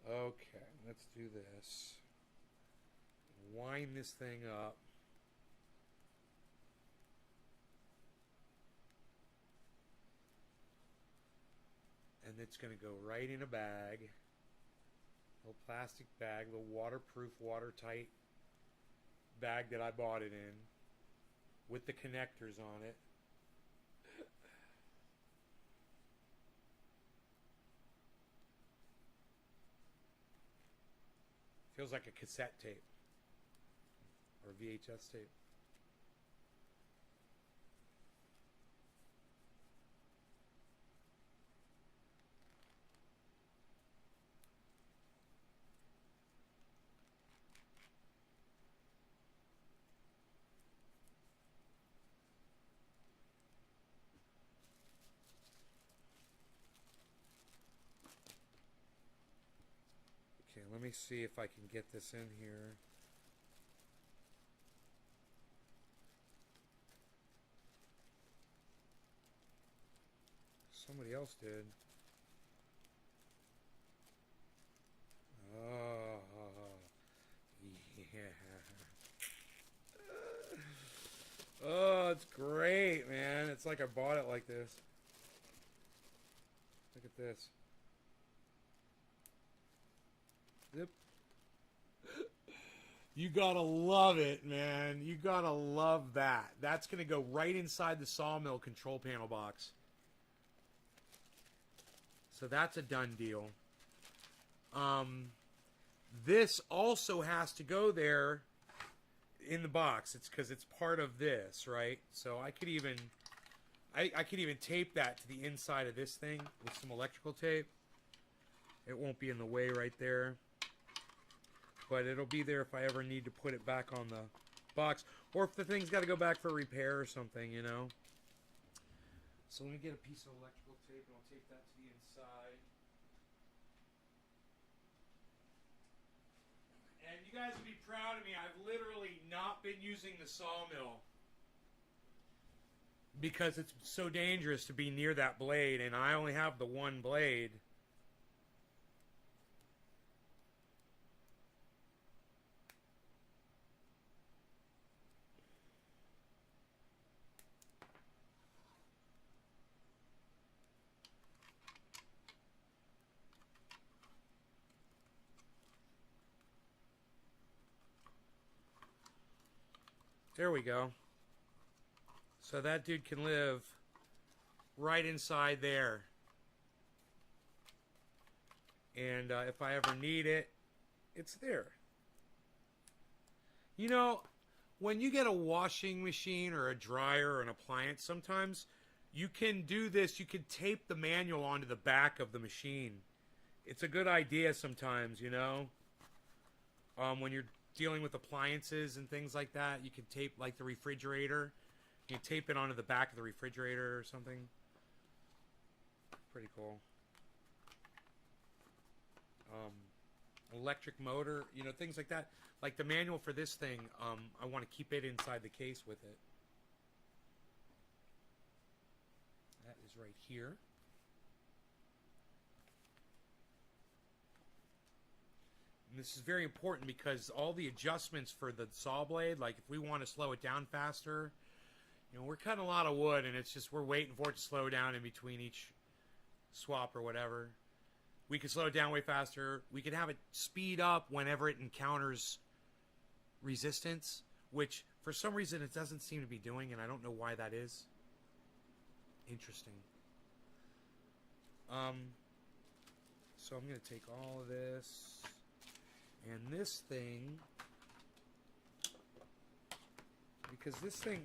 Okay, let's do this. Wind this thing up. And it's going to go right in a bag. A little plastic bag, a little waterproof, watertight bag that I bought it in with the connectors on it. Feels like a cassette tape or VHS tape. Okay, let me see if I can get this in here. Somebody else did. Oh, yeah. Oh, it's great, man. It's like I bought it like this. Look at this. Zip. You gotta love it, man. You gotta love that. That's gonna go right inside the Sawmill control panel box. So that's a done deal. This also has to go there in the box. It's because it's part of this, right? So I could even tape that to the inside of this thing with some electrical tape. It won't be in the way right there. But it'll be there if I ever need to put it back on the box. Or if the thing's got to go back for repair or something, you know. So let me get a piece of electrical tape and I'll tape that to the inside. And you guys would be proud of me. I've literally not been using the Sawmill. Because it's so dangerous to be near that blade. And I only have the one blade. There we go. So that dude can live right inside there. And if I ever need it, it's there. You know, when you get a washing machine or a dryer or an appliance, sometimes you can do this. You can tape the manual onto the back of the machine. It's a good idea sometimes, you know. When you're dealing with appliances and things like that, you can tape, like the refrigerator. You can tape it onto the back of the refrigerator or something. Pretty cool. Electric motor, you know, things like that. Like the manual for this thing, I want to keep it inside the case with it. That is right here. And this is very important because all the adjustments for the saw blade, like if we want to slow it down faster, you know, we're cutting a lot of wood and it's just we're waiting for it to slow down in between each swap or whatever. We could slow it down way faster. We could have it speed up whenever it encounters resistance, which for some reason it doesn't seem to be doing, and I don't know why that is. Interesting. So I'm going to take all of this and this thing,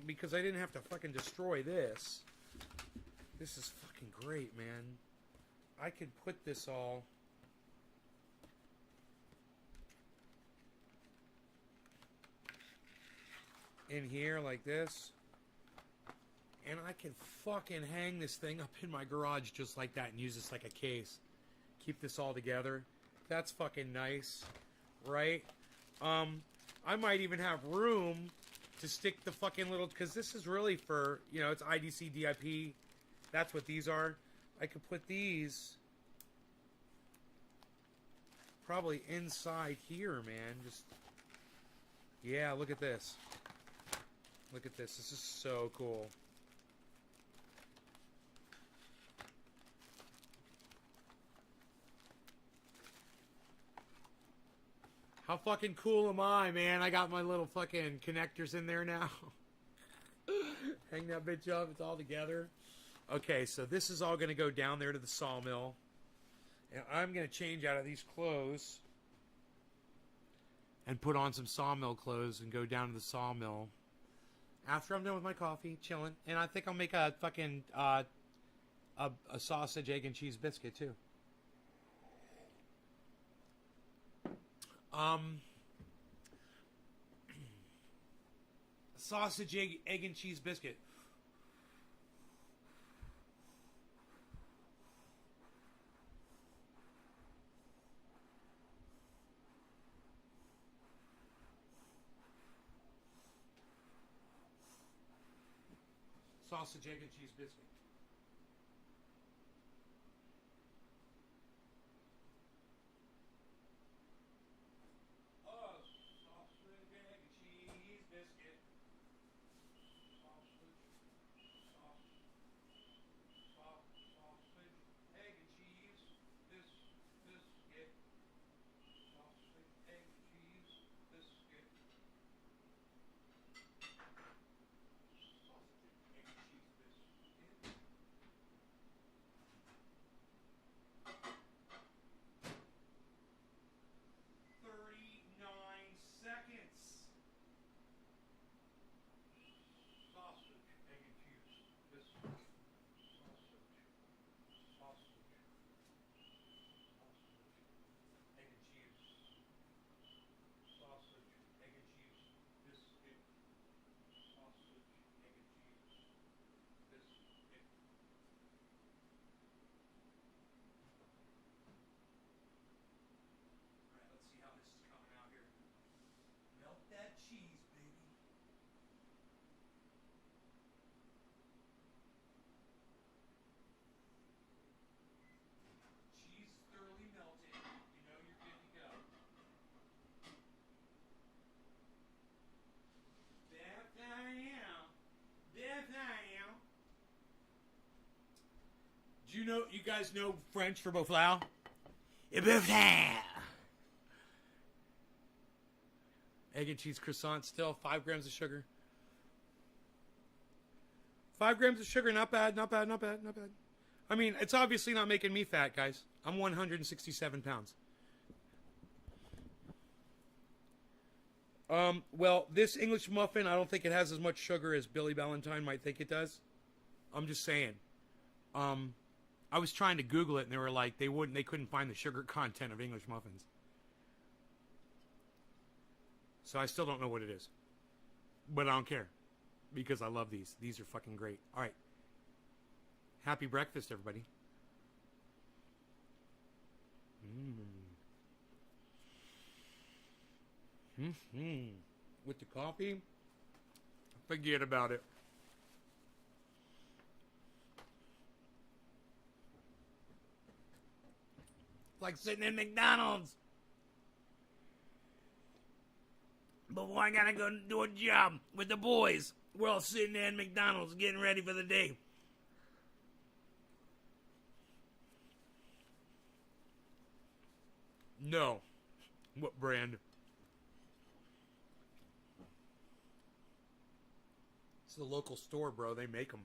because I didn't have to fucking destroy this. This is fucking great, man. I could put this all in here like this, and I can fucking hang this thing up in my garage just like that and use this like a case. Keep this all together. That's fucking nice, right? I might even have room to stick the fucking little, because this is really for, you know, it's IDC DIP. That's what these are. I could put these probably inside here, man. Just, yeah, look at this. Look at this. This is so cool. How fucking cool am I, man? I got my little fucking connectors in there now. Hang that bitch up. It's all together. Okay, so this is all going to go down there to the sawmill. And I'm going to change out of these clothes and put on some sawmill clothes and go down to the sawmill after I'm done with my coffee, chilling. And I think I'll make a fucking a sausage, egg, and cheese biscuit, too. Sausage, egg, and cheese biscuit. Sausage, egg, and cheese biscuit. Do you guys know French for Beaufort? Beaufort. Egg and cheese croissant still, 5 grams of sugar. 5 grams of sugar, not bad, not bad, not bad, not bad. I mean, it's obviously not making me fat, guys. I'm 167 pounds. Well, this English muffin, I don't think it has as much sugar as Billy Valentine might think it does. I'm just saying. I was trying to Google it, and they were like, they couldn't find the sugar content of English muffins. So I still don't know what it is. But I don't care. Because I love these. These are fucking great. All right. Happy breakfast, everybody. With the coffee, forget about it. Like sitting in McDonald's. Before I gotta go do a job with the boys, we're all sitting there in McDonald's getting ready for the day. No. What brand? It's the local store, bro. They make them.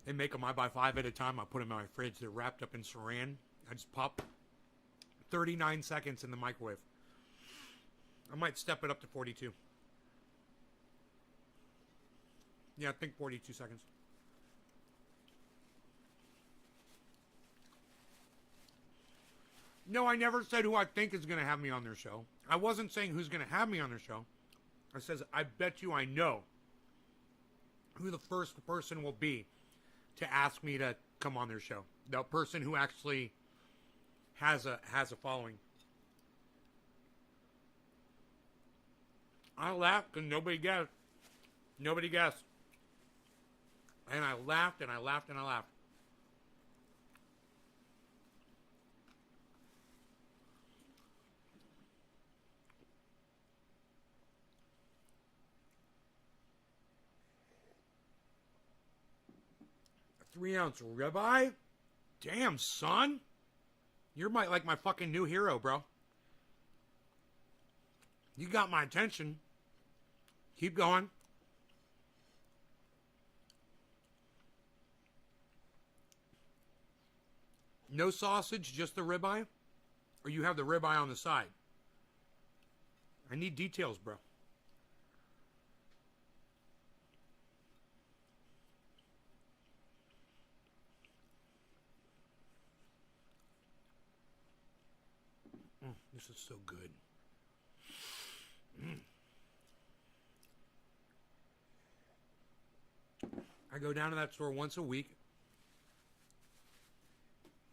They make them. I buy 5 at a time. I put them in my fridge. They're wrapped up in saran. I just pop 39 seconds in the microwave. I might step it up to 42. Yeah, I think 42 seconds. No, I never said who I think is going to have me on their show. I wasn't saying who's going to have me on their show. I says, I bet you I know who the first person will be to ask me to come on their show. The person who actually has a following. I laughed because nobody guessed. Nobody guessed. And I laughed and I laughed and I laughed. A 3-ounce ribeye? Damn, son. You're like my fucking new hero, bro. You got my attention. Keep going. No sausage, just the ribeye? Or you have the ribeye on the side? I need details, bro. This is so good. I go down to that store once a week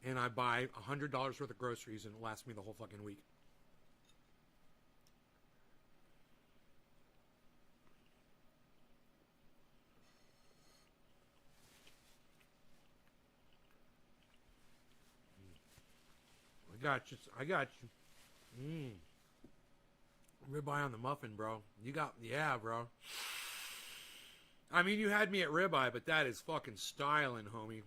and I buy $100 worth of groceries and it lasts me the whole fucking week. I got you. I got you. Ribeye on the muffin, bro. Yeah, bro. I mean, you had me at ribeye, but that is fucking styling, homie.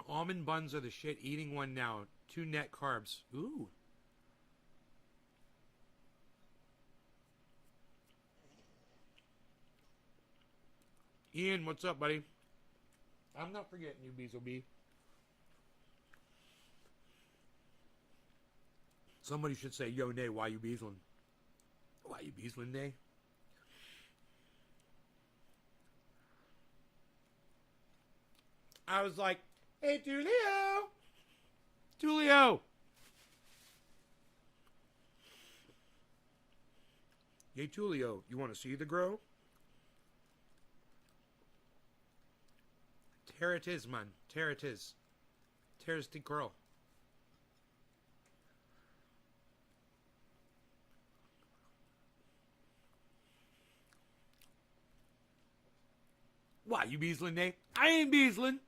Almond buns are the shit. Eating one now. 2 net carbs. Ooh. Ian, what's up, buddy? I'm not forgetting you, Beasleby. Somebody should say, yo, Nay, why you beasling? Why you beasling, Nay? I was like, hey, Tulio! Tulio! Hey, Tulio, you want to see the grow? Tear it is, man. Tear it is. Tears the grow. Why, you beasling, Nate? I ain't beasling.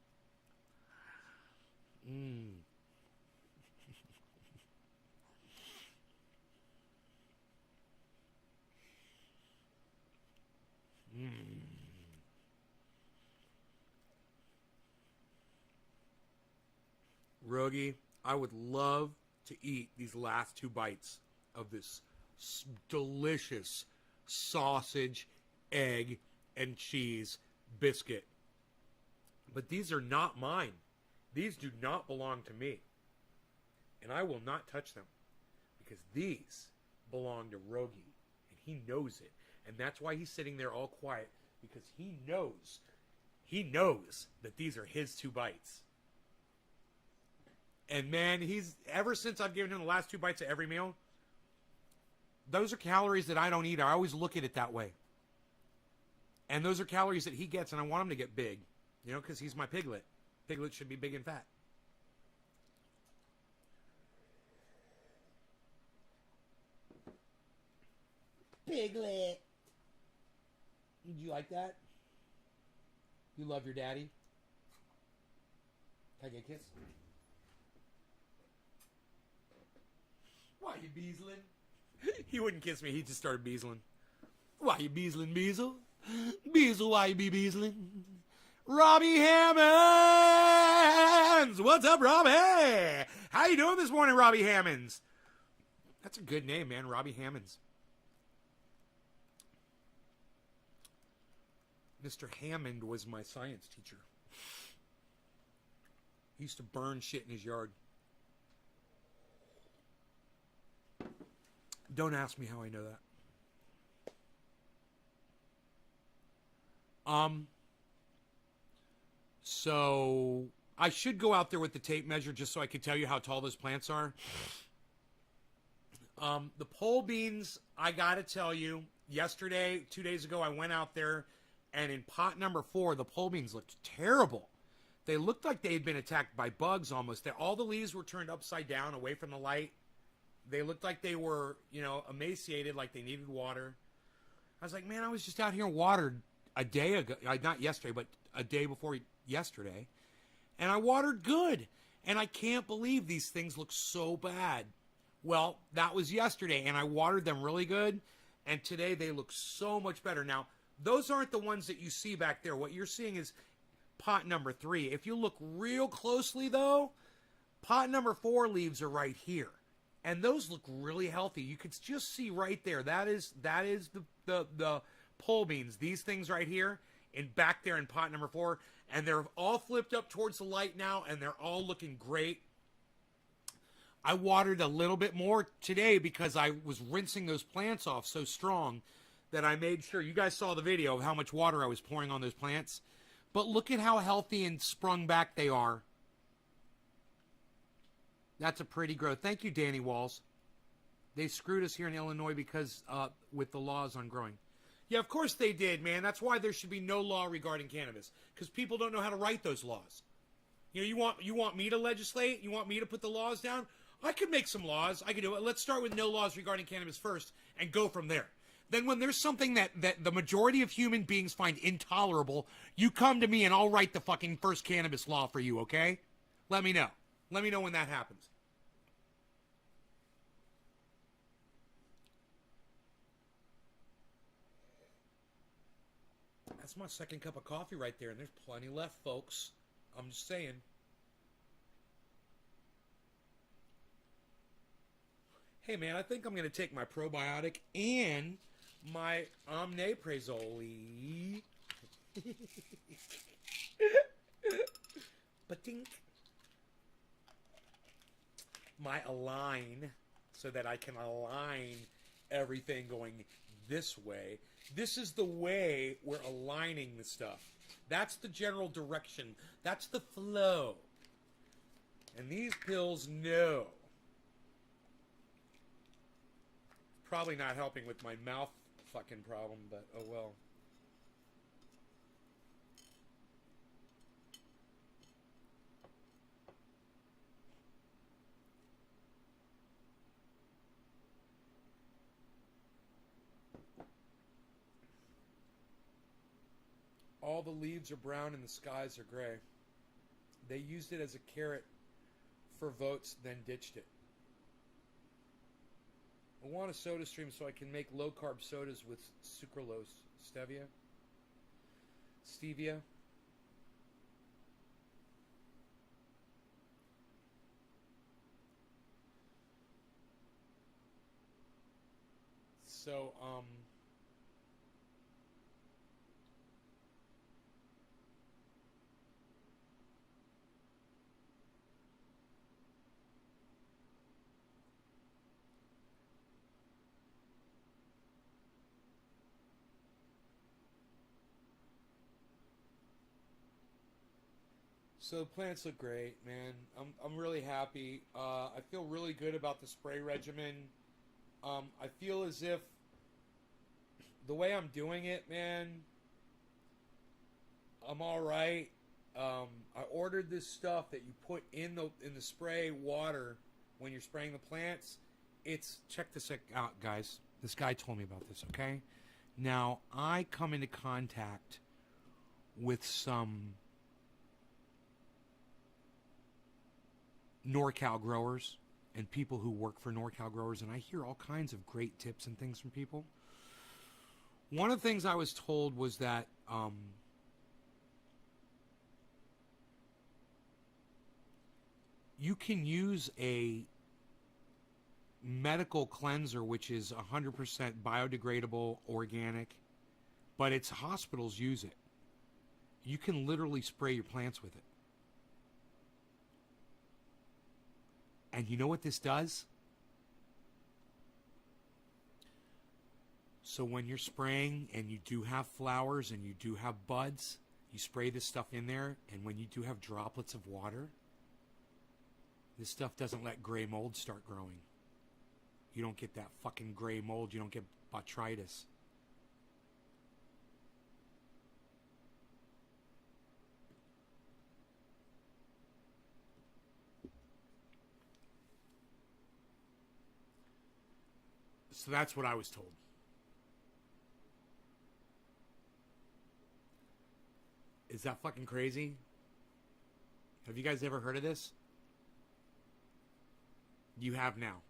Rogie, I would love to eat these last 2 bites of this delicious sausage, egg, and cheese biscuit. But these are not mine. These do not belong to me. And I will not touch them because these belong to Rogie. And he knows it. And that's why he's sitting there all quiet, because he knows that these are his 2 bites. And man, he's, ever since I've given him the last 2 bites of every meal, those are calories that I don't eat. I always look at it that way. And those are calories that he gets, and I want him to get big. You know, because he's my piglet. Piglets should be big and fat. Piglet. Did you like that? You love your daddy? Can I get a kiss? Why you beezling? He wouldn't kiss me. He just started beezling. Why you beezling, Beezle? Beezle, why you be beezling? Robbie Hammonds! What's up, Robbie? How you doing this morning, Robbie Hammonds? That's a good name, man. Robbie Hammonds. Mr. Hammond was my science teacher. He used to burn shit in his yard. Don't ask me how I know that. So I should go out there with the tape measure just so I can tell you how tall those plants are. The pole beans, I gotta tell you, yesterday, 2 days ago, I went out there, and in pot number 4, the pole beans looked terrible. They looked like they had been attacked by bugs almost. All the leaves were turned upside down, away from the light. They looked like they were, emaciated, like they needed water. I was like, man, I was just out here and watered a day ago, not yesterday, but a day before yesterday, and I watered good, and I can't believe these things look so bad. Well, that was yesterday, and I watered them really good, and today they look so much better. Now, those aren't the ones that you see back there. What you're seeing is pot number 3. If you look real closely, though, pot number 4 leaves are right here, and those look really healthy. You can just see right there. That is the pole beans. These things right here, and back there in pot number 4, and they're all flipped up towards the light now, and they're all looking great. I watered a little bit more today because I was rinsing those plants off so strong that I made sure. You guys saw the video of how much water I was pouring on those plants. But look at how healthy and sprung back they are. That's a pretty growth. Thank you, Danny Walls. They screwed us here in Illinois because with the laws on growing. Yeah, of course they did, man. That's why there should be no law regarding cannabis, because people don't know how to write those laws. You want me to legislate? You want me to put the laws down? I could make some laws. I could do it. Let's start with no laws regarding cannabis first and go from there. Then when there's something that the majority of human beings find intolerable, you come to me and I'll write the fucking first cannabis law for you, okay? Let me know. Let me know when that happens. That's my second cup of coffee right there, and there's plenty left, folks. I'm just saying. Hey, man, I think I'm going to take my probiotic and my omeprazole. Ba-tink. My Align, so that I can align everything going this way. This is the way we're aligning the stuff. That's the general direction. That's the flow. And these pills, no. Probably not helping with my mouth fucking problem, but oh well. All the leaves are brown and the skies are gray. They used it as a carrot for votes, then ditched it. I want a soda stream so I can make low-carb sodas with sucralose. Stevia? So, so the plants look great, man. I'm really happy. I feel really good about the spray regimen. I feel as if the way I'm doing it, man, I'm all right. I ordered this stuff that you put in the spray water when you're spraying the plants. Check this out, guys. This guy told me about this. Okay, now I come into contact with some NorCal growers and people who work for NorCal growers, and I hear all kinds of great tips and things from people. One of the things I was told was that you can use a medical cleanser which is 100% biodegradable, organic, but it's hospitals use it. You can literally spray your plants with it. And you know what this does? So when you're spraying and you do have flowers and you do have buds, you spray this stuff in there, and when you do have droplets of water, this stuff doesn't let gray mold start growing. You don't get that fucking gray mold. You don't get botrytis. So that's what I was told. Is that fucking crazy? Have you guys ever heard of this? You have now.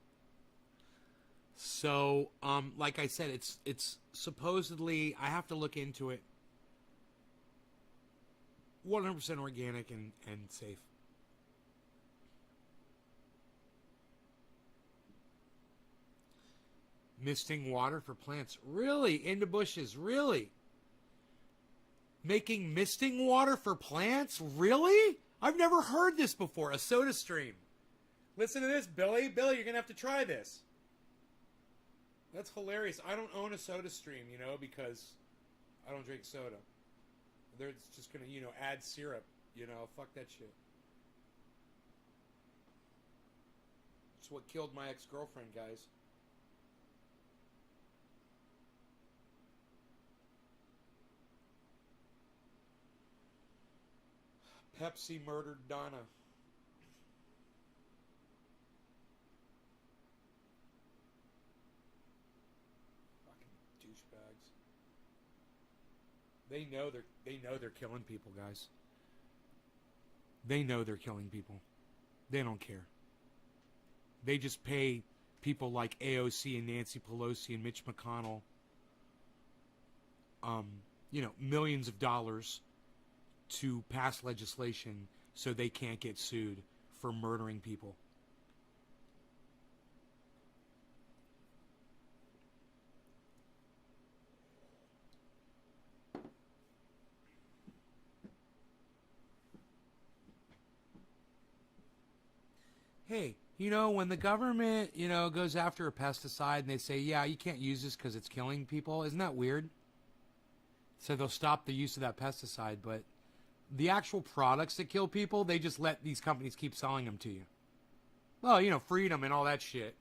So, like I said, it's supposedly, I have to look into it, 100% organic and safe. Misting water for plants. Really? Into bushes? Really? Making misting water for plants? Really? I've never heard this before. A soda stream. Listen to this, Billy. Billy, you're going to have to try this. That's hilarious. I don't own a soda stream, because I don't drink soda. They're just going to, add syrup. Fuck that shit. It's what killed my ex-girlfriend, guys. Pepsi murdered Donna. Fucking douchebags. They know they're killing people, guys. They know they're killing people. They don't care. They just pay people like AOC and Nancy Pelosi and Mitch McConnell, millions of dollars to pass legislation so they can't get sued for murdering people. Hey, when the government, goes after a pesticide and they say, yeah, you can't use this because it's killing people, isn't that weird? So they'll stop the use of that pesticide, but the actual products that kill people, they just let these companies keep selling them to you. Well, freedom and all that shit.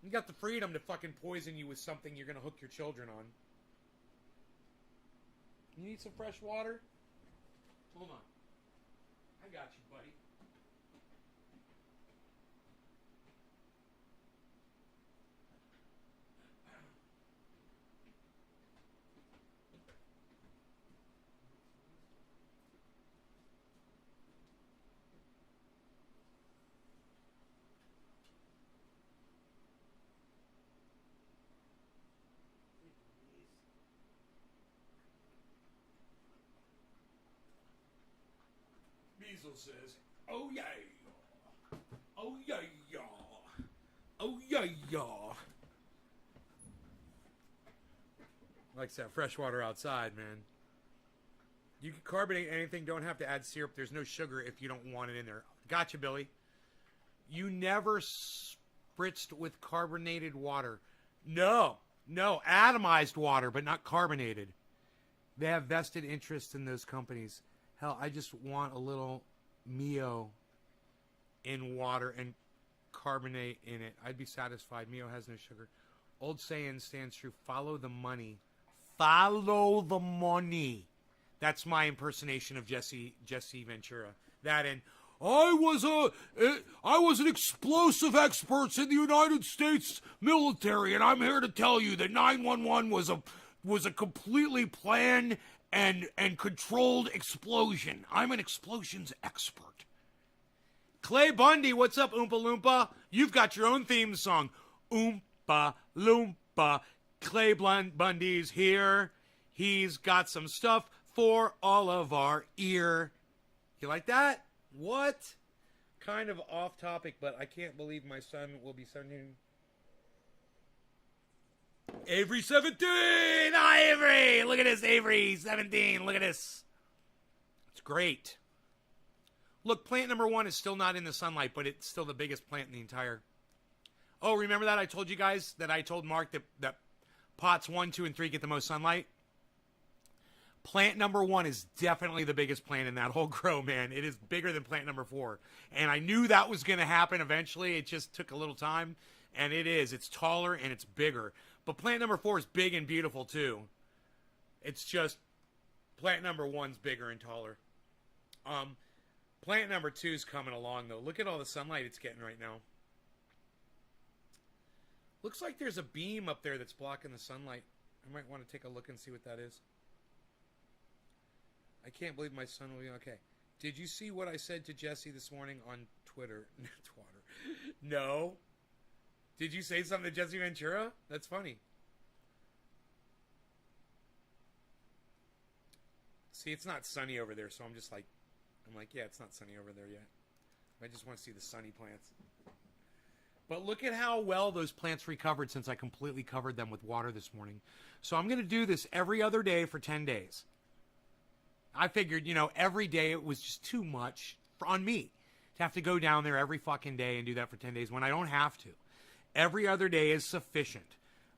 You got the freedom to fucking poison you with something you're going to hook your children on. You need some fresh water? Hold on. I got you, buddy. Measles says, oh yeah, oh yeah, yeah, oh yeah, yeah. Like I said, fresh water outside, man. You can carbonate anything. Don't have to add syrup. There's no sugar if you don't want it in there. Gotcha, Billy. You never spritzed with carbonated water. No. Atomized water, but not carbonated. They have vested interest in those companies. Hell, I just want a little Mio in water and carbonate in it. I'd be satisfied. Mio has no sugar. Old saying stands true. Follow the money. Follow the money. That's my impersonation of Jesse Ventura. That and I was an explosive expert in the United States military, and I'm here to tell you that 911 was a completely planned and controlled explosion. I'm an explosions expert. Clay Bundy, what's up, Oompa Loompa? You've got your own theme song. Oompa Loompa. Clay Bundy's here. He's got some stuff for all of our ear. You like that? What? Kind of off topic, but I can't believe my son will be 17. Avery 17! Hi, Avery! Look at this, Avery 17. Look at this. It's great. Look, plant number 1 is still not in the sunlight, but it's still the biggest plant in the entire... Oh, remember that? I told you guys that I told Mark that pots 1, 2, and 3 get the most sunlight? Plant number 1 is definitely the biggest plant in that whole grow, man. It is bigger than plant number 4. And I knew that was going to happen eventually. It just took a little time. And it is. It's taller and it's bigger. But plant number 4 is big and beautiful, too. It's just plant number 1's bigger and taller. Plant number 2 is coming along, though. Look at all the sunlight it's getting right now. Looks like there's a beam up there that's blocking the sunlight. I might want to take a look and see what that is. I can't believe my son will be okay. Did you see what I said to Jesse this morning on Twitter? No. Did you say something to Jesse Ventura? That's funny. See, it's not sunny over there, so I'm like, yeah, it's not sunny over there yet. I just want to see the sunny plants. But look at how well those plants recovered since I completely covered them with water this morning. So I'm going to do this every other day for 10 days. I figured, every day it was just too much on me to have to go down there every fucking day and do that for 10 days when I don't have to. Every other day is sufficient.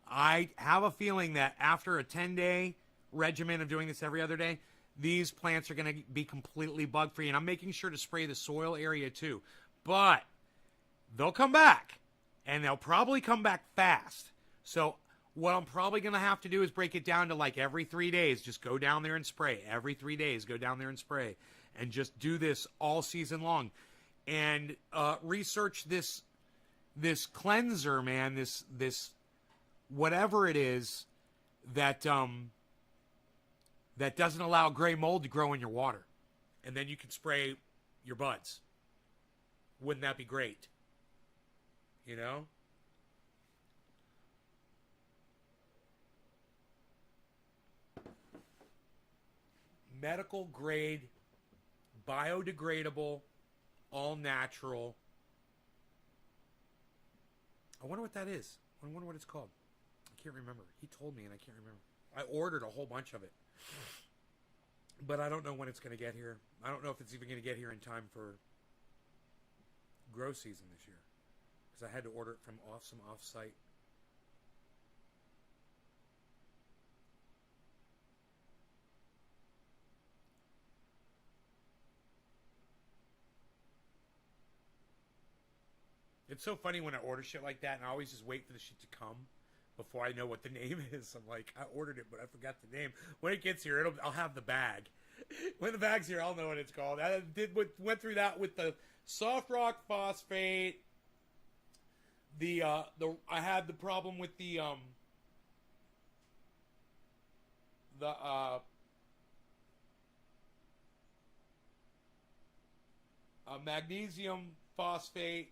I have a feeling that after a 10-day regimen of doing this every other day, these plants are going to be completely bug-free. And I'm making sure to spray the soil area too. But they'll come back. And they'll probably come back fast. So what I'm probably going to have to do is break it down to like every 3 days. Just go down there and spray. Every 3 days, go down there and spray. And just do this all season long. And research this cleanser, man. This whatever it is that that doesn't allow gray mold to grow in your water. And then you can spray your buds. Wouldn't that be great? Medical grade, biodegradable, all natural. I wonder what that is. I wonder what it's called. I can't remember. He told me and I can't remember. I ordered a whole bunch of it. But I don't know when it's going to get here. I don't know if it's even going to get here in time for grow season this year. Because I had to order it from some off-site. It's so funny when I order shit like that, and I always just wait for the shit to come before I know what the name is. I'm like, I ordered it, but I forgot the name. When it gets here, I'll have the bag. When the bag's here, I'll know what it's called. I went through that with the soft rock phosphate. I had the problem with the magnesium phosphate.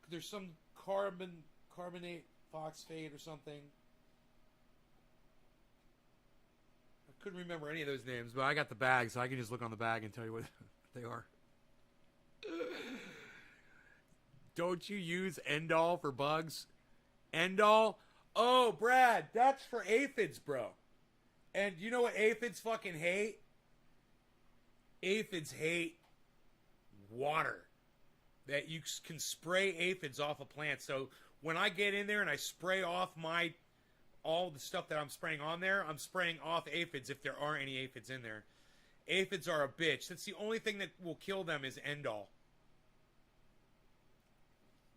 There's some carbonate phosphate or something. I couldn't remember any of those names, but I got the bag, so I can just look on the bag and tell you what they are. Don't you use Endol for bugs? Endol? Oh, Brad, that's for aphids, bro. And you know what aphids fucking hate? Aphids hate water. That you can spray aphids off a plant. So when I get in there and I spray off all the stuff that I'm spraying on there, I'm spraying off aphids if there are any aphids in there. Aphids are a bitch. That's the only thing that will kill them is Endol.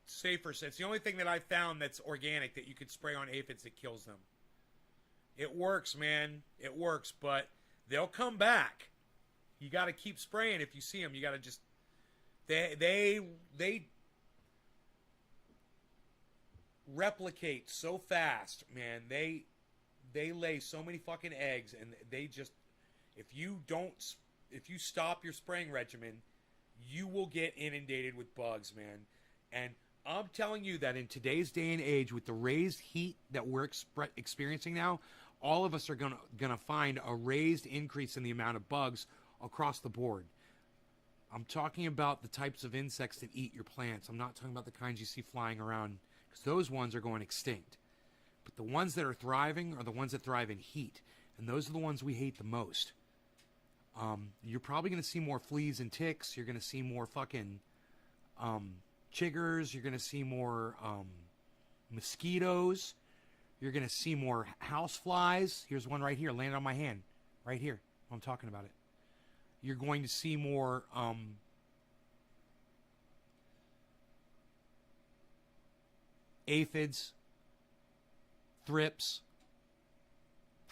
Safer. It's the only thing that I found that's organic that you could spray on aphids that kills them. It works, man. It works, but they'll come back. You got to keep spraying if you see them. You got to just they replicate so fast, man. They lay so many fucking eggs, and they just if you stop your spraying regimen, you will get inundated with bugs, man. And I'm telling you that in today's day and age, with the raised heat that we're experiencing now, all of us are gonna find a raised increase in the amount of bugs across the board. I'm talking about the types of insects that eat your plants. I'm not talking about the kinds you see flying around, because those ones are going extinct. But the ones that are thriving are the ones that thrive in heat, and those are the ones we hate the most. You're probably going to see more fleas and ticks. You're going to see more fucking chiggers. You're going to see more mosquitoes. You're going to see more house flies. Here's one right here, landed on my hand. Right here. I'm talking about it. You're going to see more aphids, thrips,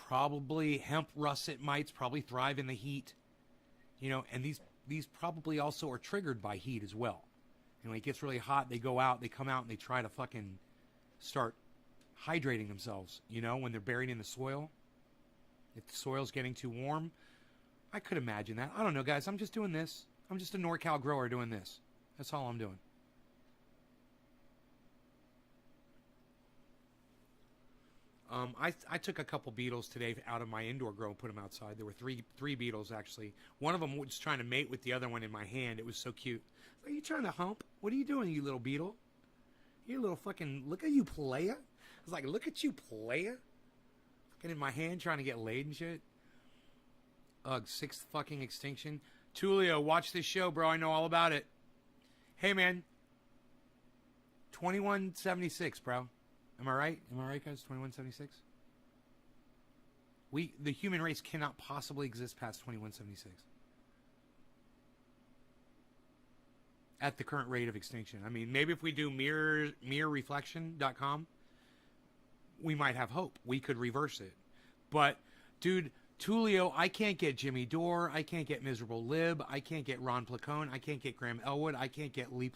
probably hemp russet mites probably thrive in the heat. You know, and these probably also are triggered by heat as well. And when it gets really hot, they go out, they come out, and they try to fucking start hydrating themselves, you know, when they're buried in the soil. If the soil's getting too warm, I could imagine that. I don't know, guys. I'm just doing this. I'm just a NorCal grower doing this. That's all I'm doing. I took a couple beetles today out of my indoor grow and put them outside. There were three beetles, actually. One of them was trying to mate with the other one in my hand. It was so cute. Are you trying to hump? What are you doing, you little beetle? You little fucking... Look at you, playa. I was like, look at you, playa. Fucking in my hand trying to get laid and shit. Ugh, sixth fucking extinction. Tulio, watch this show, bro. I know all about it. Hey, man. 2176, bro. Am I right? Am I right, guys? 2176? The human race cannot possibly exist past 2176. At the current rate of extinction. I mean, maybe if we do mirrorreflection.com, we might have hope. We could reverse it. But, dude, Tulio, I can't get Jimmy Dore. I can't get Miserable Lib. I can't get Ron Placone. I can't get Graham Elwood. I can't get Lee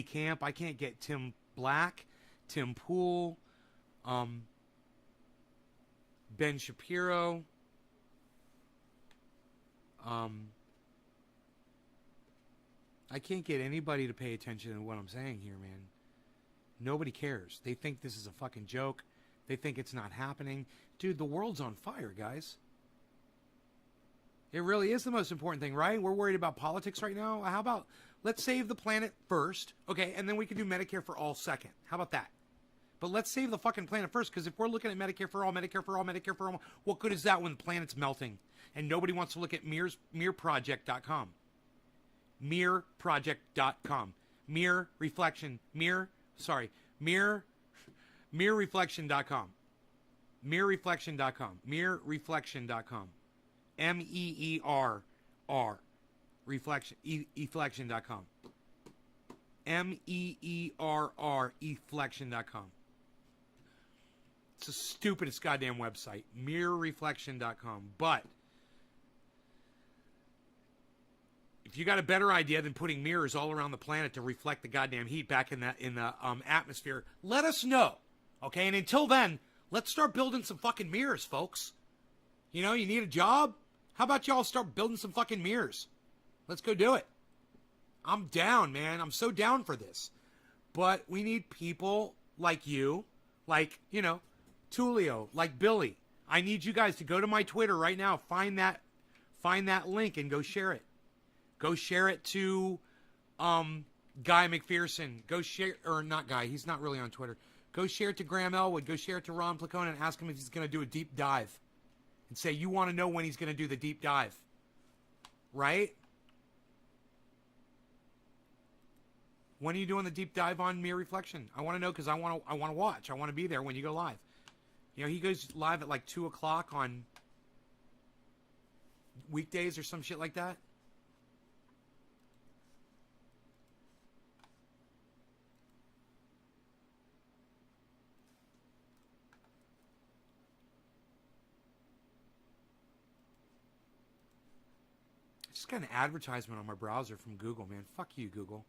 Camp. I can't get Tim Black. Tim Pool, Ben Shapiro, I can't get anybody to pay attention to what I'm saying here, man. Nobody cares. They think this is a fucking joke. They think it's not happening. Dude, the world's on fire, guys. It really is the most important thing, right? We're worried about politics right now. How about let's save the planet first, okay, and then we can do Medicare for all second. How about that? But let's save the fucking planet first, because if we're looking at Medicare for all, what good is that when the planet's melting and nobody wants to look at mirrorproject.com? Mirrorproject.com. Mirrorreflection.com. Mirrorreflection.com. Mirrorreflection.com. MEERR. Reflection.com. MEERR. Eflection.com. It's the stupidest goddamn website. Mirrorreflection.com. But if you got a better idea than putting mirrors all around the planet to reflect the goddamn heat back in the atmosphere, let us know. Okay? And until then, let's start building some fucking mirrors, folks. You know, you need a job? How about y'all start building some fucking mirrors? Let's go do it. I'm down, man. I'm so down for this. But we need people like you, like, you know, Tulio, like Billy. I need you guys to go to my Twitter right now. Find that link and go share it. Go share it to Guy McPherson. Go share, or not Guy. He's not really on Twitter. Go share it to Graham Elwood. Go share it to Ron Placone and ask him if he's going to do a deep dive. And say you want to know when he's going to do the deep dive. Right? When are you doing the deep dive on Mere Reflection? I want to know because I want to watch. I want to be there when you go live. You know, he goes live at like 2 o'clock on weekdays or some shit like that. I just got an advertisement on my browser from Google, man. Fuck you, Google.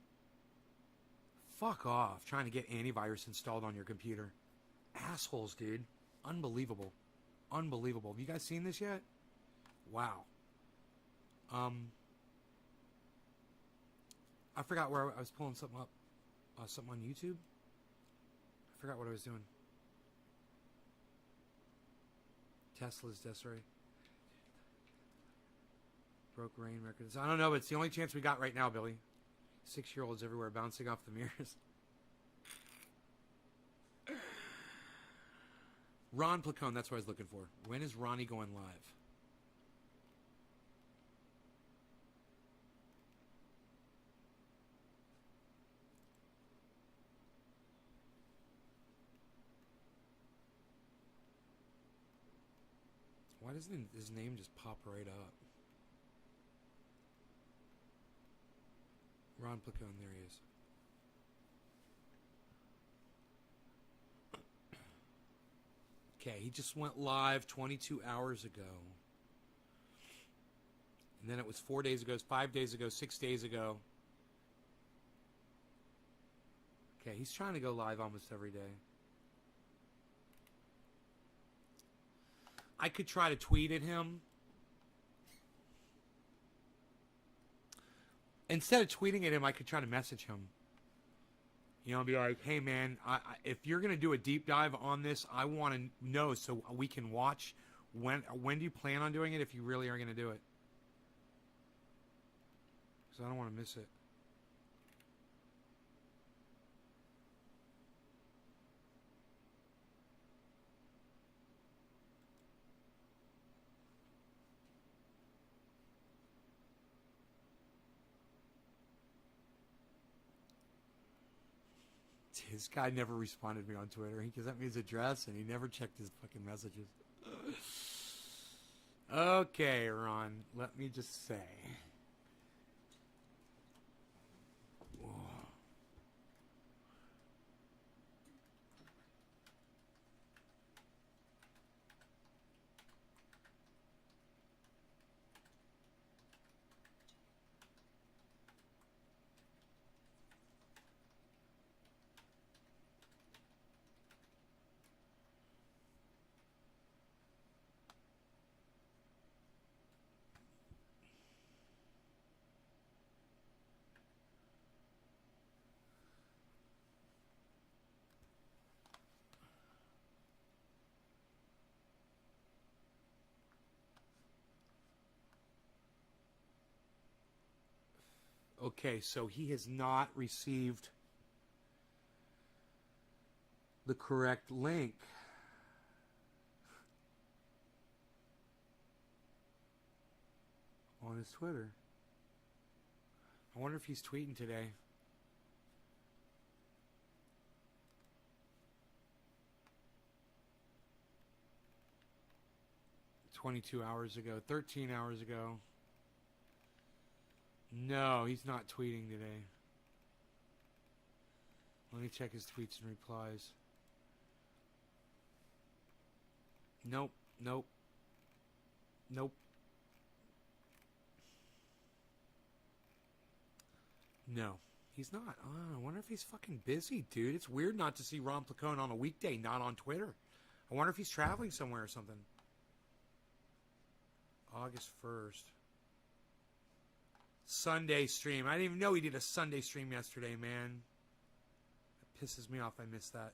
Fuck off trying to get antivirus installed on your computer. Assholes, dude. Unbelievable. Unbelievable. Have you guys seen this yet? Wow. I forgot where I was pulling something up. Something on YouTube? I forgot what I was doing. Tesla's Desiree. Broke Rain Records. I don't know, but it's the only chance we got right now, Billy. 6-year-olds everywhere bouncing off the mirrors. Ron Placone, that's what I was looking for. When is Ronnie going live? Why doesn't his name just pop right up? Ron Placone, there he is. Okay, he just went live 22 hours ago. And then it was 4 days ago, 5 days ago, 6 days ago. Okay, he's trying to go live almost every day. I could try to tweet at him. Instead of tweeting at him, I could try to message him. You know, be like, hey, man, if you're going to do a deep dive on this, I want to know so we can watch. When do you plan on doing it if you really are going to do it? Because I don't want to miss it. This guy never responded to me on Twitter. He sent me his address, and he never checked his fucking messages. Okay, Ron, let me just say. Whoa. Okay, so he has not received the correct link. On his Twitter. I wonder if he's tweeting today. $22 hours ago, 13 hours ago. No, he's not tweeting today. Let me check his tweets and replies. Nope, nope, nope. No, he's not. I wonder if he's fucking busy, dude. It's weird not to see Ron Placone on a weekday, not on Twitter. I wonder if he's traveling somewhere or something. August 1st. Sunday stream. I didn't even know he did a Sunday stream yesterday, man. That pisses me off I missed that.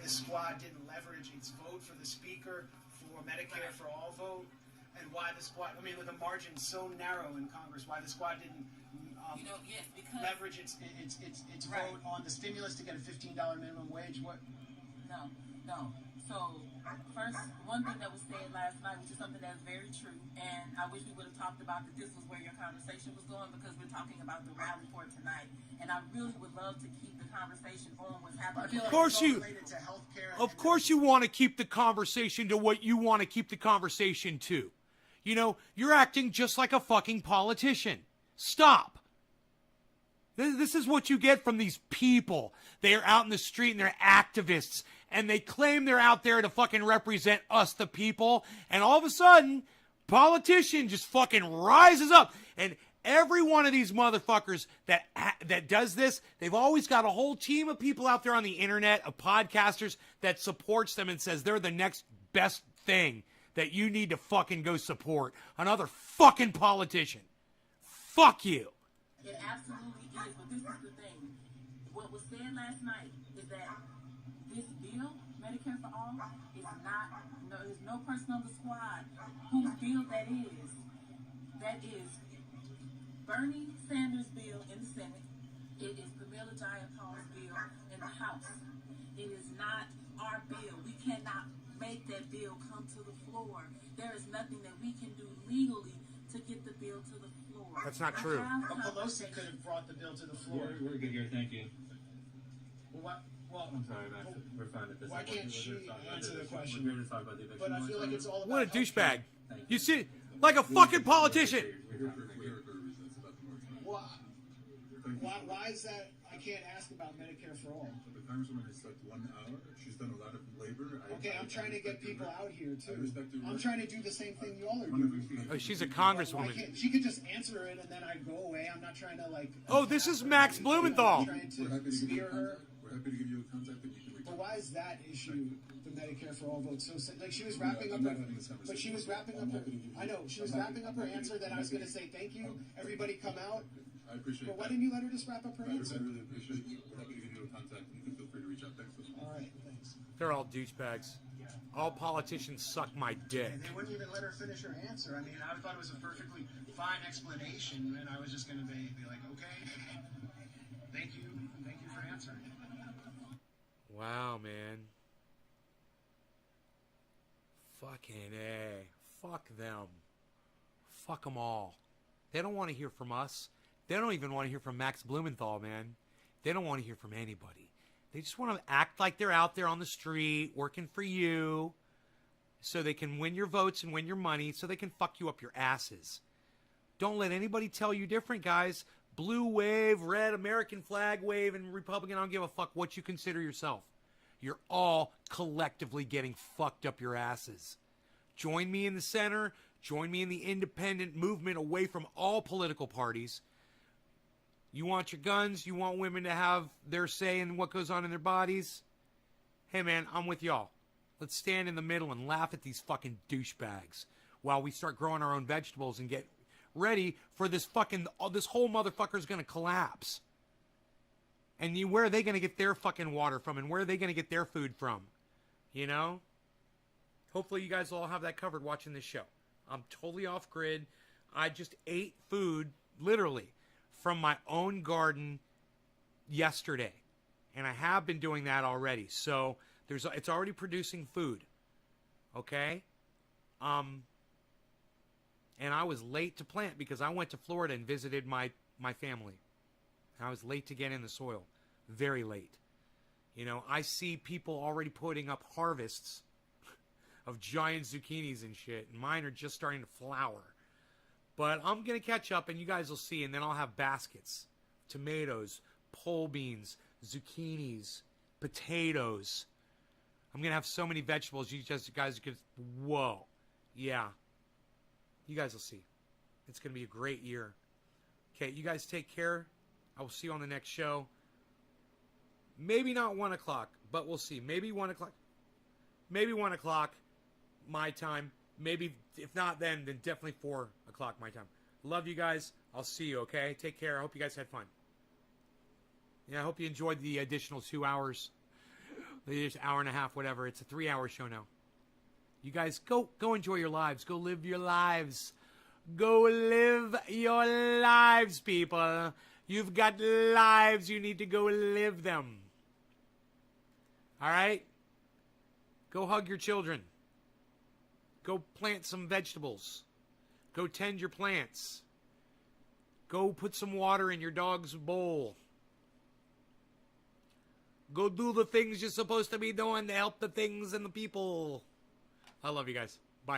the squad didn't leverage its vote for the speaker for Medicare for All vote, and why the squad, I mean, with a margin so narrow in Congress, why the squad didn't yes, because leverage its Right. vote on the stimulus to get a $15 minimum wage. What? no. So first, one thing that was said last night, which is something that's very true, and I wish we would have talked about that this was where your conversation was going, because we're talking about the rally for tonight, and I really would love to keep the conversation on what's happening. I feel like course it's all you- related to healthcare. Of course you want to keep the conversation to what you want to keep the conversation to. You know, you're acting just like a fucking politician. Stop. This is what you get from these people. They are out in the street and they're activists. And they claim they're out there to fucking represent us, the people. And all of a sudden, politician just fucking rises up. And every one of these motherfuckers that does this, they've always got a whole team of people out there on the internet, of podcasters, that supports them and says they're the next best thing that you need to fucking go support. Another fucking politician. Fuck you. It absolutely is, but this is the thing. What was said last night is that this bill, Medicare for All, is not, there's no person on the squad whose bill that is. That is Bernie Sanders' bill in the Senate. It is Pramila Jayapal's bill in the House. It is not our bill. We cannot make that bill come to the floor. There is nothing that we can do legally to get the bill to the floor. That's not true. But Pelosi could have brought the bill to the floor. We're good here, thank you. Well, I'm sorry, Max. We're fine at this. Why can't she answer the question? We're here to talk about the eviction. but I feel like it's all about What a healthcare. douchebag. You see, like a fucking politician. Why is that? I can't ask about Medicare for all. The Congresswoman has like 1 hour. She's done a lot of labor. Okay, I'm trying to get people out here I too. respect her. I'm trying to do the same thing you all are One of doing. the- Oh, she's a Why congresswoman. can't she could just answer it and then I go away? I'm not trying to like. Oh, this is Max Blumenthal. I'm trying We're happy to to give you spear her. We're happy to give you a contact that you can reach But out. why is that issue, the Medicare for all vote, so like she was wrapping up I'm not her, having this but conversation. she was wrapping up I'm her, happy to give you- I know, she was I'm happy- wrapping up her answer, then I was gonna say thank you, everybody come out, I appreciate but why that. didn't you let her just wrap up her I answer? really appreciate you. We're happy to give you a contact. You can feel free to reach out. Thanks so much. Alright, thanks. They're all douchebags. All politicians suck my dick. And they wouldn't even let her finish her answer, I mean, I thought it was a perfectly fine explanation, and I was just gonna be like, okay, thank you for answering. Wow, man. Fucking A. Fuck them. Fuck them all. They don't want to hear from us. They don't even want to hear from Max Blumenthal, man. They don't want to hear from anybody. They just want to act like they're out there on the street working for you so they can win your votes and win your money so they can fuck you up your asses. Don't let anybody tell you different, guys. Blue wave, red American flag wave, and Republican, I don't give a fuck what you consider yourself. You're all collectively getting fucked up your asses. Join me in the center. Join me in the independent movement away from all political parties. You want your guns? You want women to have their say in what goes on in their bodies? Hey, man, I'm with y'all. Let's stand in the middle and laugh at these fucking douchebags while we start growing our own vegetables and get ready for this fucking, this whole motherfucker's going to collapse. And where are they going to get their fucking water from? And where are they going to get their food from? You know? Hopefully you guys will all have that covered watching this show. I'm totally off grid. I just ate food, literally, from my own garden yesterday. And I have been doing that already. So it's already producing food. Okay? And I was late to plant because I went to Florida and visited my family. I was late to get in the soil. Very late. You know, I see people already putting up harvests of giant zucchinis and shit. And mine are just starting to flower. But I'm going to catch up and you guys will see. And then I'll have baskets. Tomatoes, pole beans, zucchinis, potatoes. I'm going to have so many vegetables. You guys could, whoa. Yeah. You guys will see. It's going to be a great year. Okay, you guys take care. I will see you on the next show. Maybe not 1 o'clock, but we'll see. Maybe 1 o'clock. Maybe 1 o'clock my time. Maybe, if not then definitely 4 o'clock my time. Love you guys. I'll see you, okay? Take care. I hope you guys had fun. Yeah, I hope you enjoyed the additional 2 hours It's an hour and a half, whatever. It's a 3-hour show now. You guys go enjoy your lives. Go live your lives. Go live your lives, people. You've got lives. You need to go live them. All right? Go hug your children. Go plant some vegetables. Go tend your plants. Go put some water in your dog's bowl. Go do the things you're supposed to be doing to help the things and the people. I love you guys.